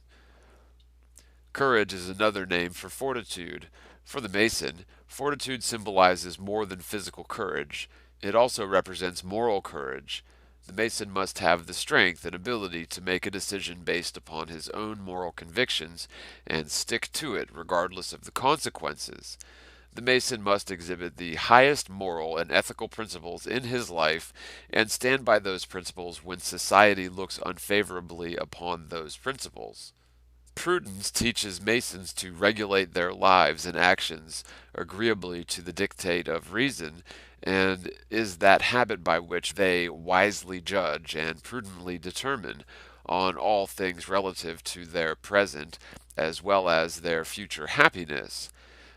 Courage is another name for fortitude. For the Mason, fortitude symbolizes more than physical courage. It also represents moral courage. The Mason must have the strength and ability to make a decision based upon his own moral convictions and stick to it regardless of the consequences. The Mason must exhibit the highest moral and ethical principles in his life and stand by those principles when society looks unfavorably upon those principles. Prudence teaches Masons to regulate their lives and actions agreeably to the dictate of reason, and is that habit by which they wisely judge and prudently determine on all things relative to their present as well as their future happiness.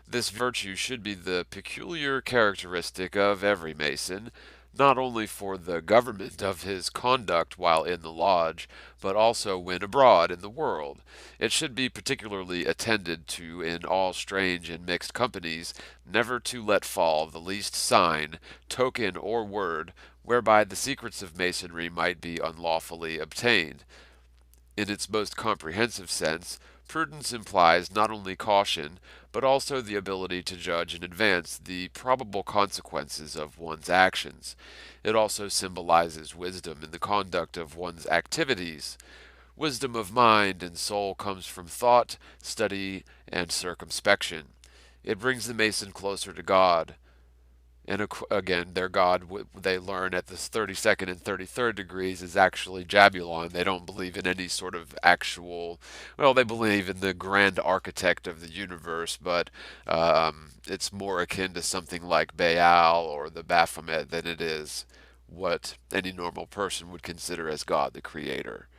This virtue should be the peculiar characteristic of every Mason, not only for the government of his conduct while in the lodge, but also when abroad in the world. It should be particularly attended to in all strange and mixed companies, never to let fall the least sign, token, or word, whereby the secrets of Masonry might be unlawfully obtained. In its most comprehensive sense, prudence implies not only caution, but also the ability to judge in advance the probable consequences of one's actions. It also symbolizes wisdom in the conduct of one's activities. Wisdom of mind and soul comes from thought, study, and circumspection. It brings the Mason closer to God. And again, their god, they learn at the 32nd and 33rd degrees, is actually Jabulon. They don't believe in any sort of actual, well, they believe in the grand architect of the universe, but it's more akin to something like Baal or the Baphomet than it is what any normal person would consider as God, the creator.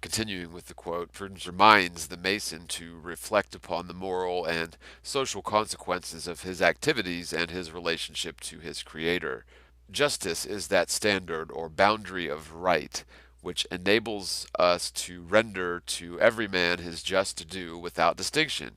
Continuing with the quote, Prudence reminds the Mason to reflect upon the moral and social consequences of his activities and his relationship to his Creator. Justice is that standard or boundary of right which enables us to render to every man his just due without distinction.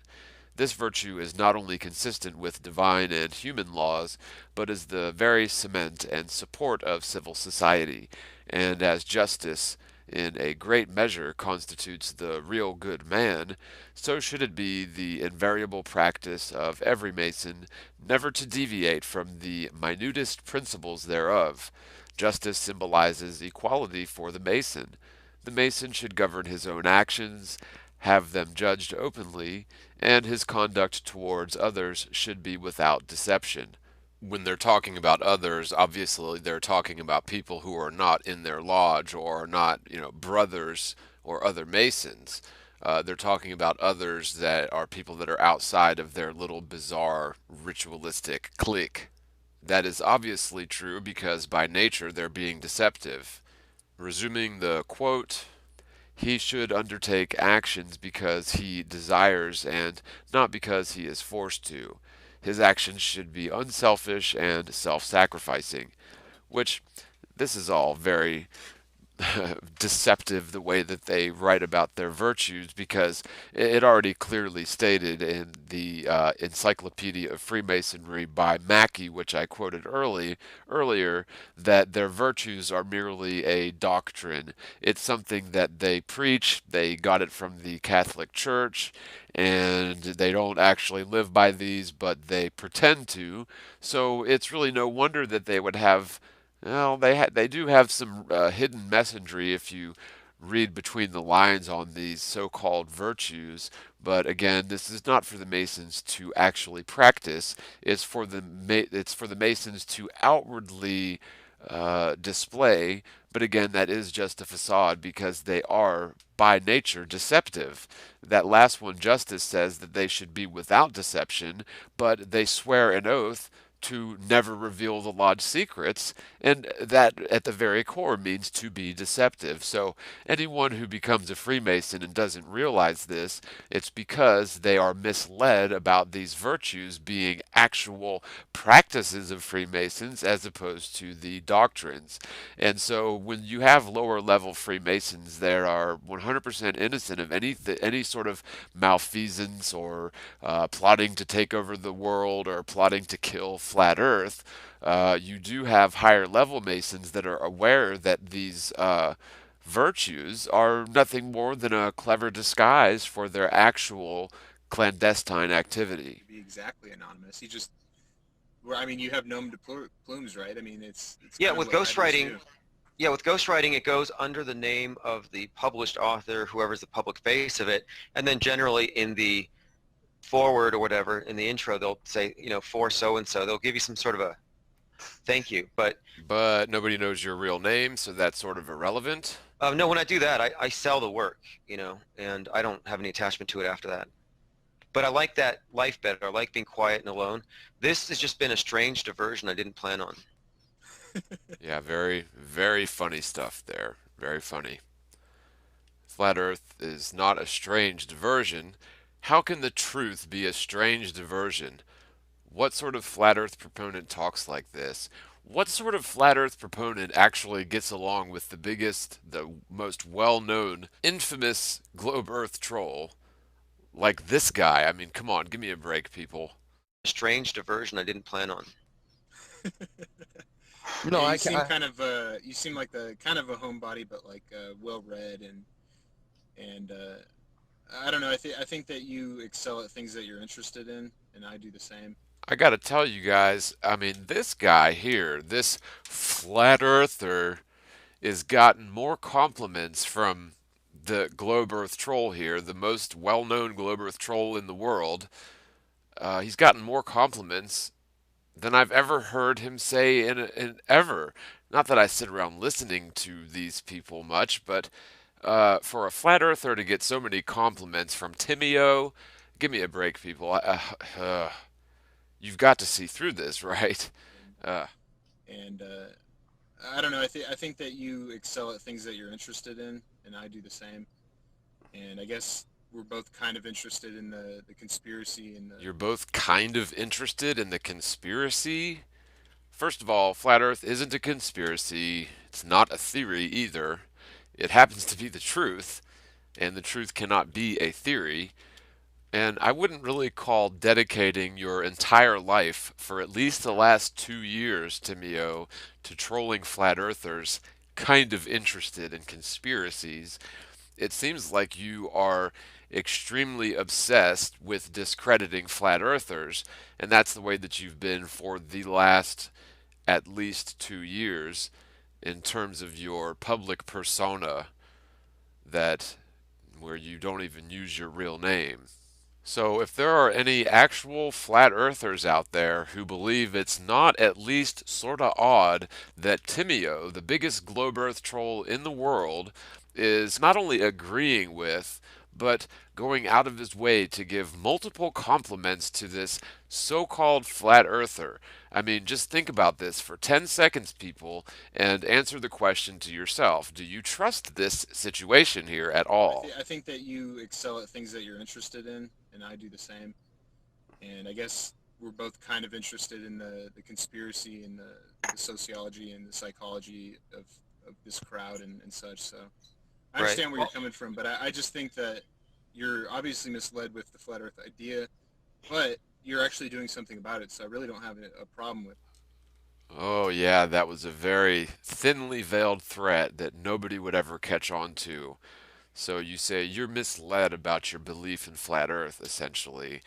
This virtue is not only consistent with divine and human laws, but is the very cement and support of civil society, and as justice in a great measure constitutes the real good man, so should it be the invariable practice of every Mason never to deviate from the minutest principles thereof. Justice symbolizes equality for the Mason. The Mason should govern his own actions, have them judged openly, and his conduct towards others should be without deception. When they're talking about others, obviously they're talking about people who are not in their lodge or are not, brothers or other Masons. They're talking about others that are people that are outside of their little bizarre ritualistic clique. That is obviously true because by nature they're being deceptive. Resuming the quote, he should undertake actions because he desires and not because he is forced to. His actions should be unselfish and self sacrificing, which this is all very deceptive the way that they write about their virtues because it already clearly stated in the Encyclopedia of Freemasonry by Mackey, which I quoted earlier, that their virtues are merely a doctrine. It's something that they preach. They got it from the Catholic Church, and they don't actually live by these, but they pretend to. So it's really no wonder that they would have, well, they do have some hidden messaging if you read between the lines on these so-called virtues. But again, this is not for the Masons to actually practice. It's for the Masons to outwardly display. But again, that is just a facade because they are by nature deceptive. That last one, Justice, says that they should be without deception, but they swear an oath to never reveal the lodge secrets, and that at the very core means to be deceptive. So anyone who becomes a Freemason and doesn't realize this, it's because they are misled about these virtues being actual practices of Freemasons as opposed to the doctrines. And so when you have lower level Freemasons that are 100% innocent of any sort of malfeasance or plotting to take over the world or plotting to kill flat Earth, you do have higher level Masons that are aware that these virtues are nothing more than a clever disguise for their actual clandestine activity. Be exactly anonymous. He just, well, I mean, you have nom de plumes, right? I mean, it's Yeah, kind of with what writers ghostwriting, do. yeah, with ghostwriting, it goes under the name of the published author, whoever's the public face of it, and then generally in the forward or whatever, in the intro, they'll say, for so-and-so. They'll give you some sort of a thank you. But But nobody knows your real name, so that's sort of irrelevant. no, when I do that, I sell the work, and I don't have any attachment to it after that. But I like that life better. I like being quiet and alone. This has just been a strange diversion I didn't plan on. Yeah, very, very funny stuff there. Very funny. Flat Earth is not a strange diversion. How can the truth be a strange diversion? What sort of flat Earth proponent talks like this? What sort of flat Earth proponent actually gets along with the biggest, the most well known, infamous globe Earth troll like this guy? I mean, come on, give me a break, people. A strange diversion I didn't plan on. No, Yeah, I you can. seem kind of you seem like the kind of a homebody, but like well read and I don't know. I think that you excel at things that you're interested in, and I do the same. I gotta tell you guys, I mean, this guy here, this flat earther, is gotten more compliments from the globe Earth troll here, the most well known globe Earth troll in the world. He's gotten more compliments than I've ever heard him say in ever. Not that I sit around listening to these people much, but for a flat earther to get so many compliments from Timeo, give me a break, people. You've got to see through this, right? Uh, And I don't know. I think that you excel at things that you're interested in, and I do the same. And I guess we're both kind of interested in the conspiracy and the. you're both kind of interested in the conspiracy. First of all, flat Earth isn't a conspiracy. It's not a theory either. It happens to be the truth, and the truth cannot be a theory. And I wouldn't really call dedicating your entire life for at least the last 2 years, Timio, to trolling flat earthers kind of interested in conspiracies, it seems like you are extremely obsessed with discrediting flat earthers, and that's the way that you've been for the last at least 2 years in terms of your public persona, that where you don't even use your real name. So, if there are any actual flat earthers out there who believe it's not at least sorta odd that Timeo, the biggest globe earth troll in the world, is not only agreeing with, but going out of his way to give multiple compliments to this so called flat earther. I mean, just think about this for 10 seconds, people, and answer the question to yourself. Do you trust this situation here at all? I think that you excel at things that you're interested in, and I do the same. And I guess we're both kind of interested in the conspiracy and the sociology and the psychology of this crowd and such. So I Right. understand where you're coming from, but I just think that you're obviously misled with the flat Earth idea, but you're actually doing something about it. So I really don't have a problem with it. Oh, yeah, that was a very thinly veiled threat that nobody would ever catch on to. So you say you're misled about your belief in flat Earth, essentially,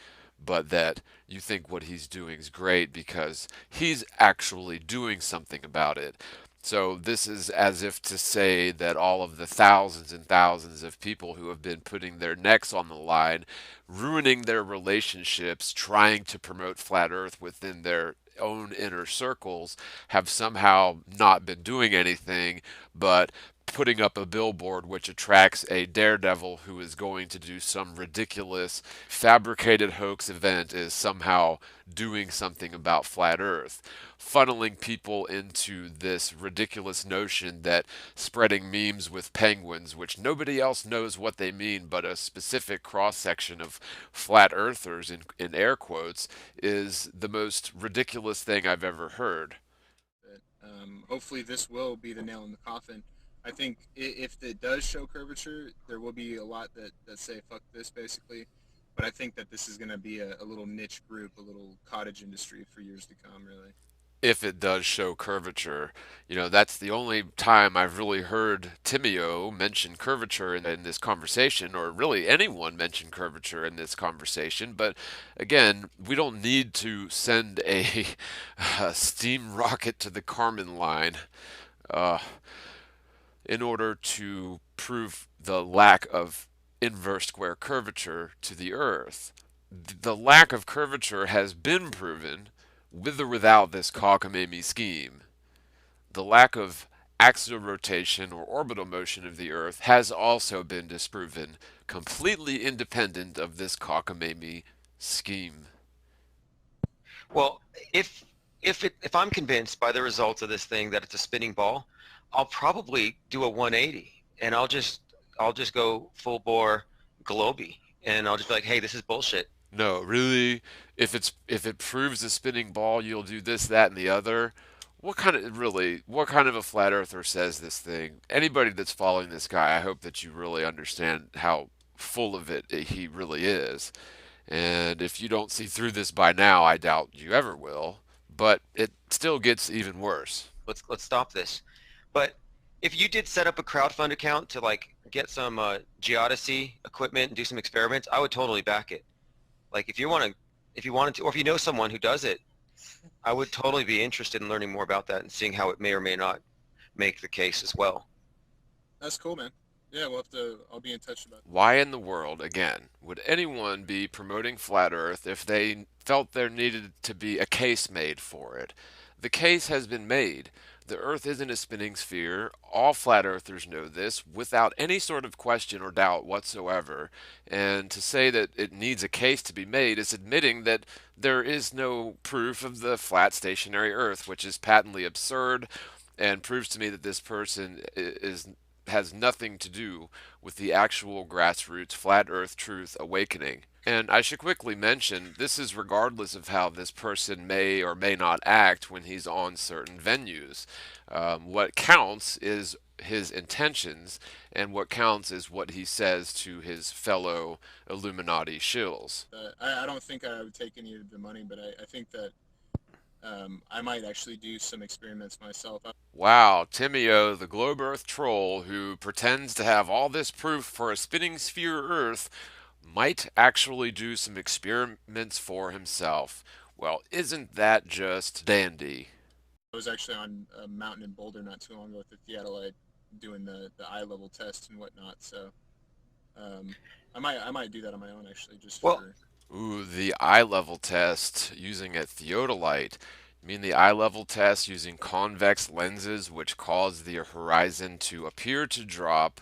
but that you think what he's doing is great because he's actually doing something about it. So this is as if to say that all of the thousands and thousands of people who have been putting their necks on the line, ruining their relationships, trying to promote flat Earth within their own inner circles, have somehow not been doing anything but putting up a billboard which attracts a daredevil who is going to do some ridiculous fabricated hoax event is somehow doing something about flat earth, funneling people into this ridiculous notion that spreading memes with penguins, which nobody else knows what they mean but a specific cross section of flat earthers in air quotes, is the most ridiculous thing I've ever heard. Hopefully, this will be the nail in the coffin. I think if it does show curvature, there will be a lot that say "fuck this" basically. But I think that this is going to be a little niche group, a little cottage industry for years to come, really. If it does show curvature. That's the only time I've really heard Timeo mention curvature in this conversation, or really anyone mention curvature in this conversation. But again, we don't need to send a steam rocket to the Kármán line uh, in order to prove the lack of inverse square curvature to the Earth. The lack of curvature has been proven with or without this cockamamie scheme. The lack of axial rotation or orbital motion of the Earth has also been disproven, completely independent of this cockamamie scheme. Well, if I'm convinced by the results of this thing that it's a spinning ball, I'll probably do a 180 and I'll just go full bore Globy and I'll just be like, hey, this is bullshit. No, really, if it proves a spinning ball, you'll do this, that, and the other. What kind of a flat earther says this thing? Anybody that's following this guy, I hope that you really understand how full of it he really is. And if you don't see through this by now, I doubt you ever will. But it still gets even worse. Let's stop this. But if you did set up a crowdfund account to like get some geodesy equipment and do some experiments, I would totally back it. Like if you wanted to, or if you know someone who does it, I would totally be interested in learning more about that and seeing how it may or may not make the case as well. That's cool, man. Yeah, we'll have to. I'll be in touch about that. Why in the world, again, would anyone be promoting flat Earth if they felt there needed to be a case made for it? The case has been made. The Earth isn't a spinning sphere. All flat earthers know this without any sort of question or doubt whatsoever. And to say that it needs a case to be made is admitting that there is no proof of the flat stationary Earth, which is patently absurd and proves to me that this person is has nothing to do with the actual grassroots flat earth truth awakening. And I should quickly mention this is regardless of how this person may or may not act when he's on certain venues. What counts is his intentions, and what counts is what he says to his fellow Illuminati shills. I don't think I would take any of the money, but I think that I might actually do some experiments myself. Wow, Timio, the globe Earth troll who pretends to have all this proof for a spinning sphere Earth, might actually do some experiments for himself. Well, isn't that just dandy? I was actually on a mountain in Boulder not too long ago with the theodolite doing the eye level test and whatnot. So I might do that on my own actually, just Well, for. Ooh, the eye level test using a theodolite. You mean the eye level test using convex lenses which cause the horizon to appear to drop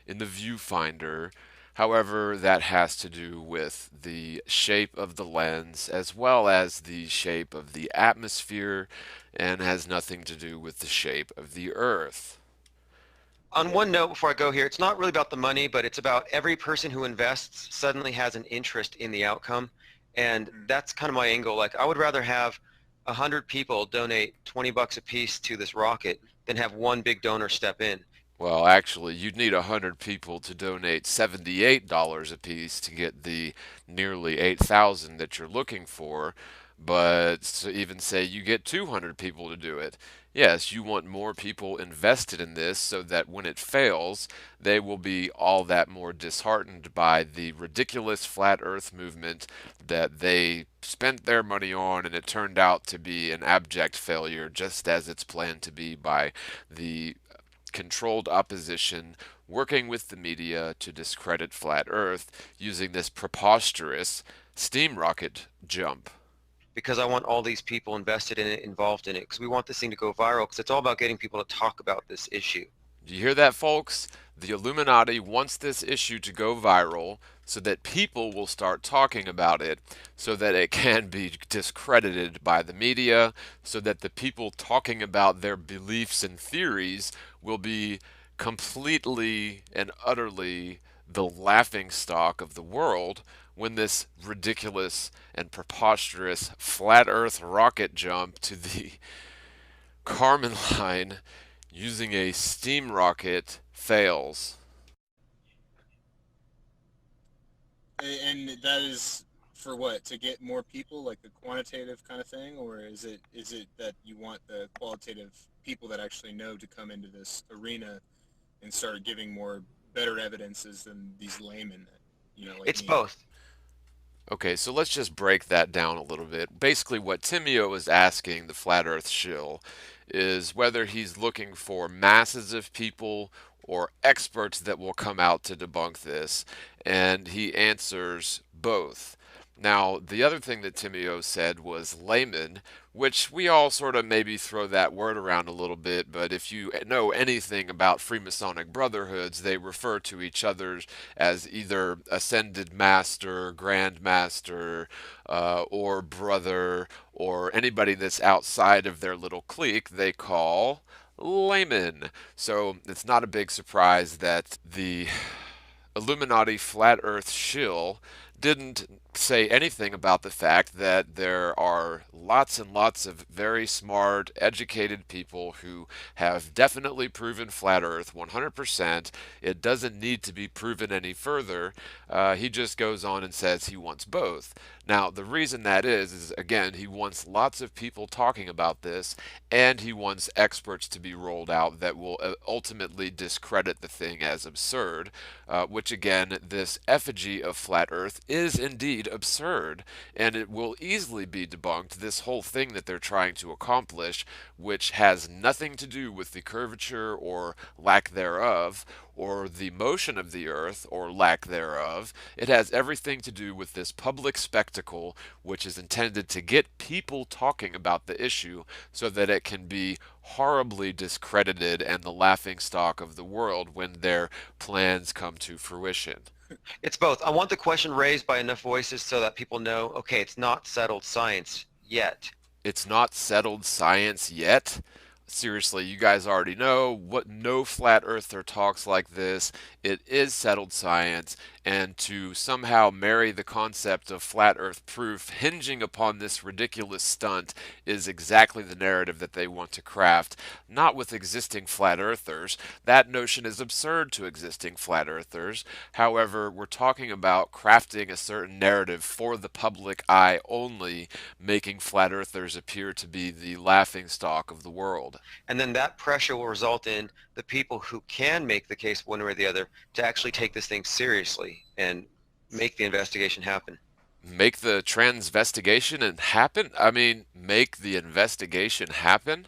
in the viewfinder. However, that has to do with the shape of the lens as well as the shape of the atmosphere and has nothing to do with the shape of the Earth. on one note before I go here, it's not really about the money, but it's about every person who invests suddenly has an interest in the outcome. And that's kind of my angle. Like, I would rather have 100 people donate 20 bucks a piece to this rocket than have one big donor step in. Well, actually, you'd need 100 people to donate $78 apiece to get the nearly 8,000 that you're looking for. But even say you get 200 people to do it. Yes, you want more people invested in this so that when it fails, they will be all that more disheartened by the ridiculous flat earth movement that they spent their money on and it turned out to be an abject failure, just as it's planned to be by the controlled opposition working with the media to discredit flat Earth using this preposterous steam rocket jump. Because I want all these people invested in it, involved in it, because we want this thing to go viral, because it's all about getting people to talk about this issue. Do you hear that, folks? The Illuminati wants this issue to go viral so that people will start talking about it, so that it can be discredited by the media, so that the people talking about their beliefs and theories will be completely and utterly the laughing stock of the world when this ridiculous and preposterous flat earth rocket jump to the Kármán line using a steam rocket fails. And that is for what? To get more people, like the quantitative kind of thing, or is it that you want the qualitative people that actually know to come into this arena and start giving more better evidences than these laymen that like It's me? both. Okay, so let's just break that down a little bit. Basically, what Timio is asking the Flat Earth shill is whether he's looking for masses of people or experts that will come out to debunk this, and he answers both. Now, the other thing that Timio said was layman, which we all sort of maybe throw that word around a little bit, but if you know anything about Freemasonic brotherhoods, they refer to each other as either Ascended Master, Grand Master, or Brother, or anybody that's outside of their little clique, they call layman. So it's not a big surprise that the Illuminati flat earth shill didn't say anything about the fact that there are lots and lots of very smart, educated people who have definitely proven flat earth 100%. It doesn't need to be proven any further. He just goes on and says he wants both. Now, the reason that is again, he wants lots of people talking about this, and he wants experts to be rolled out that will ultimately discredit the thing as absurd, which again, this effigy of flat Earth is indeed absurd, and it will easily be debunked. This whole thing that they're trying to accomplish, which has nothing to do with the curvature or lack thereof, or the motion of the earth or lack thereof. It has everything to do with this public spectacle, which is intended to get people talking about the issue so that it can be horribly discredited and the laughing stock of the world when their plans come to fruition. It's both. I want the question raised by enough voices so that people know, okay, it's not settled science yet. It's not settled science yet. Seriously, you guys already know what no flat earther talks like this. It is settled science, and to somehow marry the concept of flat earth proof hinging upon this ridiculous stunt is exactly the narrative that they want to craft, not with existing flat earthers. That notion is absurd to existing flat earthers. However, we're talking about crafting a certain narrative for the public eye only, making flat earthers appear to be the laughing stock of the world. And then that pressure will result in the people who can make the case one way or the other to actually take this thing seriously and make the investigation happen. Make the transvestigation and happen? I mean, make the investigation happen?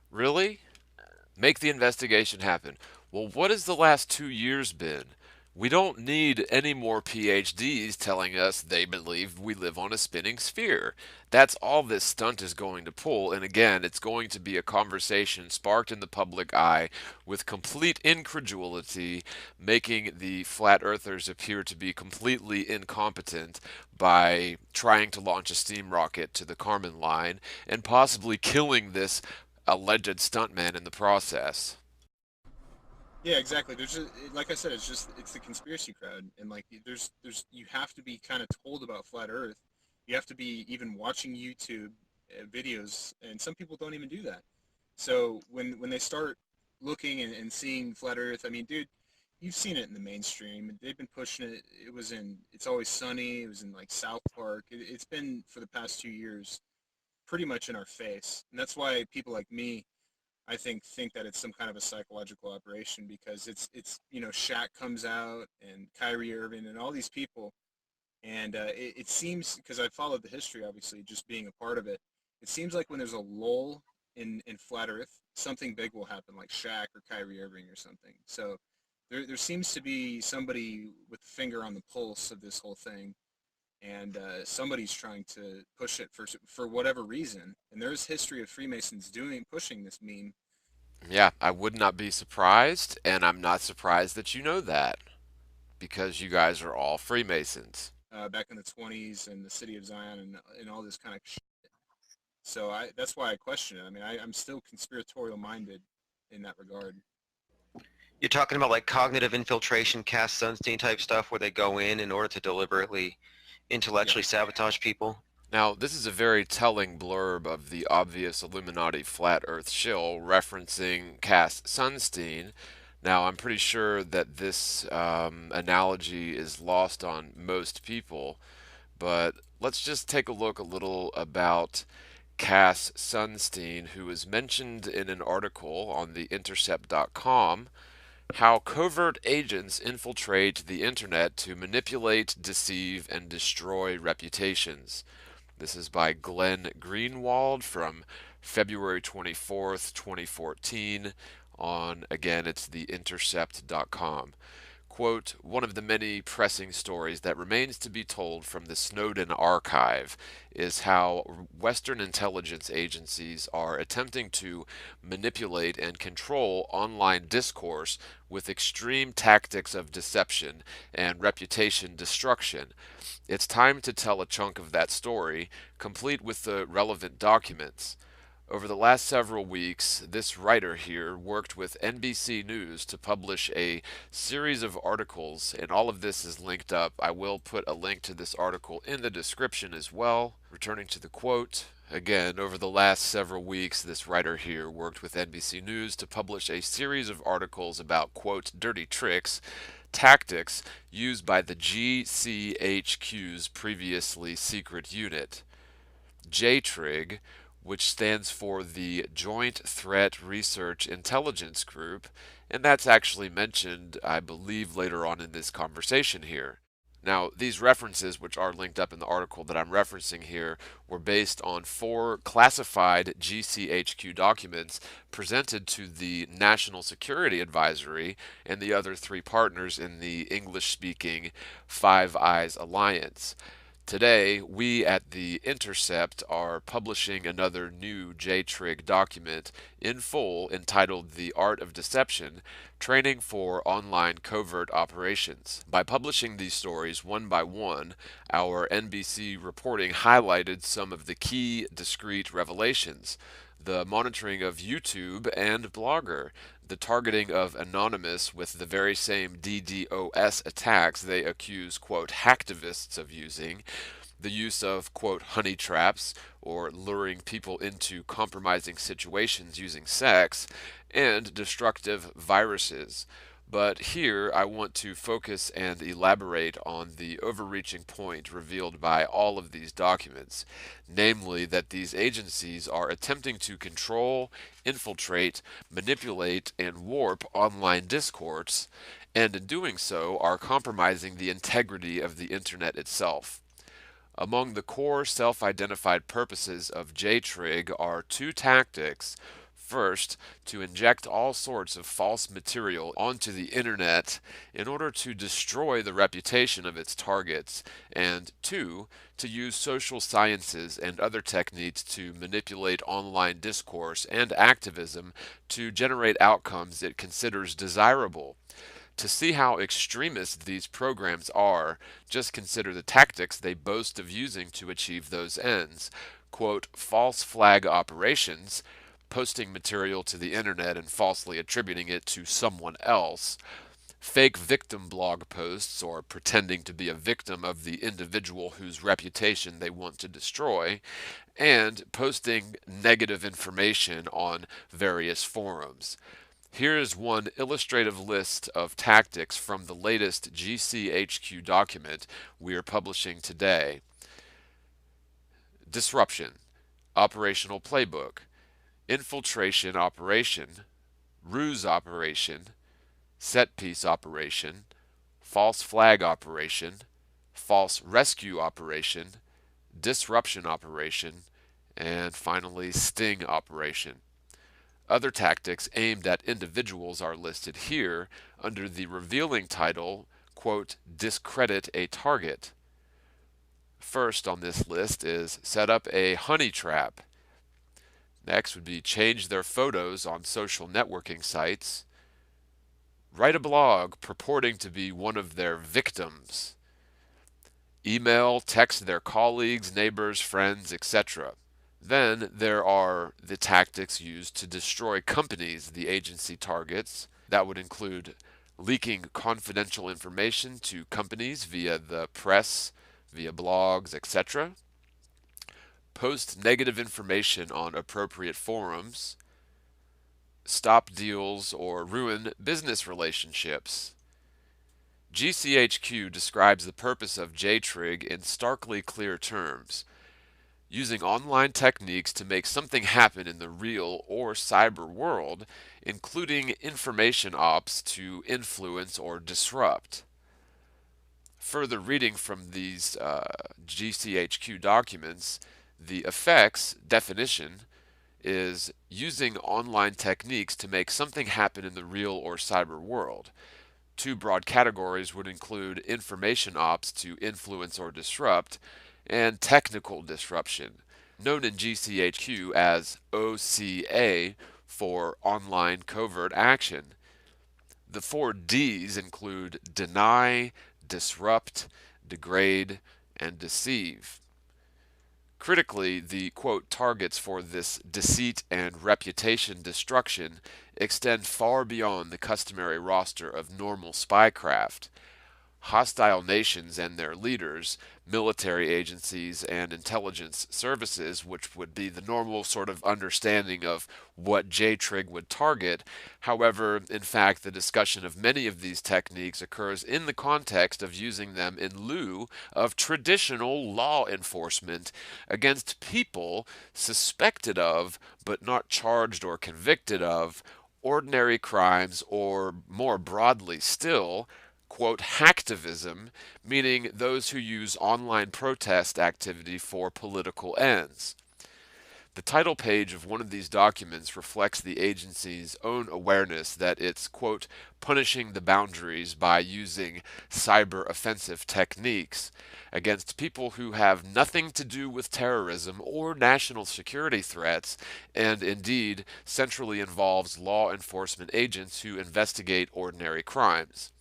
Really? Make the investigation happen. Well, what has the last 2 years been? We don't need any more PhDs telling us they believe we live on a spinning sphere. That's all this stunt is going to pull, and again, it's going to be a conversation sparked in the public eye with complete incredulity, making the flat earthers appear to be completely incompetent by trying to launch a steam rocket to the Kármán line and possibly killing this alleged stuntman in the process. Yeah, exactly. There's just, like I said, it's the conspiracy crowd, and like there's you have to be kind of told about flat Earth. You have to be even watching YouTube videos, and some people don't even do that. So when they start looking and seeing flat Earth, I mean, dude, you've seen it in the mainstream. They've been pushing it. It was in It's Always Sunny. It was in like South Park. It's been for the past 2 years pretty much in our face, and that's why people like me, I think that it's some kind of a psychological operation because it's Shaq comes out and Kyrie Irving and all these people, and it seems, because I followed the history, obviously just being a part of it, it seems like when there's a lull in flat Earth, something big will happen, like Shaq or Kyrie Irving or something. So there seems to be somebody with the finger on the pulse of this whole thing, and somebody's trying to push it for whatever reason. And there's history of Freemasons pushing this meme Yeah, I would not be surprised, and I'm not surprised that you know that, because you guys are all Freemasons. back in the 20s and the city of Zion and all this kind of shit. So that's why I question it. I mean, I'm still conspiratorial minded in that regard. You're talking about like cognitive infiltration, Cass Sunstein type stuff where they go in order to deliberately intellectually Yeah. sabotage people. Now, this is a very telling blurb of the obvious Illuminati flat earth shill referencing Cass Sunstein. Now, I'm pretty sure that this analogy is lost on most people, but let's just take a look a little about Cass Sunstein, who is mentioned in an article on the Intercept.com. How covert agents infiltrate the internet to manipulate, deceive, and destroy reputations. This is by Glenn Greenwald from February 24th, 2014 on, again, it's theintercept.com. Quote, one of the many pressing stories that remains to be told from the Snowden archive is how Western intelligence agencies are attempting to manipulate and control online discourse with extreme tactics of deception and reputation destruction. It's time to tell a chunk of that story, complete with the relevant documents. Over the last several weeks, this writer here worked with NBC News to publish a series of articles, and all of this is linked up. I will put a link to this article in the description as well. Returning to the quote, again, over the last several weeks, this writer here worked with NBC News to publish a series of articles about, quote, dirty tricks, tactics used by the GCHQ's previously secret unit. JTRIG, which stands for the Joint Threat Research Intelligence Group, and that's actually mentioned, I believe, later on in this conversation here. Now, these references, which are linked up in the article that I'm referencing here, were based on 4 classified GCHQ documents presented to the National Security Advisory and the other 3 partners in the English-speaking Five Eyes Alliance. Today, we at The Intercept are publishing another new JTRIG document in full entitled The Art of Deception, Training for Online Covert Operations. By publishing these stories one by one, our NBC reporting highlighted some of the key discrete revelations. the monitoring of YouTube and Blogger, the targeting of Anonymous with the very same DDoS attacks they accuse, quote, hacktivists of using, the use of, quote, honey traps, or luring people into compromising situations using sex, and destructive viruses. But here I want to focus and elaborate on the overreaching point revealed by all of these documents, namely that these agencies are attempting to control, infiltrate, manipulate, and warp online discourse, and in doing so are compromising the integrity of the internet itself. Among the core self-identified purposes of JTRIG are two tactics. First, to inject all sorts of false material onto the internet in order to destroy the reputation of its targets, and two, to use social sciences and other techniques to manipulate online discourse and activism to generate outcomes it considers desirable. To see how extremist these programs are, just consider the tactics they boast of using to achieve those ends. Quote, false flag operations, posting material to the internet and falsely attributing it to someone else, fake victim blog posts or pretending to be a victim of the individual whose reputation they want to destroy, and posting negative information on various forums. Here is one illustrative list of tactics from the latest GCHQ document we are publishing today. Disruption, operational playbook, infiltration operation, ruse operation, set piece operation, false flag operation, false rescue operation, disruption operation, and finally sting operation. Other tactics aimed at individuals are listed here under the revealing title, quote, discredit a target. First on this list is set up a honey trap. Next would be change their photos on social networking sites. Write a blog purporting to be one of their victims. Email, text their colleagues, neighbors, friends, etc. Then there are the tactics used to destroy companies the agency targets. That would include leaking confidential information to companies via the press, via blogs, etc. Post negative information on appropriate forums. Stop deals or ruin business relationships. GCHQ describes the purpose of JTRIG in starkly clear terms. Using online techniques to make something happen in the real or cyber world, including information ops to influence or disrupt. Further reading from these GCHQ documents, the effects definition is using online techniques to make something happen in the real or cyber world. Two broad categories would include information ops to influence or disrupt, and technical disruption, known in GCHQ as OCA for online covert action. The four Ds include deny, disrupt, degrade, and deceive. Critically, the, quote, targets for this deceit and reputation destruction extend far beyond the customary roster of normal spycraft. Hostile nations and their leaders, military agencies, and intelligence services, which would be the normal sort of understanding of what JTRIG would target. However, in fact, the discussion of many of these techniques occurs in the context of using them in lieu of traditional law enforcement against people suspected of, but not charged or convicted of, ordinary crimes, or more broadly still, quote, hacktivism, meaning those who use online protest activity for political ends. The title page of one of these documents reflects the agency's own awareness that it's, quote, punishing the boundaries by using cyber offensive techniques against people who have nothing to do with terrorism or national security threats, and indeed centrally involves law enforcement agents who investigate ordinary crimes.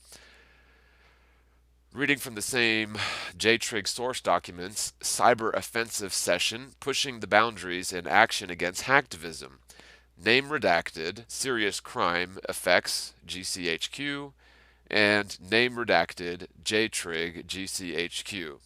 Reading from the same JTRIG source documents, cyber offensive session pushing the boundaries in action against hacktivism. Name redacted, serious crime effects, GCHQ, and name redacted, JTRIG, GCHQ.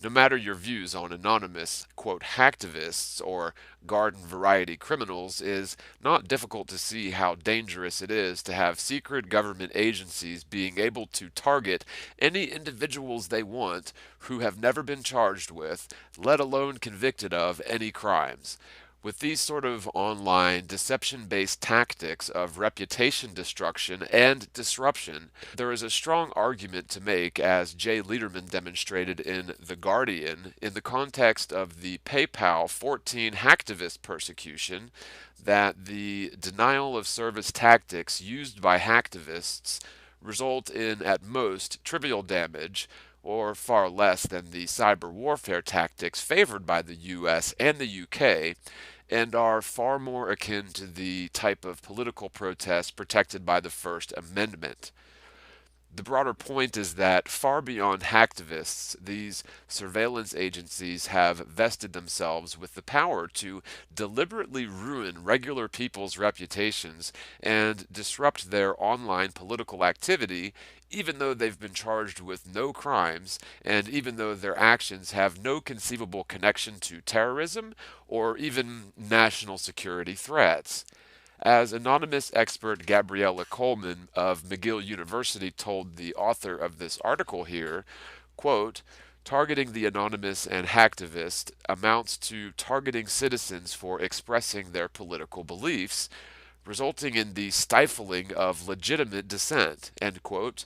No matter your views on anonymous, quote, hacktivists or garden variety criminals, is not difficult to see how dangerous it is to have secret government agencies being able to target any individuals they want who have never been charged with, let alone convicted of, any crimes. With these sort of online deception-based tactics of reputation destruction and disruption, there is a strong argument to make, as Jay Lederman demonstrated in The Guardian, in the context of the PayPal 14 hacktivist persecution, that the denial of service tactics used by hacktivists result in, at most, trivial damage, or far less than the cyber warfare tactics favored by the US and the UK, and are far more akin to the type of political protest protected by the First Amendment. The broader point is that far beyond hacktivists, these surveillance agencies have vested themselves with the power to deliberately ruin regular people's reputations and disrupt their online political activity, even though they've been charged with no crimes and even though their actions have no conceivable connection to terrorism or even national security threats. As anonymous expert Gabriella Coleman of McGill University told the author of this article here, quote, targeting the anonymous and hacktivist amounts to targeting citizens for expressing their political beliefs, resulting in the stifling of legitimate dissent, end quote.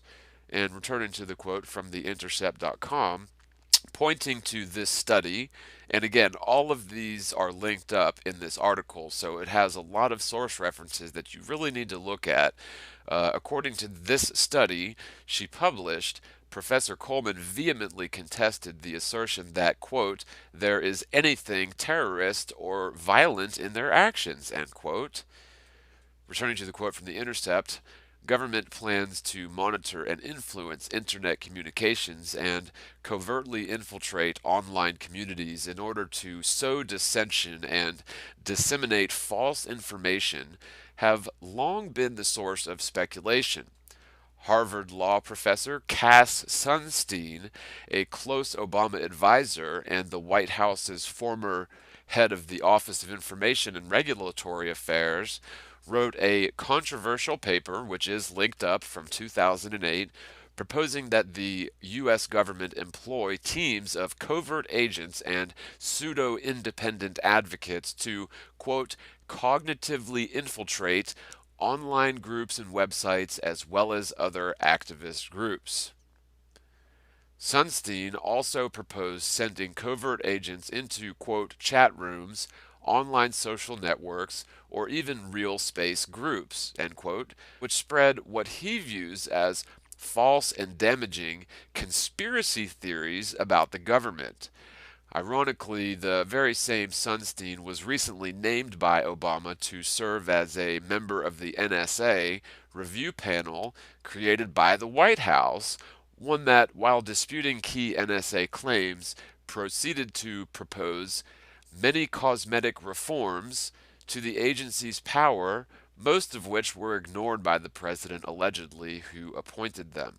And returning to the quote from theintercept.com, pointing to this study, and again, all of these are linked up in this article, so it has a lot of source references that you really need to look at. According to this study she published, Professor Coleman vehemently contested the assertion that, quote, there is anything terrorist or violent in their actions, end quote. Returning to the quote from The Intercept, government plans to monitor and influence internet communications and covertly infiltrate online communities in order to sow dissension and disseminate false information have long been the source of speculation. Harvard law professor Cass Sunstein, a close Obama advisor and the White House's former head of the Office of Information and Regulatory Affairs, wrote a controversial paper, which is linked up, from 2008, proposing that the U.S. government employ teams of covert agents and pseudo-independent advocates to, quote, cognitively infiltrate online groups and websites as well as other activist groups. Sunstein also proposed sending covert agents into, quote, chat rooms, online social networks, or even real space groups, end quote, which spread what he views as false and damaging conspiracy theories about the government. Ironically, the very same Sunstein was recently named by Obama to serve as a member of the NSA review panel created by the White House, one that, while disputing key NSA claims, proceeded to propose many cosmetic reforms to the agency's power, most of which were ignored by the president allegedly, who appointed them.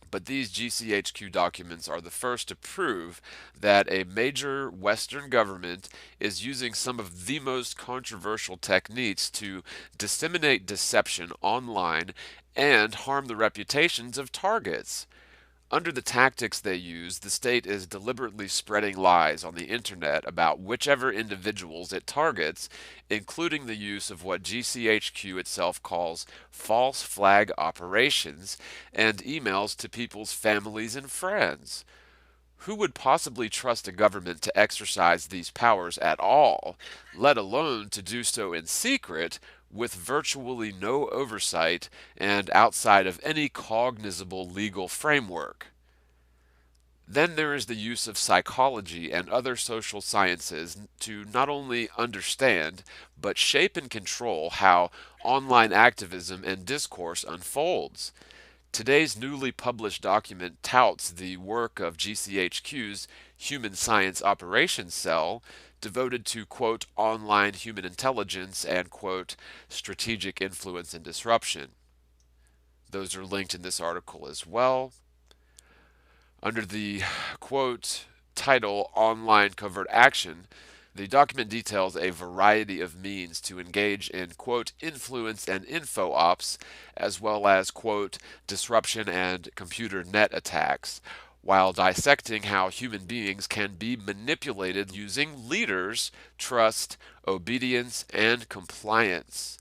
But these GCHQ documents are the first to prove that a major Western government is using some of the most controversial techniques to disseminate deception online and harm the reputations of targets. Under the tactics they use, the state is deliberately spreading lies on the internet about whichever individuals it targets, including the use of what GCHQ itself calls false flag operations and emails to people's families and friends. Who would possibly trust a government to exercise these powers at all, let alone to do so in secret, with virtually no oversight and outside of any cognizable legal framework? Then there is the use of psychology and other social sciences to not only understand, but shape and control how online activism and discourse unfolds. Today's newly published document touts the work of GCHQ's Human Science Operations Cell, devoted to, quote, online human intelligence and, quote, strategic influence and disruption. Those are linked in this article as well. Under the, quote, title Online Covert Action, the document details a variety of means to engage in, quote, influence and info ops, as well as, quote, disruption and computer net attacks, while dissecting how human beings can be manipulated using leaders, trust, obedience, and compliance.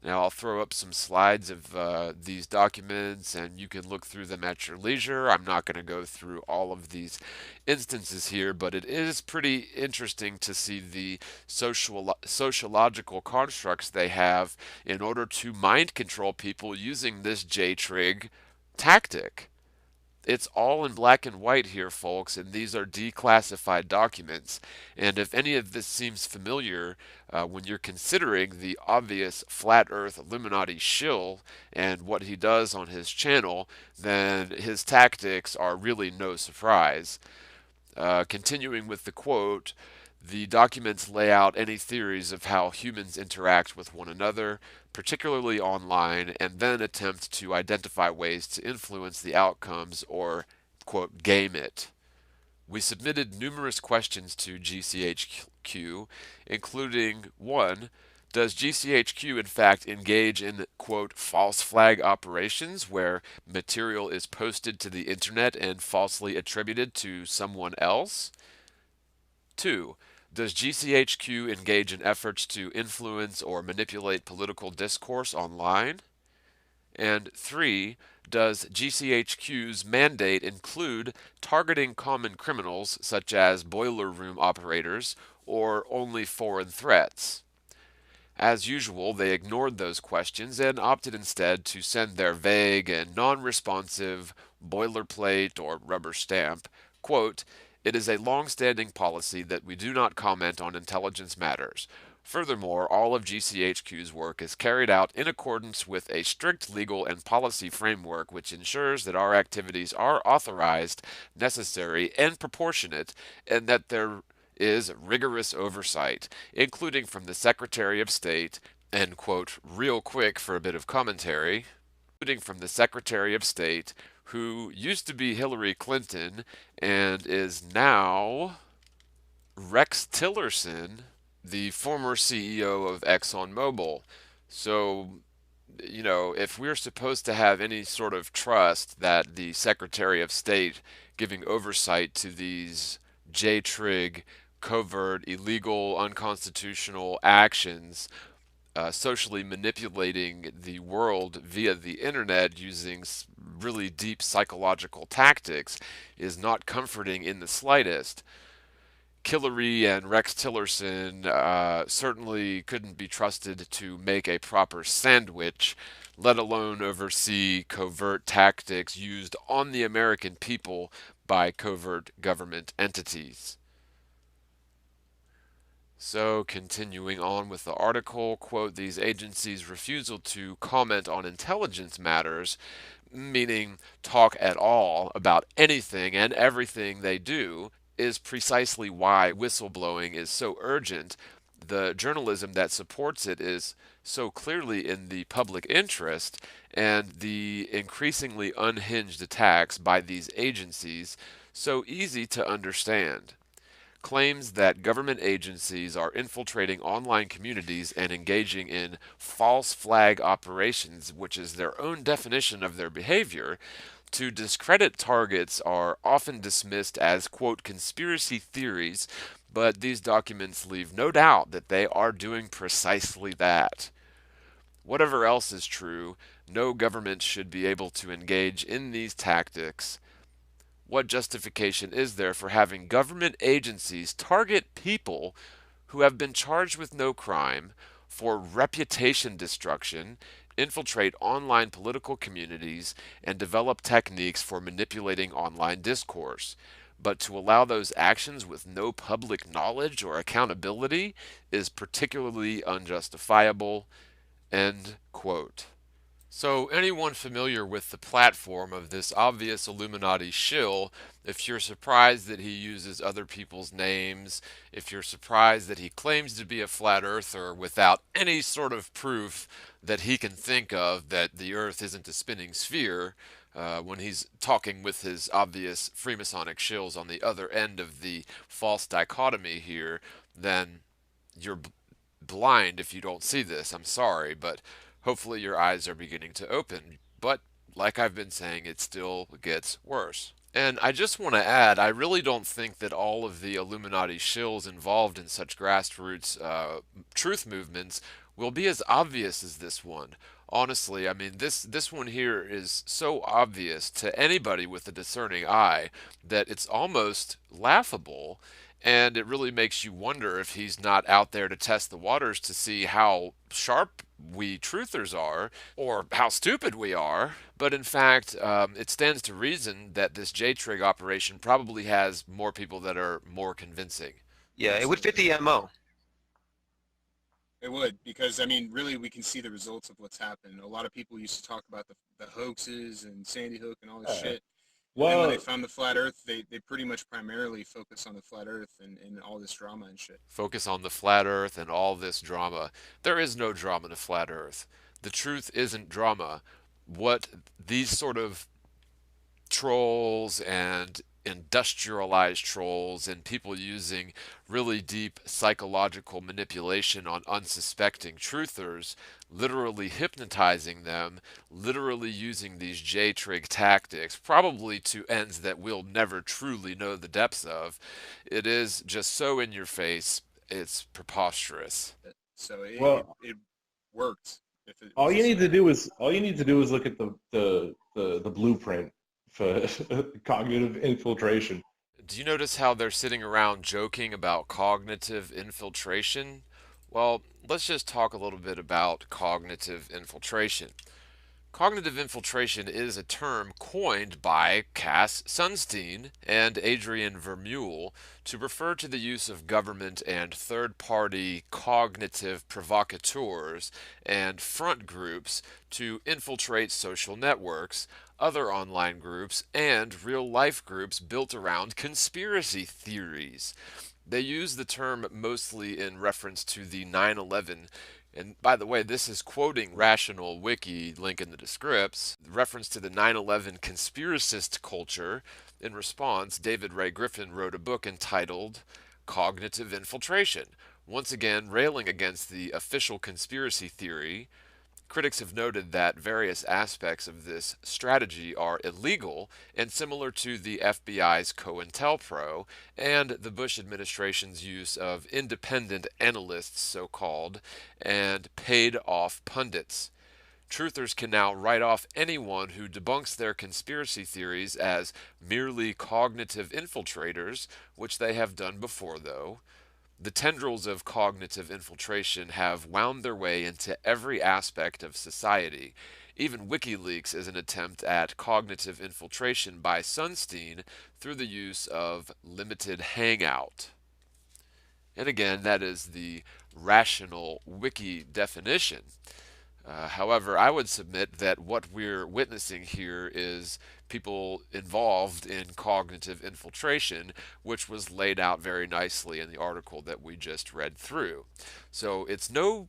Now, I'll throw up some slides of these documents and you can look through them at your leisure. I'm not going to go through all of these instances here, but it is pretty interesting to see the sociological constructs they have in order to mind control people using this J-trig tactic. It's all in black and white here, folks, and these are declassified documents. And if any of this seems familiar when you're considering the obvious flat earth Illuminati shill and what he does on his channel, then his tactics are really no surprise. Continuing with the quote, the documents lay out any theories of how humans interact with one another, particularly online, and then attempt to identify ways to influence the outcomes or, quote, game it. We submitted numerous questions to GCHQ, including 1. Does GCHQ in fact engage in, quote, false flag operations where material is posted to the internet and falsely attributed to someone else? 2. Does GCHQ engage in efforts to influence or manipulate political discourse online? And 3. Does GCHQ's mandate include targeting common criminals such as boiler room operators or only foreign threats? As usual, they ignored those questions and opted instead to send their vague and non-responsive boilerplate or rubber stamp, quote, "It is a long-standing policy that we do not comment on intelligence matters. Furthermore, all of GCHQ's work is carried out in accordance with a strict legal and policy framework which ensures that our activities are authorized, necessary, and proportionate, and that there is rigorous oversight, including from the Secretary of State," and, quote, real quick for a bit of commentary, including from the Secretary of State, who used to be Hillary Clinton and is now Rex Tillerson, the former CEO of ExxonMobil. So, if we're supposed to have any sort of trust that the Secretary of State giving oversight to these J-trig, covert, illegal, unconstitutional actions, socially manipulating the world via the internet using really deep psychological tactics, is not comforting in the slightest. Hillary and Rex Tillerson certainly couldn't be trusted to make a proper sandwich, let alone oversee covert tactics used on the American people by covert government entities. So, continuing on with the article, quote, these agencies' refusal to comment on intelligence matters, meaning talk at all about anything and everything they do, is precisely why whistleblowing is so urgent. The journalism that supports it is so clearly in the public interest, and the increasingly unhinged attacks by these agencies so easy to understand. Claims that government agencies are infiltrating online communities and engaging in false flag operations, which is their own definition of their behavior, to discredit targets are often dismissed as, quote, conspiracy theories, but these documents leave no doubt that they are doing precisely that. Whatever else is true, no government should be able to engage in these tactics. What justification is there for having government agencies target people who have been charged with no crime for reputation destruction, infiltrate online political communities, and develop techniques for manipulating online discourse? But to allow those actions with no public knowledge or accountability is particularly unjustifiable. End quote. So, anyone familiar with the platform of this obvious Illuminati shill, if you're surprised that he uses other people's names, if you're surprised that he claims to be a flat earther without any sort of proof that he can think of that the earth isn't a spinning sphere, when he's talking with his obvious Freemasonic shills on the other end of the false dichotomy here, then you're blind if you don't see this. I'm sorry, but hopefully your eyes are beginning to open. But like I've been saying, it still gets worse. And I just want to add, I really don't think that all of the Illuminati shills involved in such grassroots truth movements will be as obvious as this one. Honestly, I mean, this one here is so obvious to anybody with a discerning eye that it's almost laughable, and it really makes you wonder if he's not out there to test the waters to see how sharp we truthers are or how stupid we are. But in fact, it stands to reason that this J-Trig operation probably has more people that are more convincing. Yeah, it would fit the MO. It would, because I mean, really, we can see the results of what's happened. A lot of people used to talk about the hoaxes and Sandy Hook and all this shit. And then when they found the flat Earth, they pretty much primarily focus on the flat Earth and all this drama and shit. Focus on the flat earth and all this drama. There is no drama to flat earth. The truth isn't drama. What these sort of trolls and industrialized trolls and people using really deep psychological manipulation on unsuspecting truthers, literally hypnotizing them, literally using these J-trig tactics, probably to ends that we'll never truly know the depths of. It is just so in your face, it's preposterous. So Well, it worked. If it all was you a need to scam. do is look at the blueprint for cognitive infiltration. Do you notice how they're sitting around joking about cognitive infiltration? Well, let's just talk a little bit about cognitive infiltration. Cognitive infiltration is a term coined by Cass Sunstein and Adrian Vermeule to refer to the use of government and third-party cognitive provocateurs and front groups to infiltrate social networks, other online groups, and real-life groups built around conspiracy theories. They use the term mostly in reference to the 9/11, and by the way, this is quoting Rational Wiki, link in the descripts, reference to the 9/11 conspiracist culture. In response, David Ray Griffin wrote a book entitled Cognitive Infiltration, once again railing against the official conspiracy theory. Critics have noted that various aspects of this strategy are illegal and similar to the FBI's COINTELPRO and the Bush administration's use of independent analysts, so called, and paid off pundits. Truthers can now write off anyone who debunks their conspiracy theories as merely cognitive infiltrators, which they have done before, though. The tendrils of cognitive infiltration have wound their way into every aspect of society. Even WikiLeaks is an attempt at cognitive infiltration by Sunstein through the use of limited hangout. And again, that is the rational wiki definition. However, I would submit that what we're witnessing here is people involved in cognitive infiltration, which was laid out very nicely in the article that we just read through. So it's no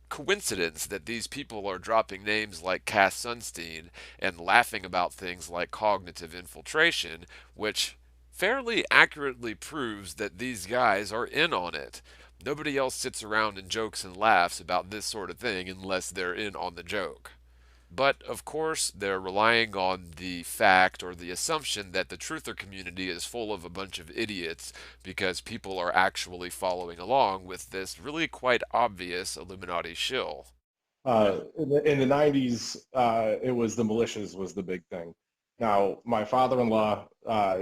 coincidence that these people are dropping names like Cass Sunstein and laughing about things like cognitive infiltration, which fairly accurately proves that these guys are in on it. Nobody else sits around and jokes and laughs about this sort of thing unless they're in on the joke. But of course, they're relying on the fact or the assumption that the truther community is full of a bunch of idiots because people are actually following along with this really quite obvious Illuminati shill. In the 90s, it was the militias was the big thing. Now, my father-in-law,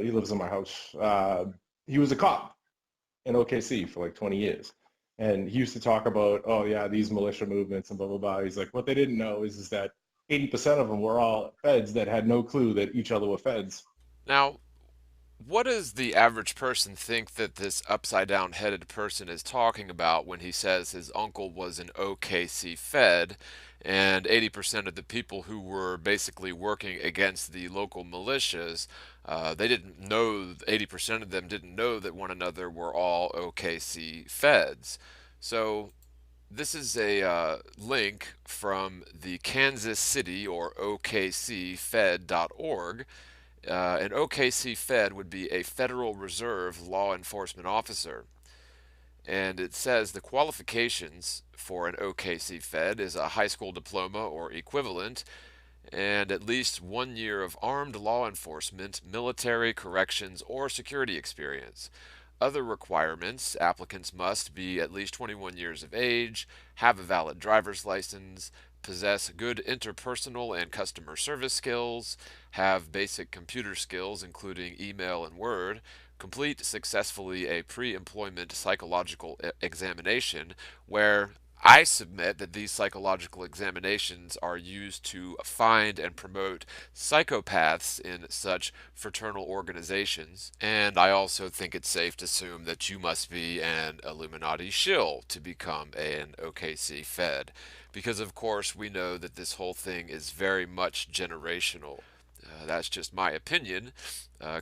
he lives in my house. He was a cop in OKC for like 20 years. And he used to talk about, oh yeah, these militia movements and blah, blah, blah. He's like, what they didn't know is that 80% of them were all feds that had no clue that each other were feds. Now, what does the average person think that this upside down headed person is talking about when he says his uncle was an OKC Fed and 80% of the people who were basically working against the local militias, they didn't know, 80% of them didn't know that one another were all OKC feds. So this is a link from the Kansas City or OKCFed.org. An OKC Fed would be a Federal Reserve law enforcement officer. And it says the qualifications for an OKC Fed is a high school diploma or equivalent and at least 1 year of armed law enforcement, military, corrections, or security experience. Other requirements: applicants must be at least 21 years of age, have a valid driver's license, possess good interpersonal and customer service skills, have basic computer skills including email and Word, complete successfully a pre-employment psychological examination where I submit that these psychological examinations are used to find and promote psychopaths in such fraternal organizations. And I also think it's safe to assume that you must be an Illuminati shill to become an OKC Fed. Because, of course, we know that this whole thing is very much generational. That's just my opinion.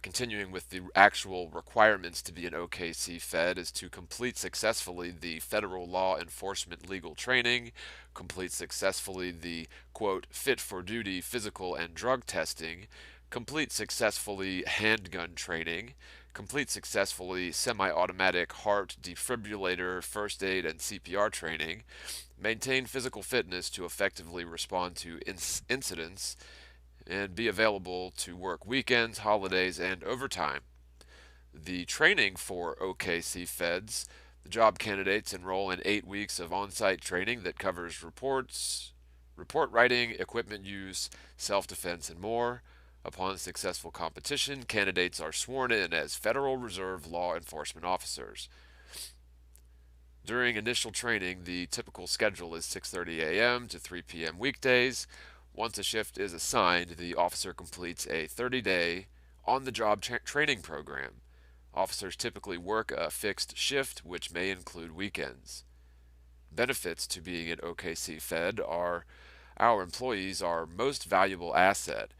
Continuing with the actual requirements to be an OKC Fed is to complete successfully the federal law enforcement legal training, complete successfully the quote fit for duty physical and drug testing, complete successfully handgun training, complete successfully semi-automatic heart defibrillator first aid and CPR training, maintain physical fitness to effectively respond to incidents, and be available to work weekends, holidays, and overtime. The training for OKC Feds: the job candidates enroll in 8 weeks of on-site training that covers report writing, equipment use, self-defense, and more. Upon successful competition, candidates are sworn in as Federal Reserve law enforcement officers. During initial training, the typical schedule is 6:30 a.m. to 3 p.m. weekdays. Once a shift is assigned, the officer completes a 30-day on-the-job training program. Officers typically work a fixed shift, which may include weekends. Benefits to being an OKC Fed are: our employees are our most valuable asset.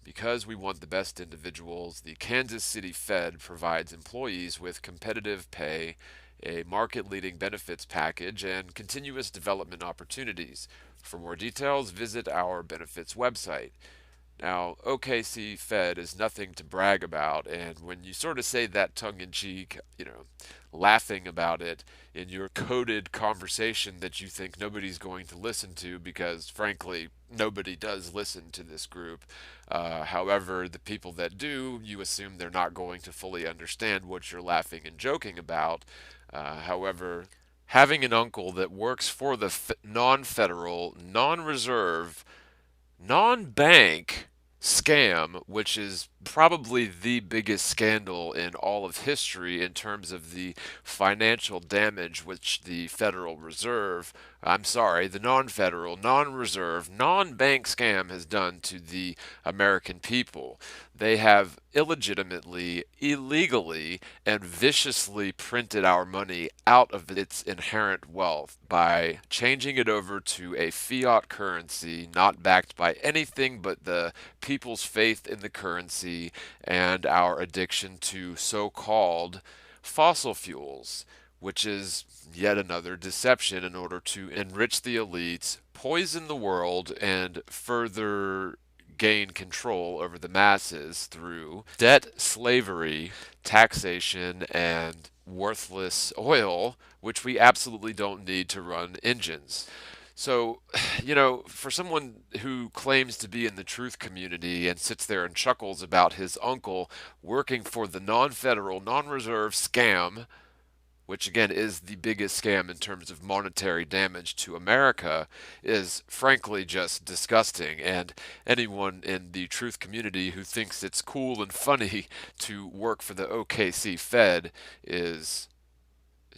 Because we want the best individuals, the Kansas City Fed provides employees with competitive pay, a market-leading benefits package, and continuous development opportunities. For more details, visit our benefits website. Now, OKC Fed is nothing to brag about, and when you sort of say that tongue-in-cheek, laughing about it in your coded conversation that you think nobody's going to listen to because, frankly, nobody does listen to this group. However, the people that do, you assume they're not going to fully understand what you're laughing and joking about. However, having an uncle that works for the non-federal, non-reserve, non-bank scam, which is probably the biggest scandal in all of history in terms of the financial damage which the Federal Reserve, the non-federal, non-reserve, non-bank scam has done to the American people. They have illegitimately, illegally, and viciously printed our money out of its inherent wealth by changing it over to a fiat currency not backed by anything but the people's faith in the currency and our addiction to so-called fossil fuels, which is yet another deception in order to enrich the elites, poison the world, and further gain control over the masses through debt, slavery, taxation, and worthless oil, which we absolutely don't need to run engines. So, for someone who claims to be in the truth community and sits there and chuckles about his uncle working for the non-federal, non-reserve scam, which again is the biggest scam in terms of monetary damage to America, is frankly just disgusting. And anyone in the truth community who thinks it's cool and funny to work for the OKC Fed is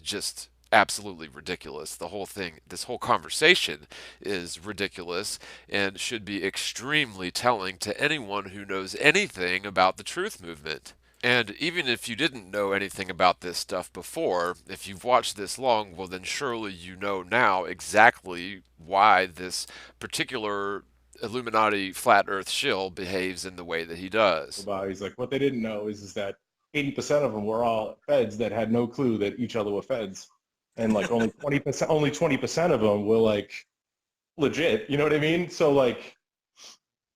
just absolutely ridiculous. The whole thing, this whole conversation is ridiculous and should be extremely telling to anyone who knows anything about the truth movement. And even if you didn't know anything about this stuff before, if you've watched this long, well, then surely you know now exactly why this particular Illuminati flat Earth shill behaves in the way that he does. About he's like, what they didn't know is that 80% of them were all feds that had no clue that each other were feds, and like only 20% of them were like legit. You know what I mean? So like,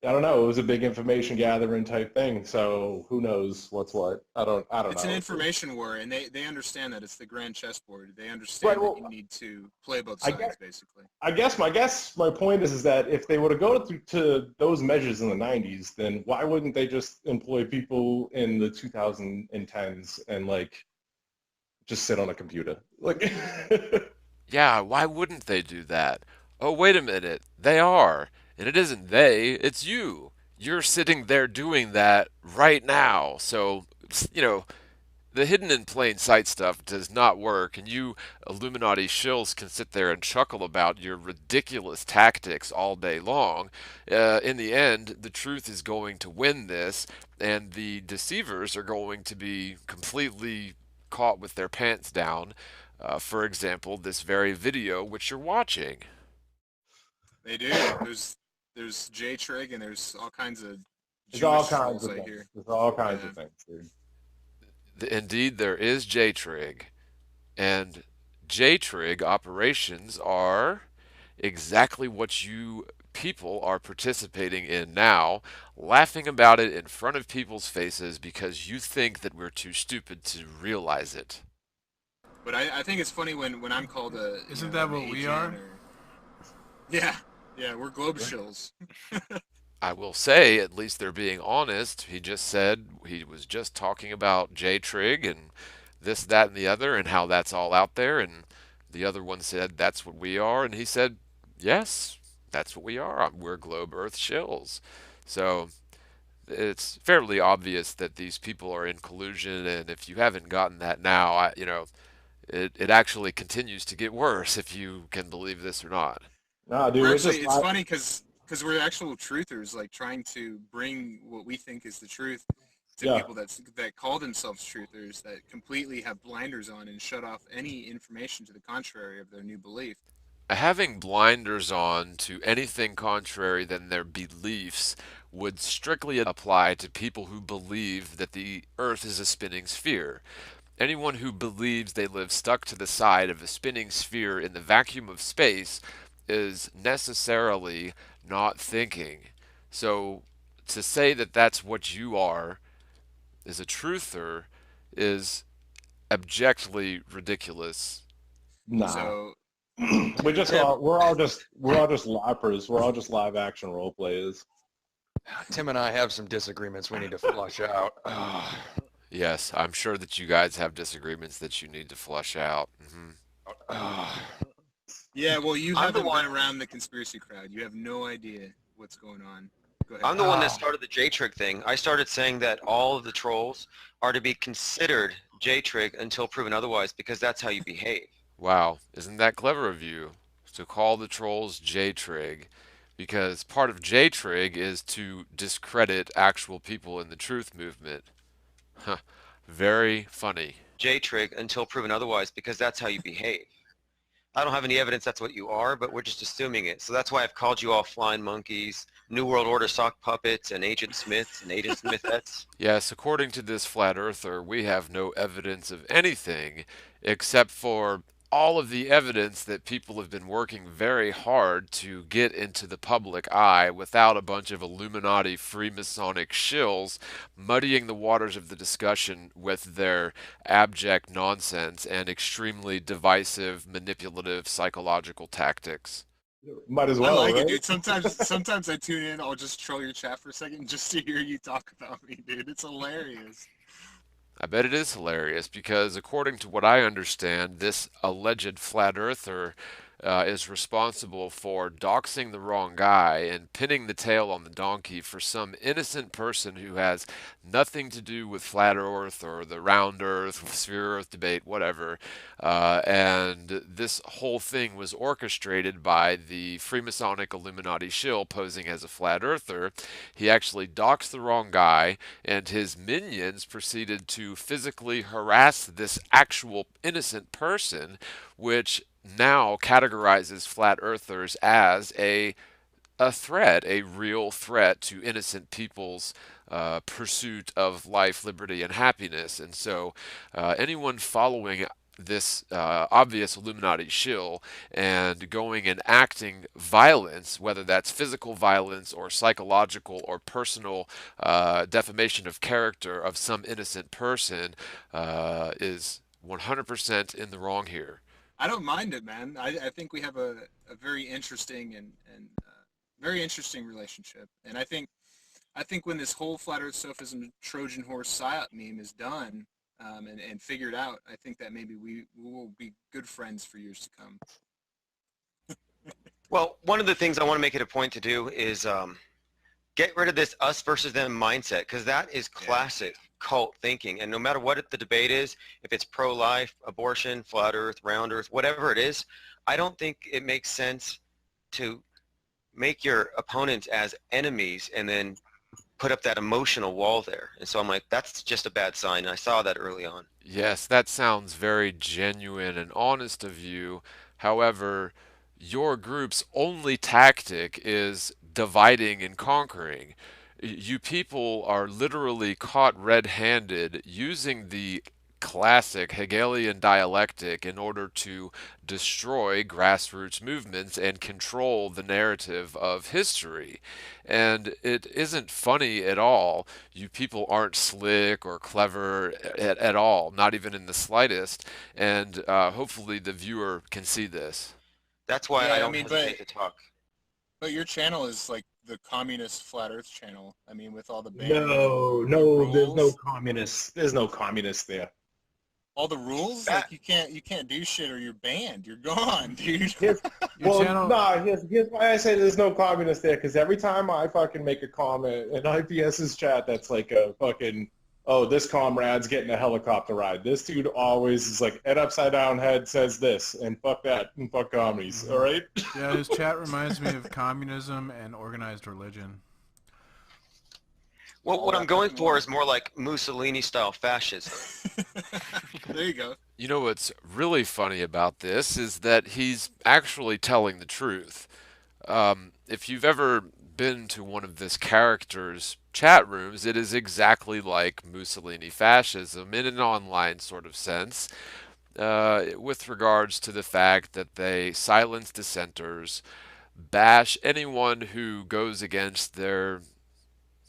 I don't know. It was a big information gathering type thing. So who knows what's what? I don't It's an know. information war, and they understand that it's the grand chessboard. They understand Right. that Well, you need to play both I sides, guess basically. my point is that if they were to go to those measures in the 90s, then why wouldn't they just employ people in the 2010s and like just sit on a computer? Like, Yeah, why wouldn't they do that? Oh, wait a minute. They are. And it isn't they, it's you. You're sitting there doing that right now. So, the hidden in plain sight stuff does not work, and you Illuminati shills can sit there and chuckle about your ridiculous tactics all day long. In the end, the truth is going to win this, and the deceivers are going to be completely caught with their pants down. For example, this very video which you're watching. They do. There's J Trig, and there's all kinds of there's all Jewish kinds trolls of I things. hear. There's all kinds Yeah. of things, dude. Indeed, there is JTrig, and JTrig operations are exactly what you people are participating in now, laughing about it in front of people's faces because you think that we're too stupid to realize it. But I think it's funny when I'm called a Isn't that an what we agent are? or yeah, we're globe shills. I will say, at least they're being honest. He just said he was just talking about JTrig and this, that, and the other, and how that's all out there. And the other one said, that's what we are. And he said, yes, that's what we are. We're globe Earth shills. So it's fairly obvious that these people are in collusion. And if you haven't gotten that now, it actually continues to get worse if you can believe this or not. Nah, dude, We're it's actually just it's not. funny because we're actual truthers, like trying to bring what we think is the truth to Yeah. people that call themselves truthers that completely have blinders on and shut off any information to the contrary of their new belief. Having blinders on to anything contrary than their beliefs would strictly apply to people who believe that the Earth is a spinning sphere. Anyone who believes they live stuck to the side of a spinning sphere in the vacuum of space is necessarily not thinking. So to say that that's what you are as a truther is abjectly ridiculous. Nah. So Tim, We're all just lappers. We're all just live action role players. Tim and I have some disagreements we need to flush out. Yes, I'm sure that you guys have disagreements that you need to flush out. yeah, well, you I'm the haven't one. been around the conspiracy crowd. You have no idea what's going on. Go ahead. I'm the one that Oh. started the J-Trig thing. I started saying that all of the trolls are to be considered J-Trig until proven otherwise because that's how you behave. Wow, isn't that clever of you to call the trolls J-Trig? Because part of J-Trig is to discredit actual people in the truth movement. Huh, very funny. J-Trig until proven otherwise because that's how you behave. I don't have any evidence that's what you are, but we're just assuming it. So that's why I've called you all flying monkeys, New World Order sock puppets, and Agent Smiths and Agent Smithettes. Yes, according to this flat earther, we have no evidence of anything except for all of the evidence that people have been working very hard to get into the public eye without a bunch of Illuminati Freemasonic shills muddying the waters of the discussion with their abject nonsense and extremely divisive, manipulative psychological tactics. Might as I well, like it, right? dude. Sometimes I tune in. I'll just troll your chat for a second just to hear you talk about me, dude. It's hilarious. I bet it is hilarious because, according to what I understand, this alleged flat earther is responsible for doxing the wrong guy and pinning the tail on the donkey for some innocent person who has nothing to do with flat Earth or the round Earth, sphere Earth debate, whatever. And this whole thing was orchestrated by the Freemasonic Illuminati shill posing as a flat earther. He actually doxed the wrong guy, and his minions proceeded to physically harass this actual innocent person, which now categorizes flat earthers as a threat, a real threat to innocent people's pursuit of life, liberty, and happiness. And so, anyone following this obvious Illuminati shill and going and acting violence, whether that's physical violence or psychological or personal defamation of character of some innocent person, is 100% in the wrong here. I don't mind it, man. I think we have a very interesting and very interesting relationship. And I think when this whole flat Earth sophism Trojan horse psyop meme is done and figured out, I think that maybe we will be good friends for years to come. Well, one of the things I want to make it a point to do is get rid of this us versus them mindset, because that is classic cult thinking. And no matter what the debate is, if it's pro-life, abortion, flat earth, round earth, whatever it is, I don't think it makes sense to make your opponents as enemies and then put up that emotional wall there. And so I'm like, that's just a bad sign. I saw that early on. Yes, that sounds very genuine and honest of you. However, your group's only tactic is dividing and conquering. You people are literally caught red-handed using the classic Hegelian dialectic in order to destroy grassroots movements and control the narrative of history. And it isn't funny at all. You people aren't slick or clever at all, not even in the slightest. And hopefully the viewer can see this. That's why Yeah, I I don't mean, hesitate to talk. but your channel is like the communist flat Earth channel. I mean, with all the No, the no, there's no rules, communists. There's no communists there. all the rules. That, Like you can't do shit or you're banned. You're gone, dude. Here's, Your well, channel, nah, here's why I say there's no communists there, because every time I fucking make a comment in IPS's chat that's like a fucking, oh, this comrade's getting a helicopter ride. This dude always is like, head upside down head says this, and fuck that, and fuck commies, all right? yeah, his chat reminds me of communism and organized religion. well, All what that I'm going fucking for way. is more like Mussolini-style fascism. There you go. You know what's really funny about this is that he's actually telling the truth. If you've ever been to one of this character's chat rooms, it is exactly like Mussolini fascism in an online sort of sense, with regards to the fact that they silence dissenters, bash anyone who goes against their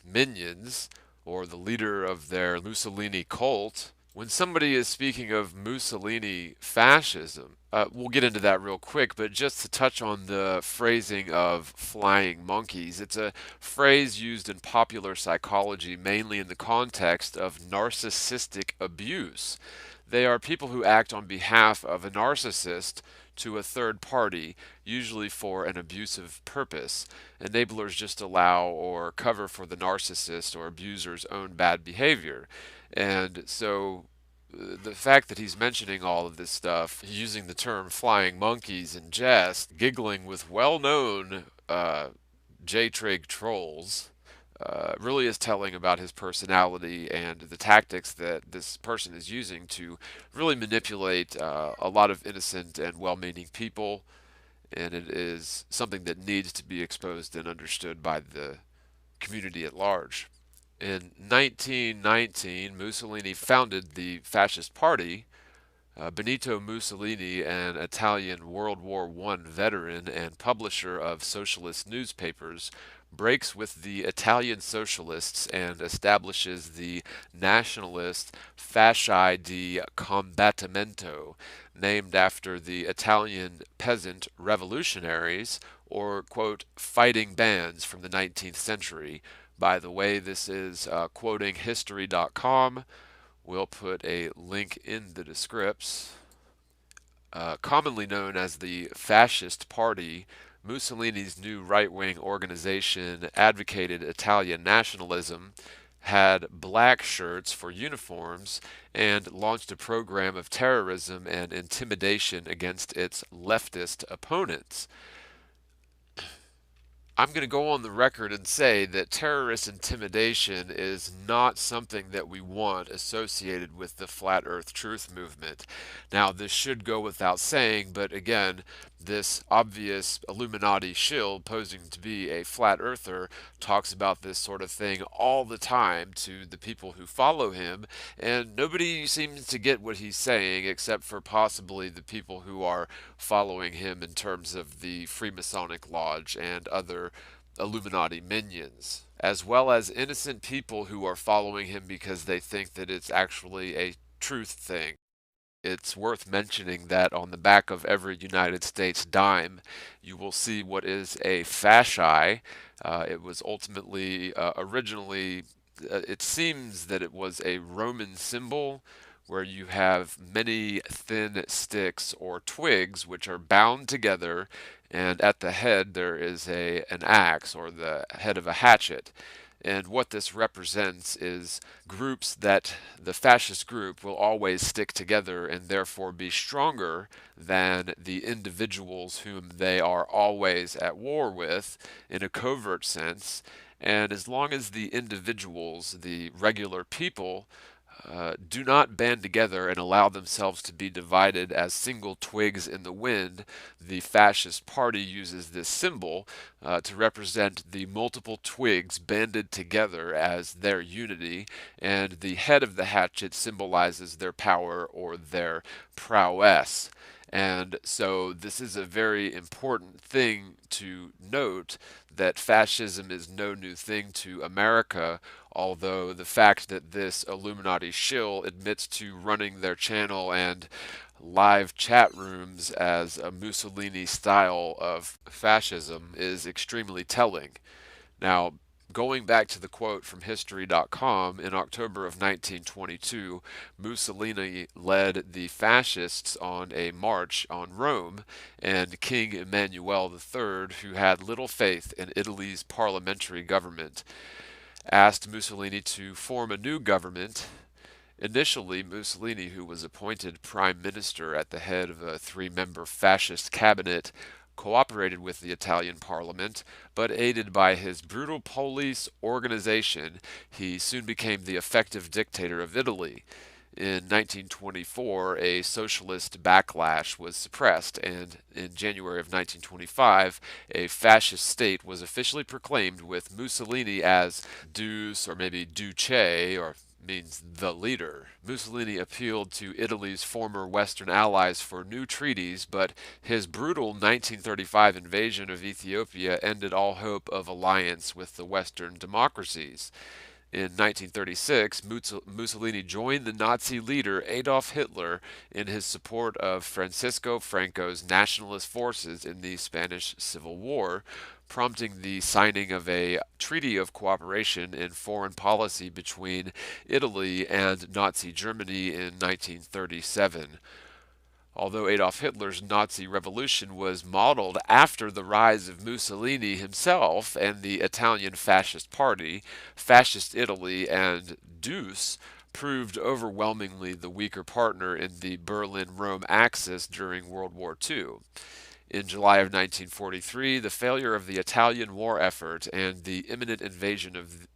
minions or the leader of their Mussolini cult. When somebody is speaking of Mussolini fascism, we'll get into that real quick, but just to touch on the phrasing of flying monkeys, it's a phrase used in popular psychology mainly in the context of narcissistic abuse. They are people who act on behalf of a narcissist to a third party, usually for an abusive purpose. Enablers just allow or cover for the narcissist or abuser's own bad behavior. And so the fact that he's mentioning all of this stuff, using the term flying monkeys in jest, giggling with well-known J-Trig trolls, really is telling about his personality and the tactics that this person is using to really manipulate a lot of innocent and well-meaning people. And it is something that needs to be exposed and understood by the community at large. In 1919, Mussolini founded the Fascist Party. Benito Mussolini, an Italian World War I veteran and publisher of socialist newspapers, breaks with the Italian socialists and establishes the nationalist Fasci di Combattimento, named after the Italian peasant revolutionaries, or, quote, fighting bands from the 19th century. By the way, this is quoting history.com. We'll put a link in the descripts. commonly known as the Fascist Party, Mussolini's new right-wing organization advocated Italian nationalism, had black shirts for uniforms, and launched a program of terrorism and intimidation against its leftist opponents. I'm going to go on the record and say that terrorist intimidation is not something that we want associated with the Flat Earth Truth movement. Now, this should go without saying, but again, this obvious Illuminati shill posing to be a flat earther talks about this sort of thing all the time to the people who follow him, and nobody seems to get what he's saying except for possibly the people who are following him in terms of the Freemasonic Lodge and other Illuminati minions, as well as innocent people who are following him because they think that it's actually a truth thing. It's worth mentioning that on the back of every United States dime, you will see what is a fasci. It was ultimately, originally, it seems that it was a Roman symbol where you have many thin sticks or twigs which are bound together, and at the head there is an axe or the head of a hatchet. And what this represents is groups that the fascist group will always stick together and therefore be stronger than the individuals whom they are always at war with in a covert sense. And as long as the individuals, the regular people, do not band together and allow themselves to be divided as single twigs in the wind, the fascist party uses this symbol to represent the multiple twigs banded together as their unity, and the head of the hatchet symbolizes their power or their prowess. And so this is a very important thing to note, that fascism is no new thing to America, although the fact that this Illuminati shill admits to running their channel and live chat rooms as a Mussolini style of fascism is extremely telling. Now, going back to the quote from History.com, in October of 1922, Mussolini led the fascists on a march on Rome, and King Emmanuel III, who had little faith in Italy's parliamentary government, asked Mussolini to form a new government. Initially, Mussolini, who was appointed prime minister at the head of a three-member fascist cabinet, cooperated with the Italian parliament, but aided by his brutal police organization, he soon became the effective dictator of Italy. In 1924, a socialist backlash was suppressed, and in January of 1925, a fascist state was officially proclaimed with Mussolini as Deuce, or maybe Duce, or means the leader. Mussolini appealed to Italy's former Western allies for new treaties, but his brutal 1935 invasion of Ethiopia ended all hope of alliance with the Western democracies. In 1936, Mussolini joined the Nazi leader Adolf Hitler in his support of Francisco Franco's nationalist forces in the Spanish Civil War, prompting the signing of a treaty of cooperation in foreign policy between Italy and Nazi Germany in 1937. Although Adolf Hitler's Nazi revolution was modeled after the rise of Mussolini himself and the Italian Fascist Party, Fascist Italy and Deuce proved overwhelmingly the weaker partner in the Berlin-Rome axis during World War II. In July of 1943, the failure of the Italian war effort and the imminent invasion of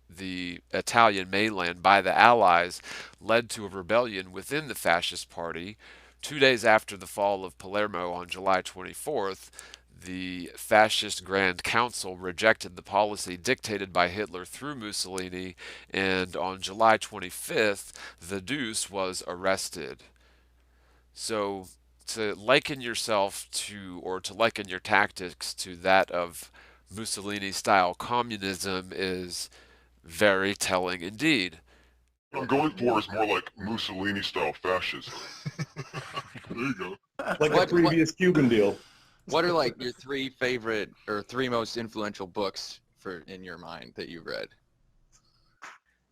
the Italian mainland by the Allies led to a rebellion within the Fascist Party. 2 days after the fall of Palermo on July 24th, the Fascist Grand Council rejected the policy dictated by Hitler through Mussolini, and on July 25th, the Deuce was arrested. So, to liken yourself to, or to liken your tactics to that of Mussolini-style communism is very telling indeed. What I'm going for is more like Mussolini-style fascism. There you go. Like the previous Cuban deal. What are like your three favorite or three most influential books for in your mind that you've read?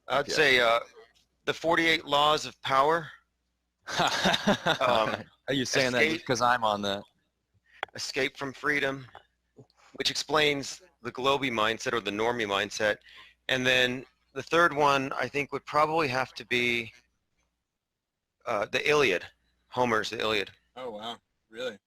I'd say The 48 Laws of Power. Are you saying that just Escape, because I'm on the? escape from freedom, which explains the Globey mindset or the normie mindset. And then the third one, I think, would probably have to be the Iliad, Homer's The Iliad. Oh wow, really?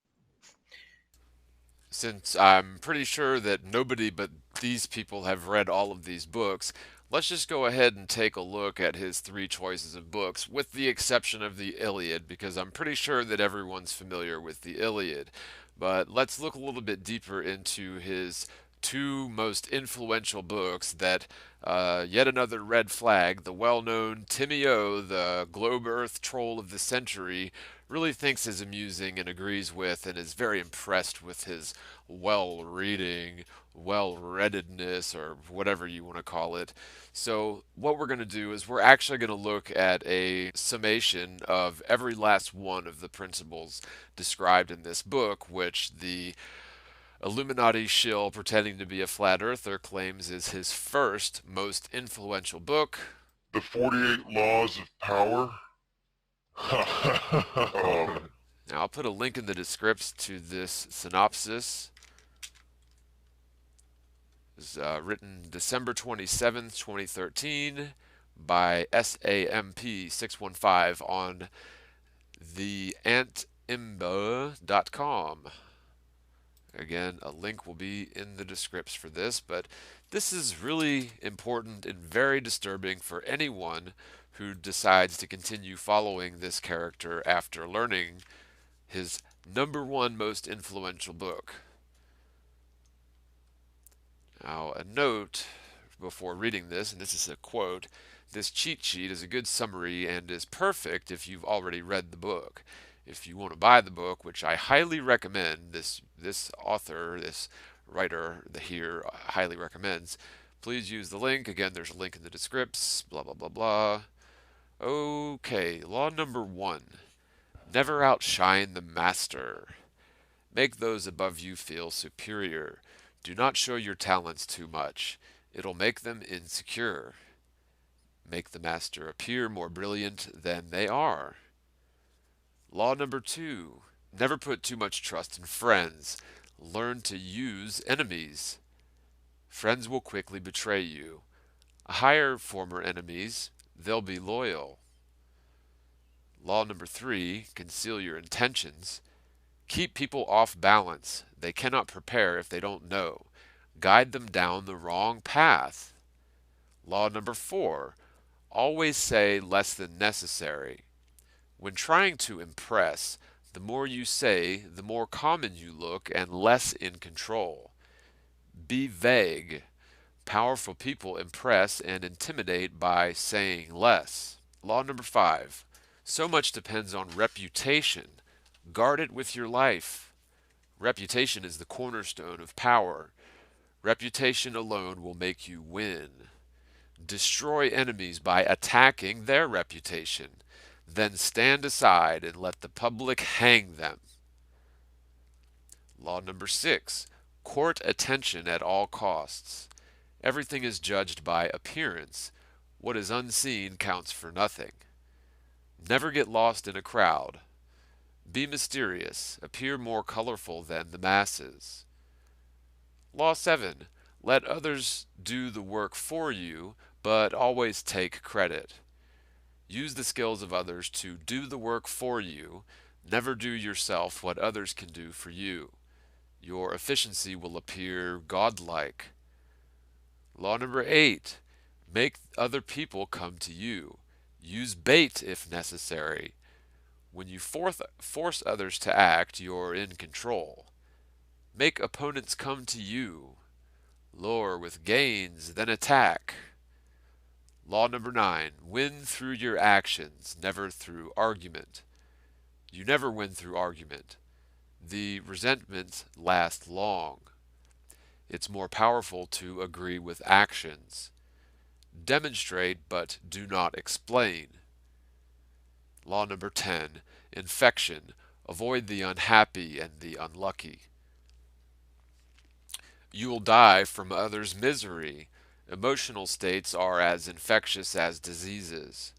Since I'm pretty sure that nobody but these people have read all of these books, let's just go ahead and take a look at his three choices of books, with the exception of the Iliad, because I'm pretty sure that everyone's familiar with the Iliad. But let's look a little bit deeper into his two most influential books that yet another red flag, the well-known Timmy O, the globe earth troll of the century, really thinks is amusing and agrees with and is very impressed with his well-reading, well-readedness, or whatever you want to call it. So what we're going to do is we're actually going to look at a summation of every last one of the principles described in this book, which the Illuminati shill pretending to be a flat earther claims is his first most influential book. The 48 Laws of Power. Now I'll put a link in the description to this synopsis. It was written December 27th, 2013 by SAMP615 on theantimba.com. Again, a link will be in the description for this, but this is really important and very disturbing for anyone who decides to continue following this character after learning his number one most influential book. Now, a note before reading this, and this is a quote, this cheat sheet is a good summary and is perfect if you've already read the book. If you want to buy the book, which I highly recommend, this author, this writer here highly recommends, please use the link. Again, there's a link in the description, blah, blah, blah, blah. Okay, law number 1. Never outshine the master. Make those above you feel superior. Do not show your talents too much. It'll make them insecure. Make the master appear more brilliant than they are. Law number 2. Never put too much trust in friends. Learn to use enemies. Friends will quickly betray you. Hire former enemies. They'll be loyal. Law number 3. Conceal your intentions. Keep people off balance. They cannot prepare if they don't know. Guide them down the wrong path. Law number 4. Always say less than necessary. When trying to impress, the more you say, the more common you look and less in control. Be vague. Powerful people impress and intimidate by saying less. Law number 5. So much depends on reputation. Guard it with your life. Reputation is the cornerstone of power. Reputation alone will make you win. Destroy enemies by attacking their reputation. Then stand aside and let the public hang them. Law number 6. Court attention at all costs. Everything is judged by appearance. What is unseen counts for nothing. Never get lost in a crowd. Be mysterious. Appear more colorful than the masses. Law 7. Let others do the work for you, but always take credit. Use the skills of others to do the work for you. Never do yourself what others can do for you. Your efficiency will appear godlike. Law number 8. Make other people come to you. Use bait if necessary. When you force others to act, you're in control. Make opponents come to you. Lure with gains, then attack. Law number 9. Win through your actions, never through argument. You never win through argument. The resentment lasts long. It's more powerful to agree with actions. Demonstrate, but do not explain. Law number 10. Infection. Avoid the unhappy and the unlucky. You will die from others' misery. Emotional states are as infectious as diseases.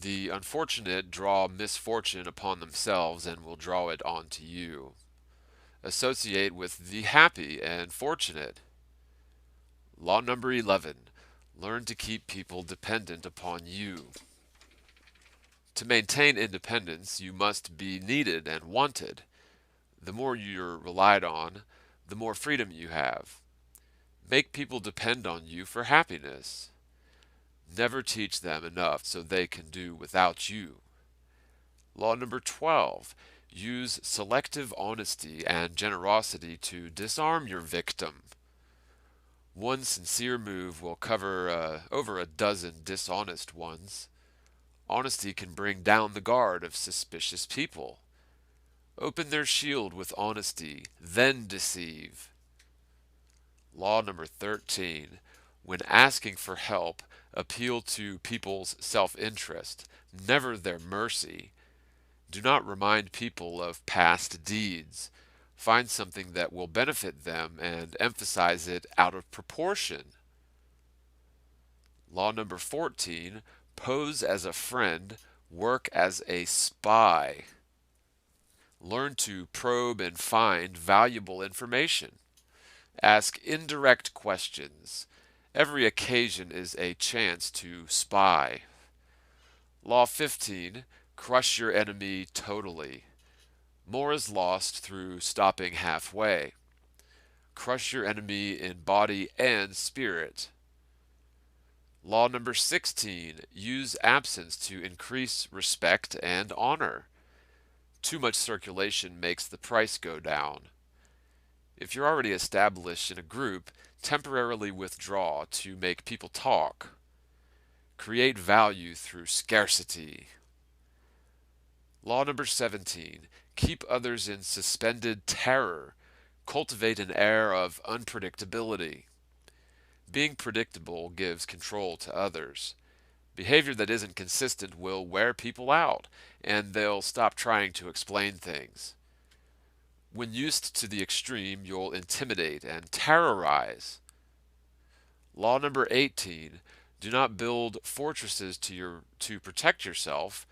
The unfortunate draw misfortune upon themselves and will draw it onto you. Associate with the happy and fortunate. Law number 11. Learn to keep people dependent upon you. To maintain independence, you must be needed and wanted. The more you're relied on, the more freedom you have. Make people depend on you for happiness. Never teach them enough so they can do without you. Law number 12. Use selective honesty and generosity to disarm your victim. One sincere move will cover over a dozen dishonest ones. Honesty can bring down the guard of suspicious people. Open their shield with honesty, then deceive. Law number 13. When asking for help, appeal to people's self-interest, never their mercy. Do not remind people of past deeds. Find something that will benefit them and emphasize it out of proportion. Law number 14. Pose as a friend, work as a spy. Learn to probe and find valuable information. Ask indirect questions. Every occasion is a chance to spy. Law 15. Crush your enemy totally. More is lost through stopping halfway. Crush your enemy in body and spirit. Law number 16. Use absence to increase respect and honor. Too much circulation makes the price go down. If you're already established in a group, temporarily withdraw to make people talk. Create value through scarcity. Law number 17. Keep others in suspended terror. Cultivate an air of unpredictability. Being predictable gives control to others. Behavior that isn't consistent will wear people out, and they'll stop trying to explain things. When used to the extreme, you'll intimidate and terrorize. Law number 18. Do not build fortresses to protect yourself.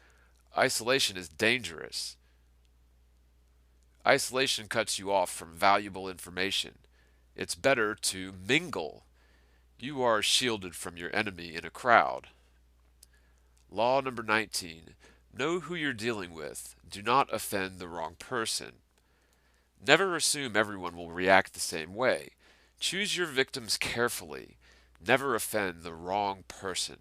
Isolation is dangerous. Isolation cuts you off from valuable information. It's better to mingle. You are shielded from your enemy in a crowd. Law number 19. Know who you're dealing with. Do not offend the wrong person. Never assume everyone will react the same way. Choose your victims carefully. Never offend the wrong person.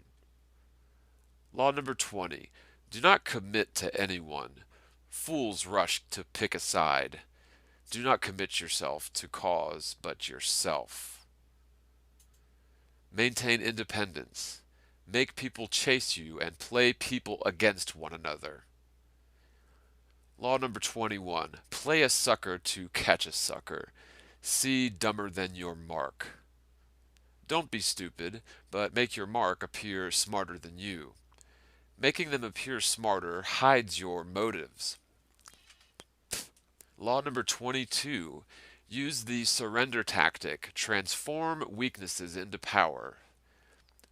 Law number 20. Do not commit to anyone. Fools rush to pick a side. Do not commit yourself to cause but yourself. Maintain independence. Make people chase you and play people against one another. Law number 21. Play a sucker to catch a sucker. See dumber than your mark. Don't be stupid, but make your mark appear smarter than you. Making them appear smarter hides your motives. Law number 22. Use the surrender tactic. Transform weaknesses into power.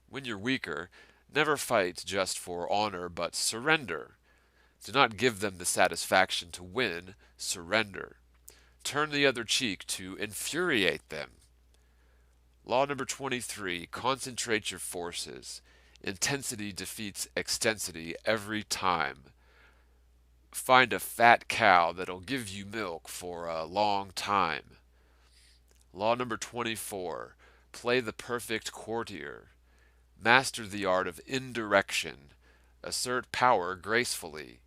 When you're weaker, never fight just for honor, but surrender. Do not give them the satisfaction to win. Surrender. Turn the other cheek to infuriate them. Law number 23. Concentrate your forces. Intensity defeats extensity every time. Find a fat cow that'll give you milk for a long time. Law number 24. Play the perfect courtier. Master the art of indirection. Assert power gracefully.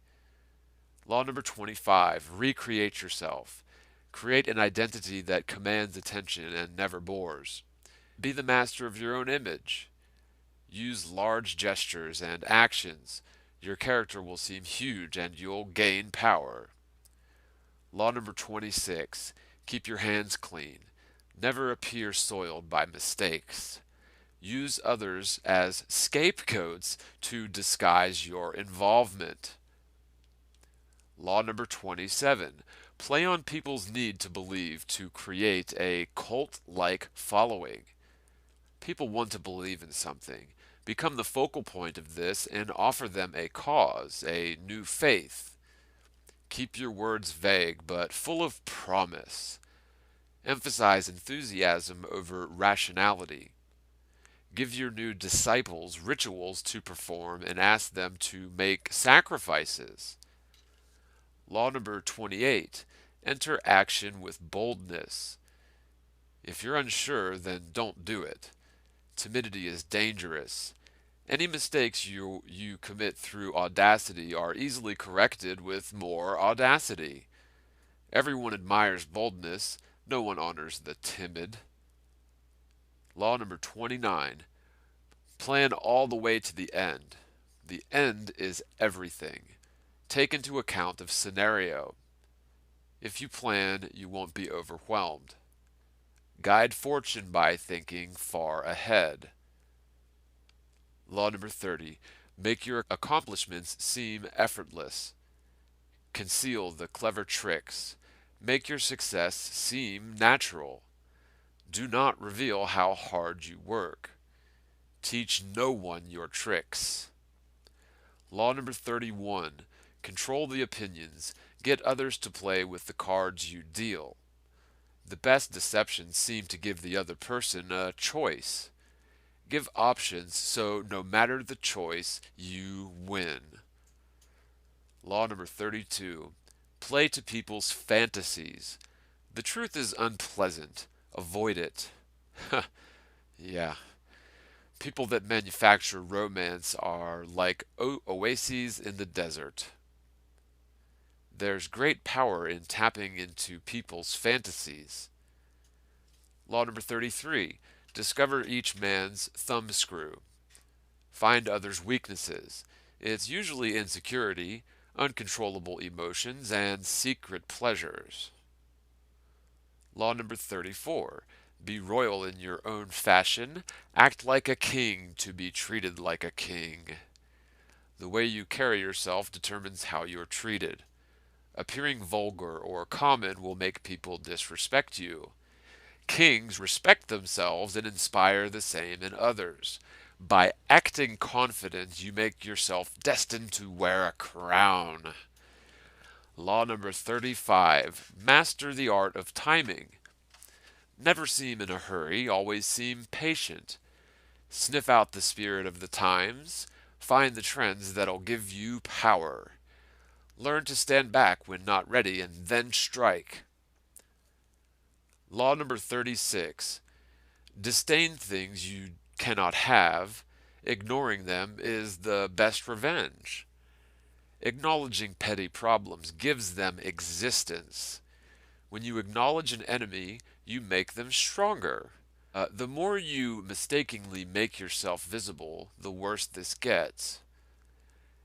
Law number 25. Recreate yourself. Create an identity that commands attention and never bores. Be the master of your own image. Use large gestures and actions. Your character will seem huge and you'll gain power. Law number 26. Keep your hands clean. Never appear soiled by mistakes. Use others as scapegoats to disguise your involvement. Law number 27. Play on people's need to believe to create a cult-like following. People want to believe in something. Become the focal point of this and offer them a cause, a new faith. Keep your words vague but full of promise. Emphasize enthusiasm over rationality. Give your new disciples rituals to perform and ask them to make sacrifices. Law number 28. Enter action with boldness. If you're unsure, then don't do it. Timidity is dangerous. Any mistakes you commit through audacity are easily corrected with more audacity. Everyone admires boldness. No one honors the timid. Law number 29. Plan all the way to the end. The end is everything. Take into account of scenario. If you plan, you won't be overwhelmed. Guide fortune by thinking far ahead. Law number 30. Make your accomplishments seem effortless. Conceal the clever tricks. Make your success seem natural. Do not reveal how hard you work. Teach no one your tricks. Law number 31. Control the opinions. Get others to play with the cards you deal. The best deceptions seem to give the other person a choice. Give options so no matter the choice, you win. Law number 32. Play to people's fantasies. The truth is unpleasant. Avoid it. Yeah. People that manufacture romance are like oases in the desert. There's great power in tapping into people's fantasies. Law number 33. Discover each man's thumbscrew. Find others' weaknesses. It's usually insecurity, uncontrollable emotions, and secret pleasures. Law number 34. Be royal in your own fashion. Act like a king to be treated like a king. The way you carry yourself determines how you're treated. Appearing vulgar or common will make people disrespect you. Kings respect themselves and inspire the same in others. By acting confident, you make yourself destined to wear a crown. Law number 35. Master the art of timing. Never seem in a hurry, always seem patient. Sniff out the spirit of the times. Find the trends that'll give you power. Learn to stand back when not ready and then strike. Law number 36. Disdain things you cannot have. Ignoring them is the best revenge. Acknowledging petty problems gives them existence. When you acknowledge an enemy, you make them stronger. The more you mistakenly make yourself visible, the worse this gets.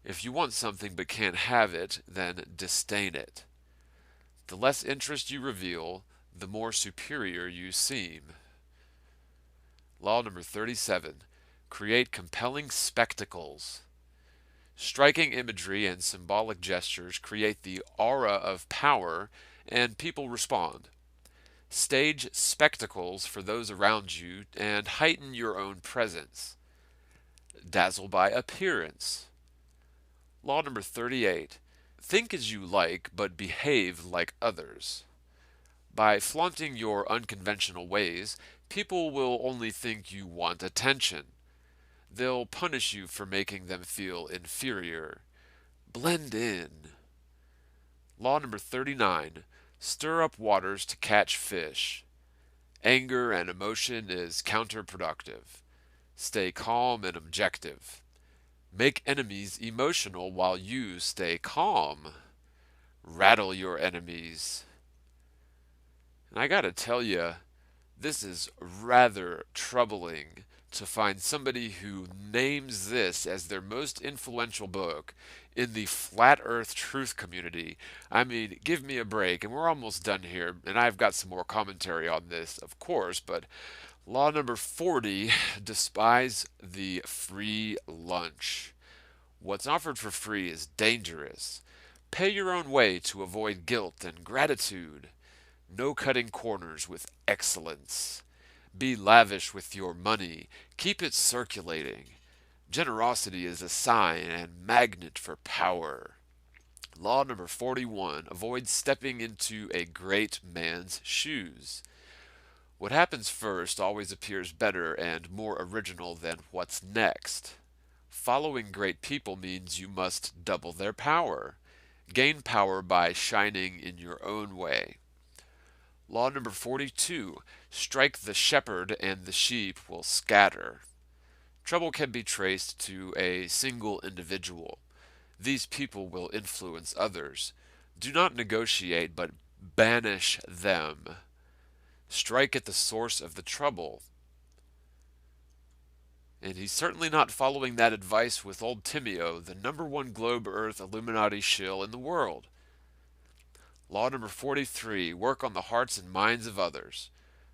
If you want something but can't have it, then disdain it. The less interest you reveal, the more superior you seem. Law number 37. Create compelling spectacles. Striking imagery and symbolic gestures create the aura of power, and people respond. Stage spectacles for those around you and heighten your own presence. Dazzle by appearance. Law number 38. Think as you like, but behave like others. By flaunting your unconventional ways, people will only think you want attention. They'll punish you for making them feel inferior. Blend in. Law number 39. Stir up waters to catch fish. Anger and emotion is counterproductive. Stay calm and objective. Make enemies emotional while you stay calm. Rattle your enemies. And I gotta tell you, this is rather troubling to find somebody who names this as their most influential book in the flat earth truth community. I mean, give me a break, and we're almost done here, and I've got some more commentary on this, of course, but law number 40, despise the free lunch. What's offered for free is dangerous. Pay your own way to avoid guilt and gratitude. No cutting corners with excellence. Be lavish with your money. Keep it circulating. Generosity is a sign and magnet for power. Law number 41. Avoid stepping into a great man's shoes. What happens first always appears better and more original than what's next. Following great people means you must double their power. Gain power by shining in your own way. Law number 42. Strike the shepherd and the sheep will scatter. Trouble can be traced to a single individual. These people will influence others. Do not negotiate, but banish them. Strike at the source of the trouble. And he's certainly not following that advice with old Timeo, the #1 globe Earth Illuminati shill in the world. Law number 43. Work on the hearts and minds of others.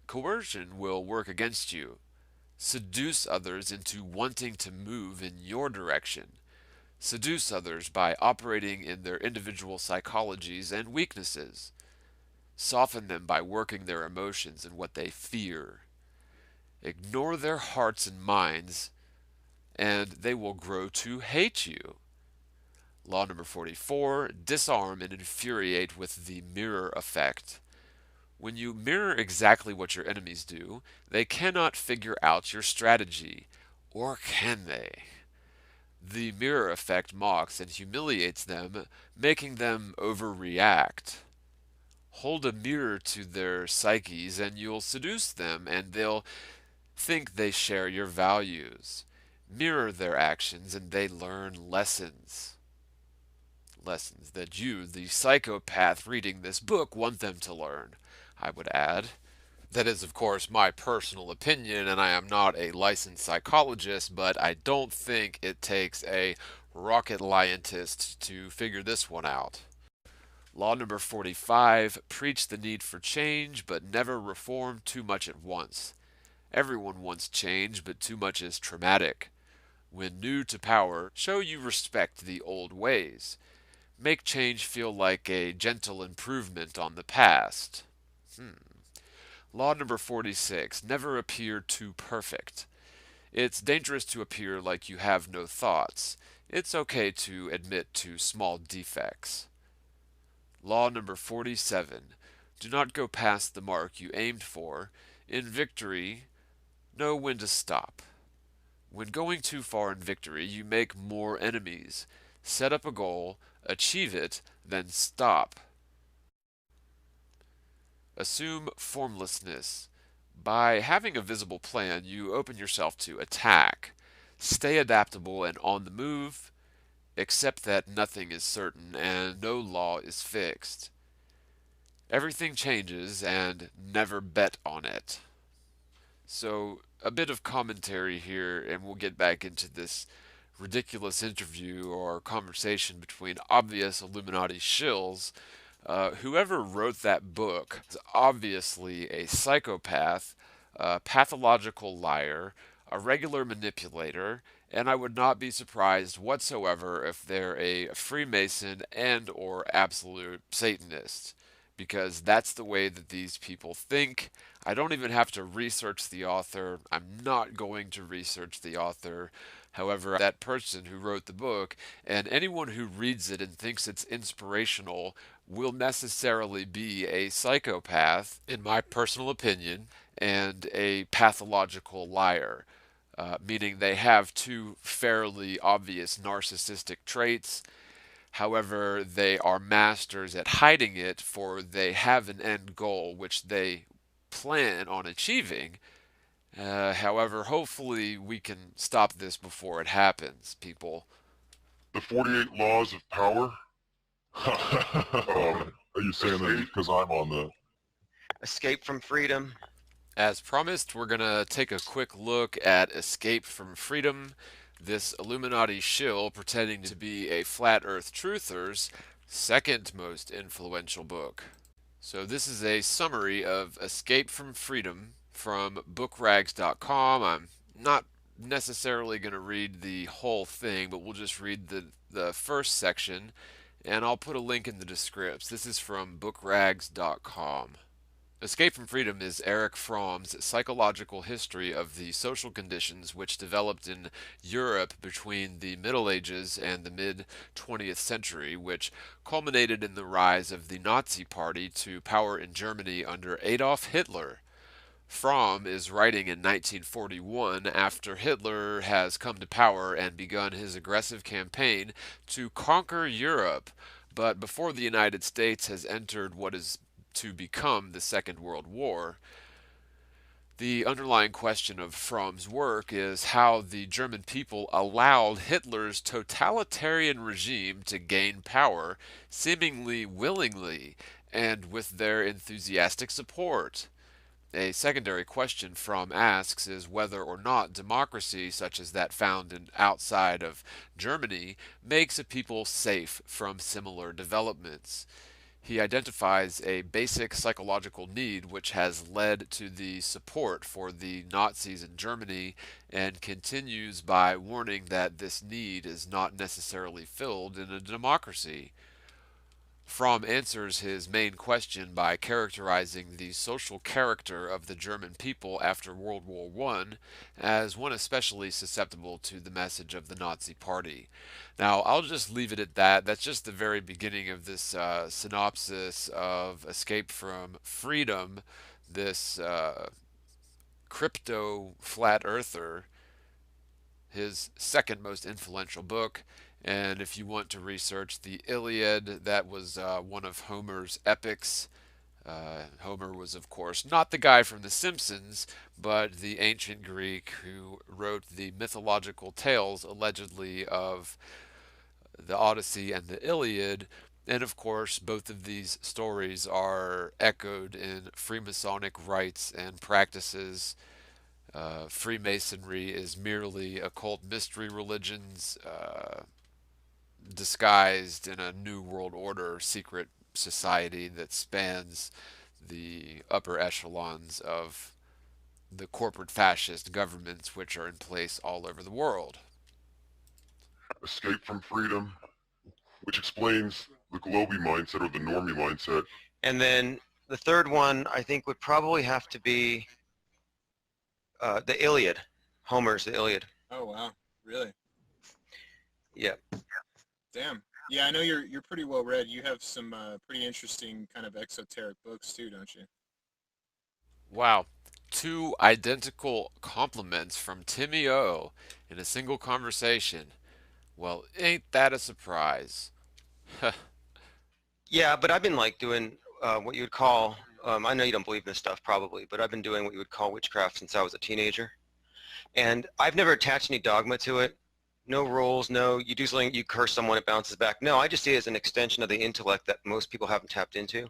Coercion will work against you. Seduce others into wanting to move in your direction. Seduce others by operating in their individual psychologies and weaknesses. Soften them by working their emotions and what they fear. Ignore their hearts and minds, and they will grow to hate you. Law number 44. Disarm and infuriate with the mirror effect. When you mirror exactly what your enemies do, they cannot figure out your strategy. Or can they? The mirror effect mocks and humiliates them, making them overreact. Hold a mirror to their psyches and you'll seduce them, and they'll think they share your values. Mirror their actions and they learn lessons. Lessons that you, the psychopath reading this book, want them to learn, I would add. That is, of course, my personal opinion, and I am not a licensed psychologist, but I don't think it takes a rocket scientist to figure this one out. Law number 45. Preach the need for change, but never reform too much at once. Everyone wants change, but too much is traumatic. When new to power, show you respect the old ways. Make change feel like a gentle improvement on the past. Law number 46. Never appear too perfect. It's dangerous to appear like you have no thoughts. It's okay to admit to small defects. Law number 47. Do not go past the mark you aimed for. In victory, know when to stop. When going too far in victory, you make more enemies. Set up a goal, achieve it, then stop. Assume formlessness. By having a visible plan, you open yourself to attack. Stay adaptable and on the move. Accept that nothing is certain and no law is fixed. Everything changes and never bet on it. So, a bit of commentary here, and we'll get back into this ridiculous interview or conversation between obvious Illuminati shills. Whoever wrote that book is obviously a psychopath, a pathological liar, a regular manipulator, and I would not be surprised whatsoever if they're a Freemason and or absolute Satanist, because that's the way that these people think. I don't even have to research the author. I'm not going to research the author. However, that person who wrote the book and anyone who reads it and thinks it's inspirational will necessarily be a psychopath, in my personal opinion, and a pathological liar. Meaning they have two fairly obvious narcissistic traits. However, they are masters at hiding it, for they have an end goal which they plan on achieving. However, hopefully we can stop this before it happens, people. The 48 laws of power? Are you saying that because I'm on the... Escape from freedom. As promised, we're going to take a quick look at Escape from Freedom, this Illuminati shill pretending to be a flat earth truther's second most influential book. So this is a summary of Escape from Freedom from bookrags.com. I'm not necessarily going to read the whole thing, but we'll just read the first section, and I'll put a link in the description. This is from bookrags.com. Escape from Freedom is Erich Fromm's psychological history of the social conditions which developed in Europe between the Middle Ages and the mid 20th century, which culminated in the rise of the Nazi Party to power in Germany under Adolf Hitler. Fromm is writing in 1941 after Hitler has come to power and begun his aggressive campaign to conquer Europe, but before the United States has entered what is to become the Second World War. The underlying question of Fromm's work is how the German people allowed Hitler's totalitarian regime to gain power, seemingly willingly, and with their enthusiastic support. A secondary question Fromm asks is whether or not democracy, such as that found outside of Germany, makes a people safe from similar developments. He identifies a basic psychological need which has led to the support for the Nazis in Germany and continues by warning that this need is not necessarily filled in a democracy. Fromm answers his main question by characterizing the social character of the German people after World War I as one especially susceptible to the message of the Nazi Party. Now, I'll just leave it at that. That's just the very beginning of this synopsis of Escape from Freedom, this crypto flat earther, his second most influential book. And if you want to research the Iliad, that was one of Homer's epics. Homer was, of course, not the guy from The Simpsons, but the ancient Greek who wrote the mythological tales, allegedly, of the Odyssey and the Iliad. And of course, both of these stories are echoed in Freemasonic rites and practices. Freemasonry is merely occult mystery religions disguised in a New World Order secret society that spans the upper echelons of the corporate fascist governments which are in place all over the world. Escape from Freedom, which explains the Globey mindset or the normie mindset. And then the third one I think would probably have to be the Iliad, Homer's The Iliad. Oh wow, really? Yeah. Damn. Yeah, I know you're pretty well read. You have some pretty interesting kind of exoteric books too, don't you? Wow. Two identical compliments from Timmy O in a single conversation. Well, ain't that a surprise? Yeah, but I've been like doing what you would call, I know you don't believe in this stuff probably, but I've been doing what you would call witchcraft since I was a teenager. And I've never attached any dogma to it. No rules, no, you do something, you curse someone, it bounces back. No, I just see it as an extension of the intellect that most people haven't tapped into.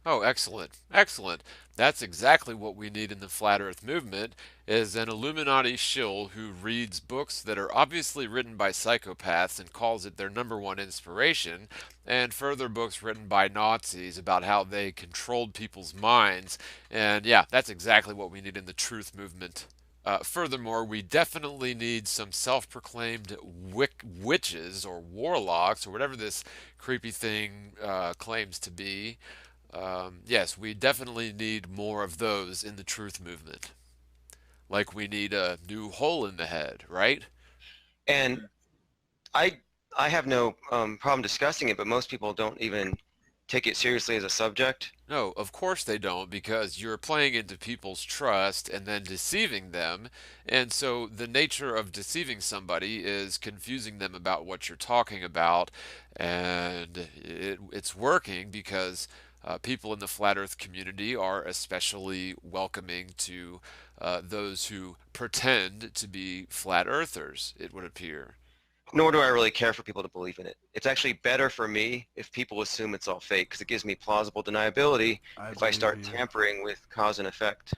Oh, excellent. Excellent. That's exactly what we need in the flat earth movement is an Illuminati shill who reads books that are obviously written by psychopaths and calls it their number one inspiration, and further books written by Nazis about how they controlled people's minds. And yeah, that's exactly what we need in the truth movement. Furthermore, we definitely need some self-proclaimed witches or warlocks or whatever this creepy thing claims to be. Yes, we definitely need more of those in the truth movement. Like we need a new hole in the head, right? And I I have no problem discussing it, but most people don't even take it seriously as a subject. No, of course they don't, because you're playing into people's trust and then deceiving them. And so the nature of deceiving somebody is confusing them about what you're talking about. And it's working because people in the flat earth community are especially welcoming to those who pretend to be flat earthers, it would appear. Nor do I really care for people to believe in it. It's actually better for me if people assume it's all fake because it gives me plausible deniability I if I believe start you. tampering with cause and effect.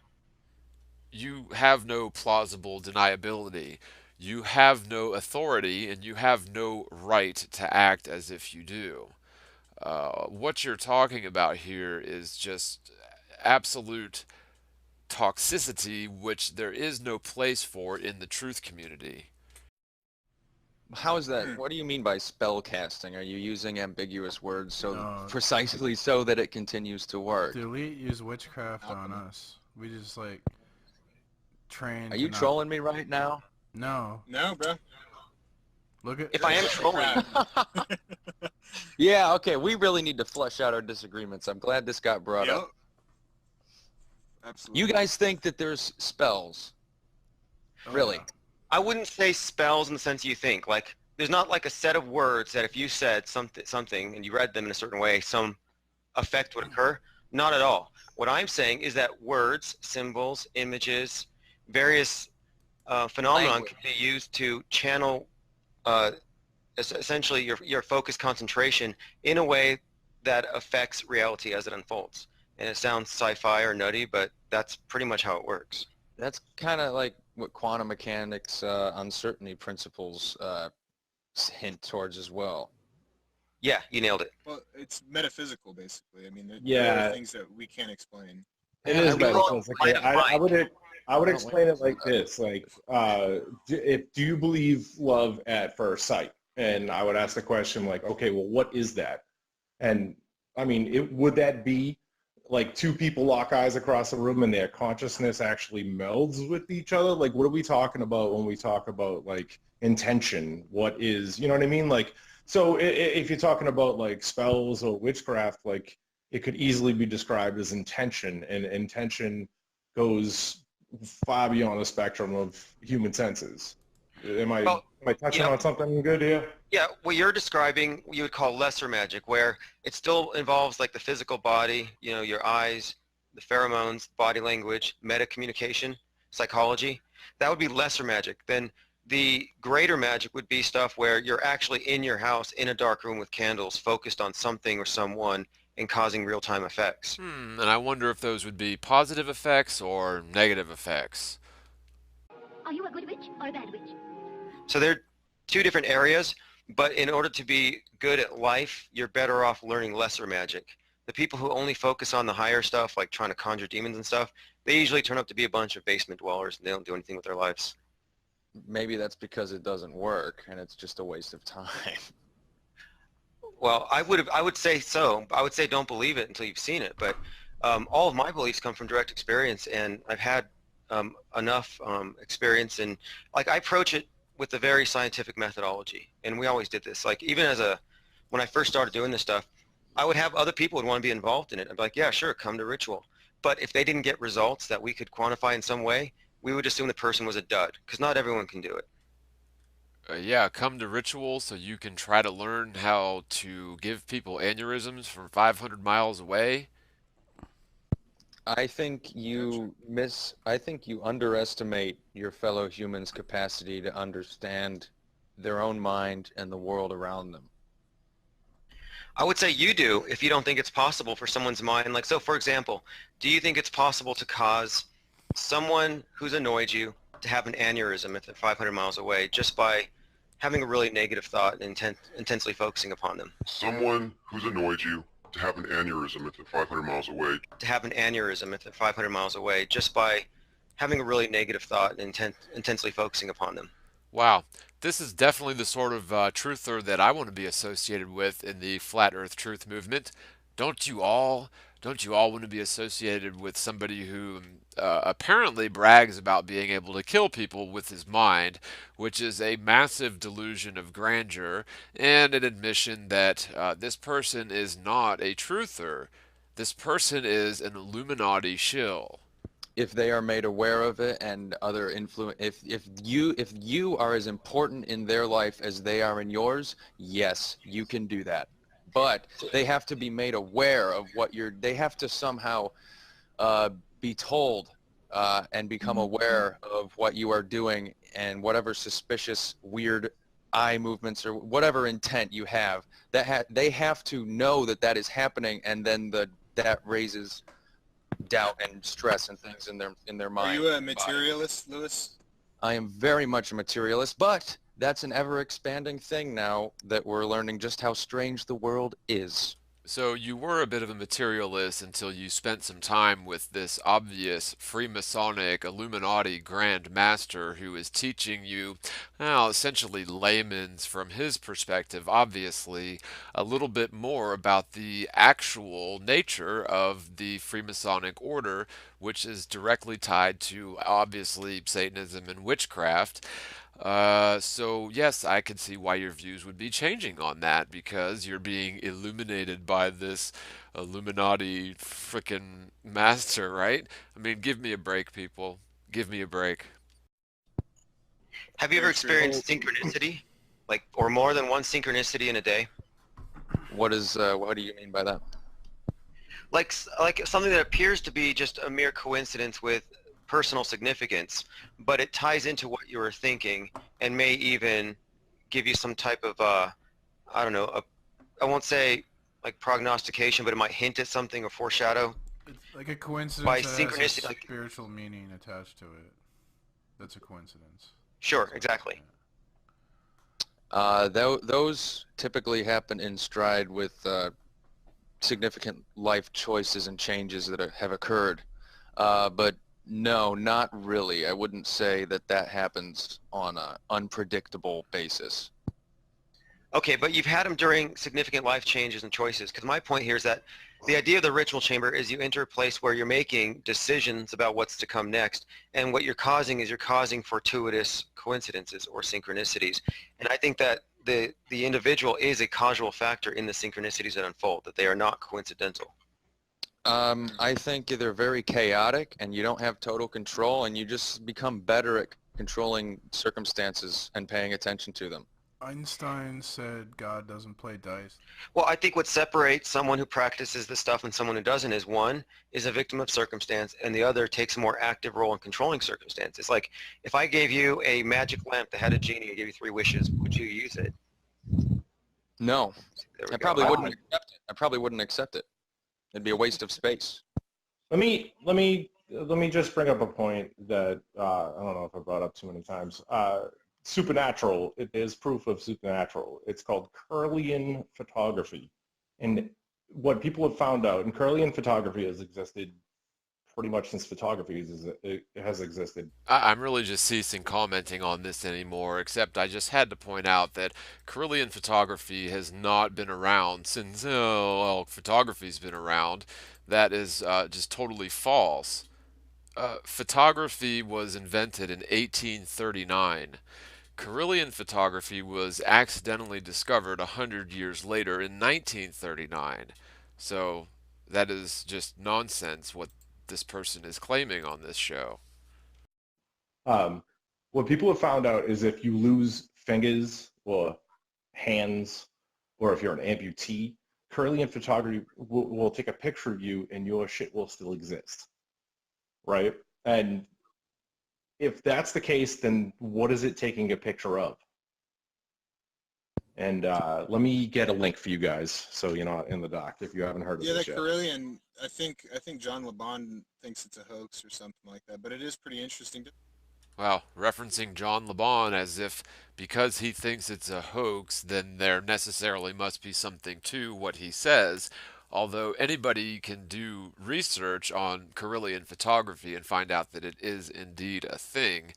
You have no plausible deniability. You have no authority, and you have no right to act as if you do. What you're talking about here is just absolute toxicity, which there is no place for in the truth community. How is that? What do you mean by spell casting? Are you using ambiguous words so No. precisely so that it continues to work? Delete use witchcraft on us. We just like train Are to you not. trolling me right now? No. No, bro. Look at. If I am trolling, Yeah, okay, we really need to flesh out our disagreements. I'm glad this got brought Yep. up. Absolutely. You guys think that there's spells? Oh, Really? yeah. I wouldn't say spells in the sense you think. Like, there's not like a set of words that if you said something and you read them in a certain way, some effect would occur. Not at all. What I'm saying is that words, symbols, images, various phenomenon Language. can be used to channel uh, essentially your focus concentration in a way that affects reality as it unfolds. And it sounds sci-fi or nutty, but that's pretty much how it works. That's kind of like what quantum mechanics uncertainty principles hint towards as well. Yeah, you nailed it. Well, it's metaphysical, basically. I mean, there Yeah. are things that we can't explain. It Man, is I really- metaphysical. I would explain it like this: like, do you believe love at first sight? And I would ask the question like, okay, well, what is that? And I mean, would that be like two people lock eyes across a room and their consciousness actually melds with each other? Like, what are we talking about when we talk about like intention? What is, you know what I mean? Like, so if you're talking about like spells or witchcraft, like it could easily be described as intention, and intention goes far beyond the spectrum of human senses. Well, Am I touching yeah. on something good here? Yeah, what you're describing, you would call lesser magic, where it still involves like the physical body, you know, your eyes, the pheromones, body language, meta communication, psychology. That would be lesser magic. Then the greater magic would be stuff where you're actually in your house in a dark room with candles, focused on something or someone and causing real-time effects. And I wonder if those would be positive effects or negative effects. Are you a good witch or a bad witch? So they're two different areas, but in order to be good at life, you're better off learning lesser magic. The people who only focus on the higher stuff, like trying to conjure demons and stuff, they usually turn out to be a bunch of basement dwellers and they don't do anything with their lives. Maybe that's because it doesn't work and it's just a waste of time. Well, I would say so. I would say don't believe it until you've seen it. But all of my beliefs come from direct experience, and I've had enough experience. And like I approach it with a very scientific methodology, and we always did this. Like even when I first started doing this stuff, I would have other people would want to be involved in it. I'd be like, yeah, sure, come to ritual. But if they didn't get results that we could quantify in some way, we would assume the person was a dud, because not everyone can do it. Yeah, come to ritual so you can try to learn how to give people aneurysms from 500 miles away. I think I think you underestimate your fellow humans' capacity to understand their own mind and the world around them. I would say you do if you don't think it's possible for someone's mind. Like, so for example, do you think it's possible to cause someone who's annoyed you to have an aneurysm if they're 500 miles away just by having a really negative thought and intensely focusing upon them? Someone who's annoyed you to have an aneurysm if they're 500 miles away. To have an aneurysm if they're 500 miles away just by having a really negative thought and intensely focusing upon them. Wow, this is definitely the sort of truther that I want to be associated with in the flat Earth truth movement. Don't you all? Don't you all want to be associated with somebody who apparently brags about being able to kill people with his mind, which is a massive delusion of grandeur and an admission that this person is not a truther. This person is an Illuminati shill. If they are made aware of it and other influence, if you are as important in their life as they are in yours, yes, you can do that. But they have to be made aware of they have to somehow be told and become aware of what you are doing and whatever suspicious, weird eye movements or whatever intent you have. They have to know that that is happening, and then that raises doubt and stress and things in their mind. Are you a materialist, Lewis? I am very much a materialist, but that's an ever-expanding thing now that we're learning just how strange the world is. So you were a bit of a materialist until you spent some time with this obvious Freemasonic Illuminati Grand Master who is teaching you, well, essentially layman's from his perspective, obviously, a little bit more about the actual nature of the Freemasonic order, which is directly tied to, obviously, Satanism and witchcraft. So yes, I can see why your views would be changing on that because you're being illuminated by this Illuminati frickin' master, right? I mean, give me a break, people. Give me a break. Have you ever experienced synchronicity, like, or more than one synchronicity in a day? What do you mean by that? Like something that appears to be just a mere coincidence with personal significance, but it ties into what you were thinking and may even give you some type of I don't know, I won't say like prognostication, but it might hint at something or foreshadow. It's like a coincidence By that has a synchronicity, like, spiritual meaning attached to it. That's a coincidence. sure, exactly. Those typically happen in stride with significant life choices and changes that have occurred. But no, not really. I wouldn't say that that happens on an unpredictable basis. Okay, but you've had them during significant life changes and choices. Because my point here is that the idea of the ritual chamber is you enter a place where you're making decisions about what's to come next, and what you're causing is you're causing fortuitous coincidences or synchronicities. And I think that the individual is a causal factor in the synchronicities that unfold, that they are not coincidental. I think they're very chaotic, and you don't have total control, and you just become better at controlling circumstances and paying attention to them. Einstein said God doesn't play dice. Well, I think what separates someone who practices this stuff and someone who doesn't is one is a victim of circumstance and the other takes a more active role in controlling circumstance. It's like if I gave you a magic lamp that had a genie and gave you 3 wishes, would you use it? No, There we I go. probably wouldn't accept it. I probably wouldn't accept it. It'd be a waste of space. Let me just bring up a point that I don't know if I brought up too many times. Supernatural. It is proof of supernatural. It's called Kirlian photography, and what people have found out, and Kirlian photography has existed pretty much since photography has existed. I'm really just ceasing commenting on this anymore, except I just had to point out that Carillion photography has not been around since, oh, well, photography's been around. That is just totally false. Photography was invented in 1839. Carillion photography was accidentally discovered 100 years later in 1939. So that is just nonsense what this person is claiming on this show. Um, what people have found out is if you lose fingers or hands, or if you're an amputee, Kirlian photography will take a picture of you and your shit will still exist, right? And if that's the case, then what is it taking a picture of? And let me get a link for you guys so you're not in the dock if you haven't heard of Yeah, this that yet. Carillion, I think John LeBon thinks it's a hoax or something like that, but it is pretty interesting. Well, referencing John LeBon as if because he thinks it's a hoax, then there necessarily must be something to what he says. Although anybody can do research on Carillion photography and find out that it is indeed a thing.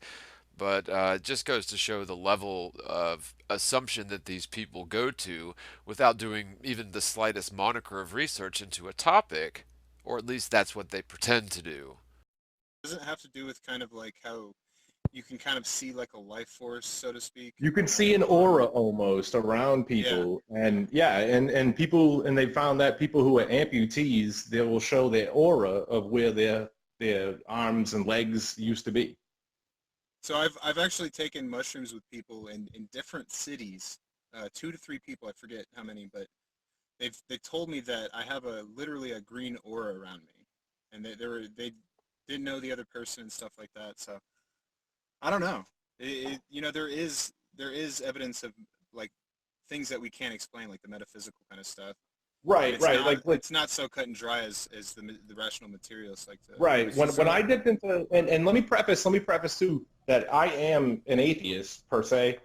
But it just goes to show the level of assumption that these people go to without doing even the slightest moniker of research into a topic, or at least that's what they pretend to do. Does it have to do with kind of like how you can kind of see like a life force, so to speak? You can see an aura almost around people, and people, and they found that people who are amputees, they will show their aura of where their arms and legs used to be. So I've actually taken mushrooms with people in different cities, 2 to 3 people, I forget how many, but they told me that I have literally a green aura around me, and they didn't know the other person and stuff like that. So I don't know. There is evidence of like things that we can't explain, like the metaphysical kind of stuff. Right, It's right. not, Like it's not so cut and dry as the rational materials like the right. When I dipped into, and let me preface too that I am an atheist per se.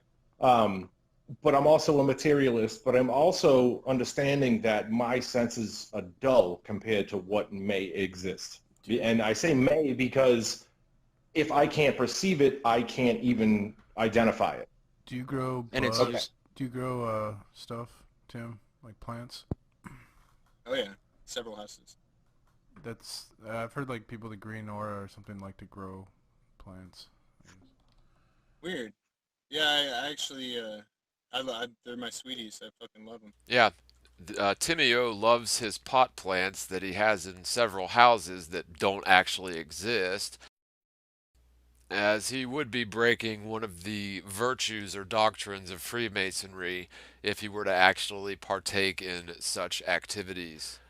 but I'm also a materialist, but I'm also understanding that my senses are dull compared to what may exist. And I say may because if I can't perceive it, I can't even identify it. Do you grow And it's bugs? Okay. used. Do you grow stuff, Tim? Like plants? Oh yeah, several houses. That's I've heard like people with green aura or something like to grow plants. Weird. Yeah, I actually, they're my sweeties. I fucking love them. Yeah, Timio loves his pot plants that he has in several houses that don't actually exist, as he would be breaking one of the virtues or doctrines of Freemasonry if he were to actually partake in such activities.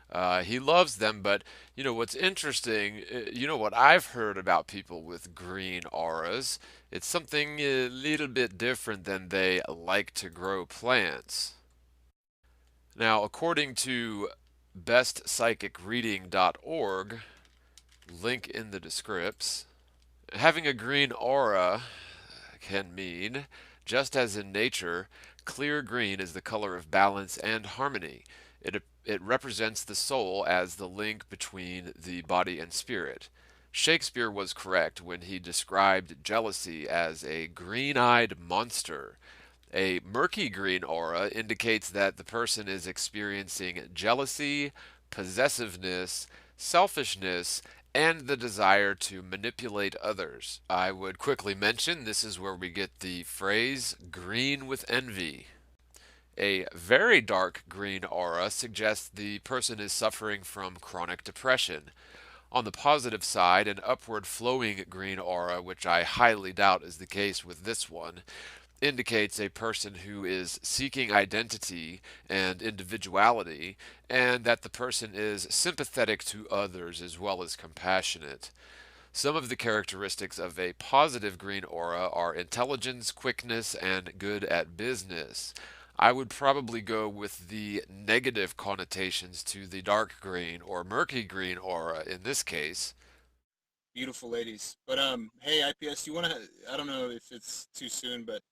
He loves them, but you know what's interesting? You know what I've heard about people with green auras? It's something a little bit different than they like to grow plants. Now, according to bestpsychicreading.org, link in the descripts, having a green aura can mean, just as in nature, clear green is the color of balance and harmony. It represents the soul as the link between the body and spirit. Shakespeare was correct when he described jealousy as a green eyed monster. A murky green aura indicates that the person is experiencing jealousy, possessiveness, selfishness, and the desire to manipulate others. I would quickly mention this is where we get the phrase green with envy. A very dark green aura suggests the person is suffering from chronic depression. On the positive side, an upward flowing green aura, which I highly doubt is the case with this one, indicates a person who is seeking identity and individuality, and that the person is sympathetic to others as well as compassionate. Some of the characteristics of a positive green aura are intelligence, quickness, and good at business. I would probably go with the negative connotations to the dark green or murky green aura in this case. Beautiful ladies. But hey, IPS, you wanna? I don't know if it's too soon, but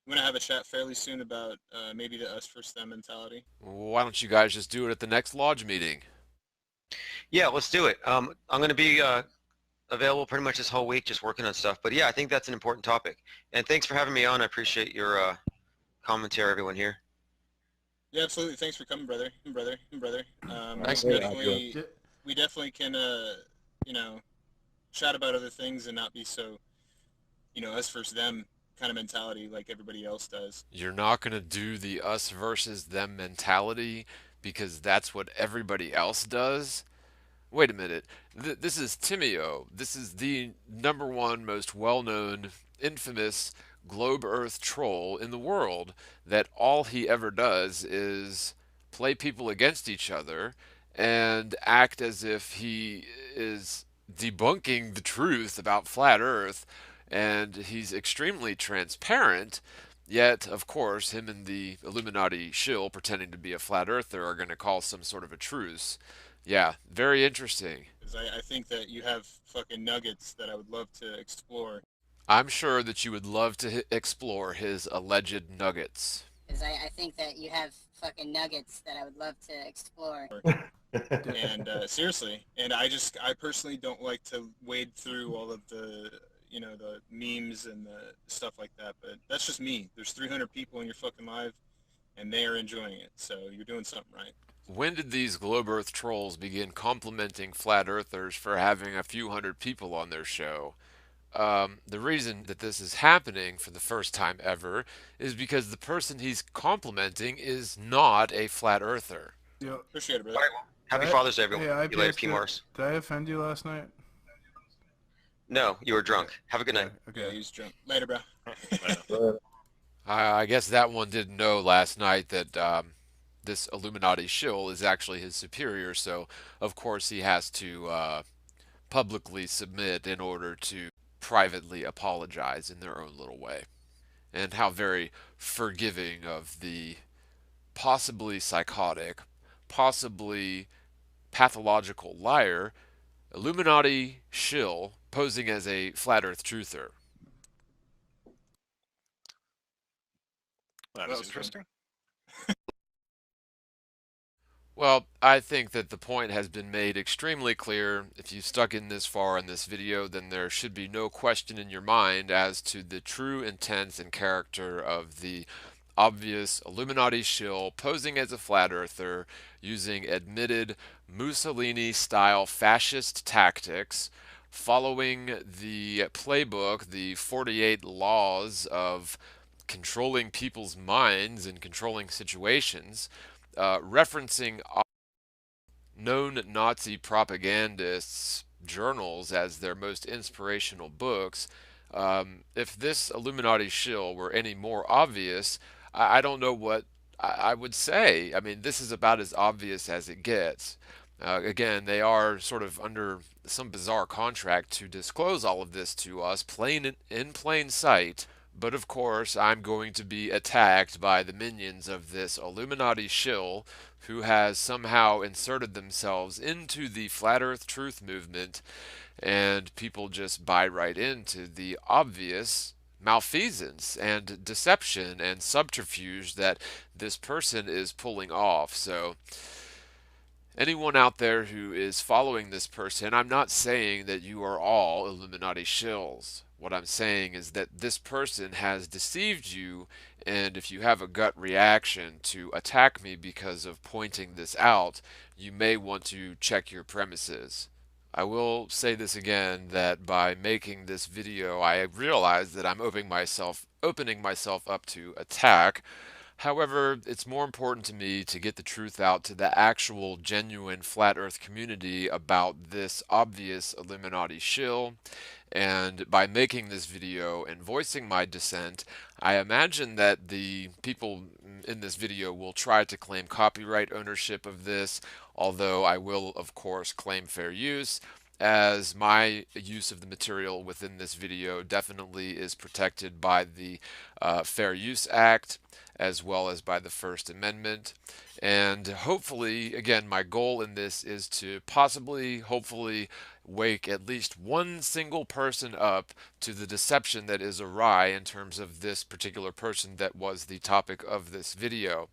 you wanna have a chat fairly soon about maybe the us versus them mentality. Why don't you guys just do it at the next lodge meeting? Yeah, let's do it. I'm going to be available pretty much this whole week, just working on stuff. But yeah, I think that's an important topic. And thanks for having me on. I appreciate your commentary, everyone here. Yeah, absolutely. Thanks for coming, brother. Brother. Nice We meeting definitely, we definitely can, you know, chat about other things and not be so, us versus them kind of mentality like everybody else does. You're not going to do the us versus them mentality because that's what everybody else does? Wait a minute. This is Timio. This is the number one most well known, infamous globe earth troll in the world that all he ever does is play people against each other and act as if he is debunking the truth about flat earth, and he's extremely transparent. Yet, of course, him and the Illuminati shill pretending to be a flat earther are going to call some sort of a truce. Yeah, very interesting. Because I think that you have fucking nuggets that I would love to explore. I'm sure that you would love to explore his alleged nuggets. Because I think that you have fucking nuggets that I would love to explore. And seriously, and I personally don't like to wade through all of the, the memes and the stuff like that, but that's just me. There's 300 people in your fucking live, and they are enjoying it, so you're doing something right. When did these globe earth trolls begin complimenting flat earthers for having a few hundred people on their show? The reason that this is happening for the first time ever is because the person he's complimenting is not a flat earther. Yo, Appreciate it, brother. All right, well, happy Father's Day, everyone. hey, You later, IPS, P. Mars. did I offend you last night? No, you were drunk. Have a good night. Yeah, Okay. he's drunk. Later, bro. I guess that one didn't know last night that this Illuminati shill is actually his superior, so of course he has to publicly submit in order to privately apologize in their own little way. And how very forgiving of the possibly psychotic, possibly pathological liar, Illuminati shill posing as a flat earth truther. That is interesting. Well, I think that the point has been made extremely clear. If you stuck in this far in this video, then there should be no question in your mind as to the true intents and character of the obvious Illuminati shill posing as a flat earther using admitted Mussolini-style fascist tactics, following the playbook, the 48 laws of controlling people's minds and controlling situations, referencing known Nazi propagandists' journals as their most inspirational books. If this Illuminati shill were any more obvious, I don't know what I would say. I mean, this is about as obvious as it gets. Again, they are sort of under some bizarre contract to disclose all of this to us in plain sight. But of course, I'm going to be attacked by the minions of this Illuminati shill who has somehow inserted themselves into the Flat Earth Truth movement, and people just buy right into the obvious malfeasance and deception and subterfuge that this person is pulling off. So anyone out there who is following this person, I'm not saying that you are all Illuminati shills. What I'm saying is that this person has deceived you, and if you have a gut reaction to attack me because of pointing this out, you may want to check your premises. I will say this again, that by making this video, I realize that I'm opening myself up to attack. However, it's more important to me to get the truth out to the actual genuine flat earth community about this obvious Illuminati shill. And by making this video and voicing my dissent, I imagine that the people in this video will try to claim copyright ownership of this, although I will, of course, claim fair use, as my use of the material within this video definitely is protected by the Fair Use Act, as well as by the First Amendment. And hopefully, again, my goal in this is to hopefully, wake at least one single person up to the deception that is awry in terms of this particular person that was the topic of this video.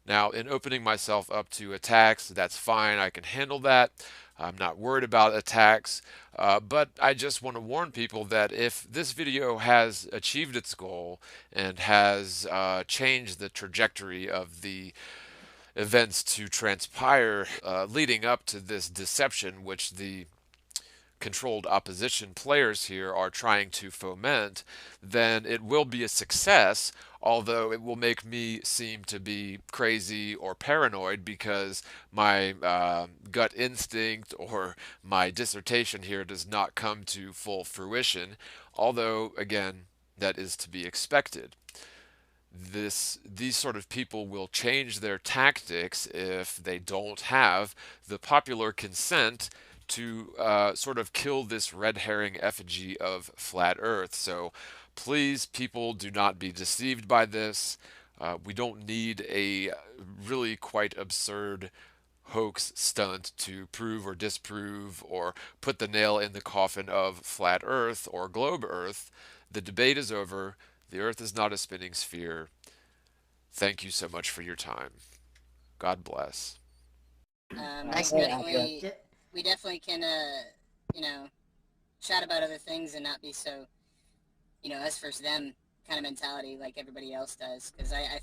Now, in opening myself up to attacks, that's fine. I can handle that. I'm not worried about attacks, but I just want to warn people that if this video has achieved its goal and has changed the trajectory of the events to transpire leading up to this deception, which the controlled opposition players here are trying to foment, then it will be a success, although it will make me seem to be crazy or paranoid because my gut instinct or my dissertation here does not come to full fruition, although, again, that is to be expected. These sort of people will change their tactics if they don't have the popular consent to sort of kill this red herring effigy of flat earth. So please, people, do not be deceived by this. We don't need a really quite absurd hoax stunt to prove or disprove or put the nail in the coffin of flat earth or globe earth. The debate is over. The earth is not a spinning sphere. Thank you so much for your time. God bless. We definitely can, you know, chat about other things and not be so, us versus them kind of mentality like everybody else does. Because I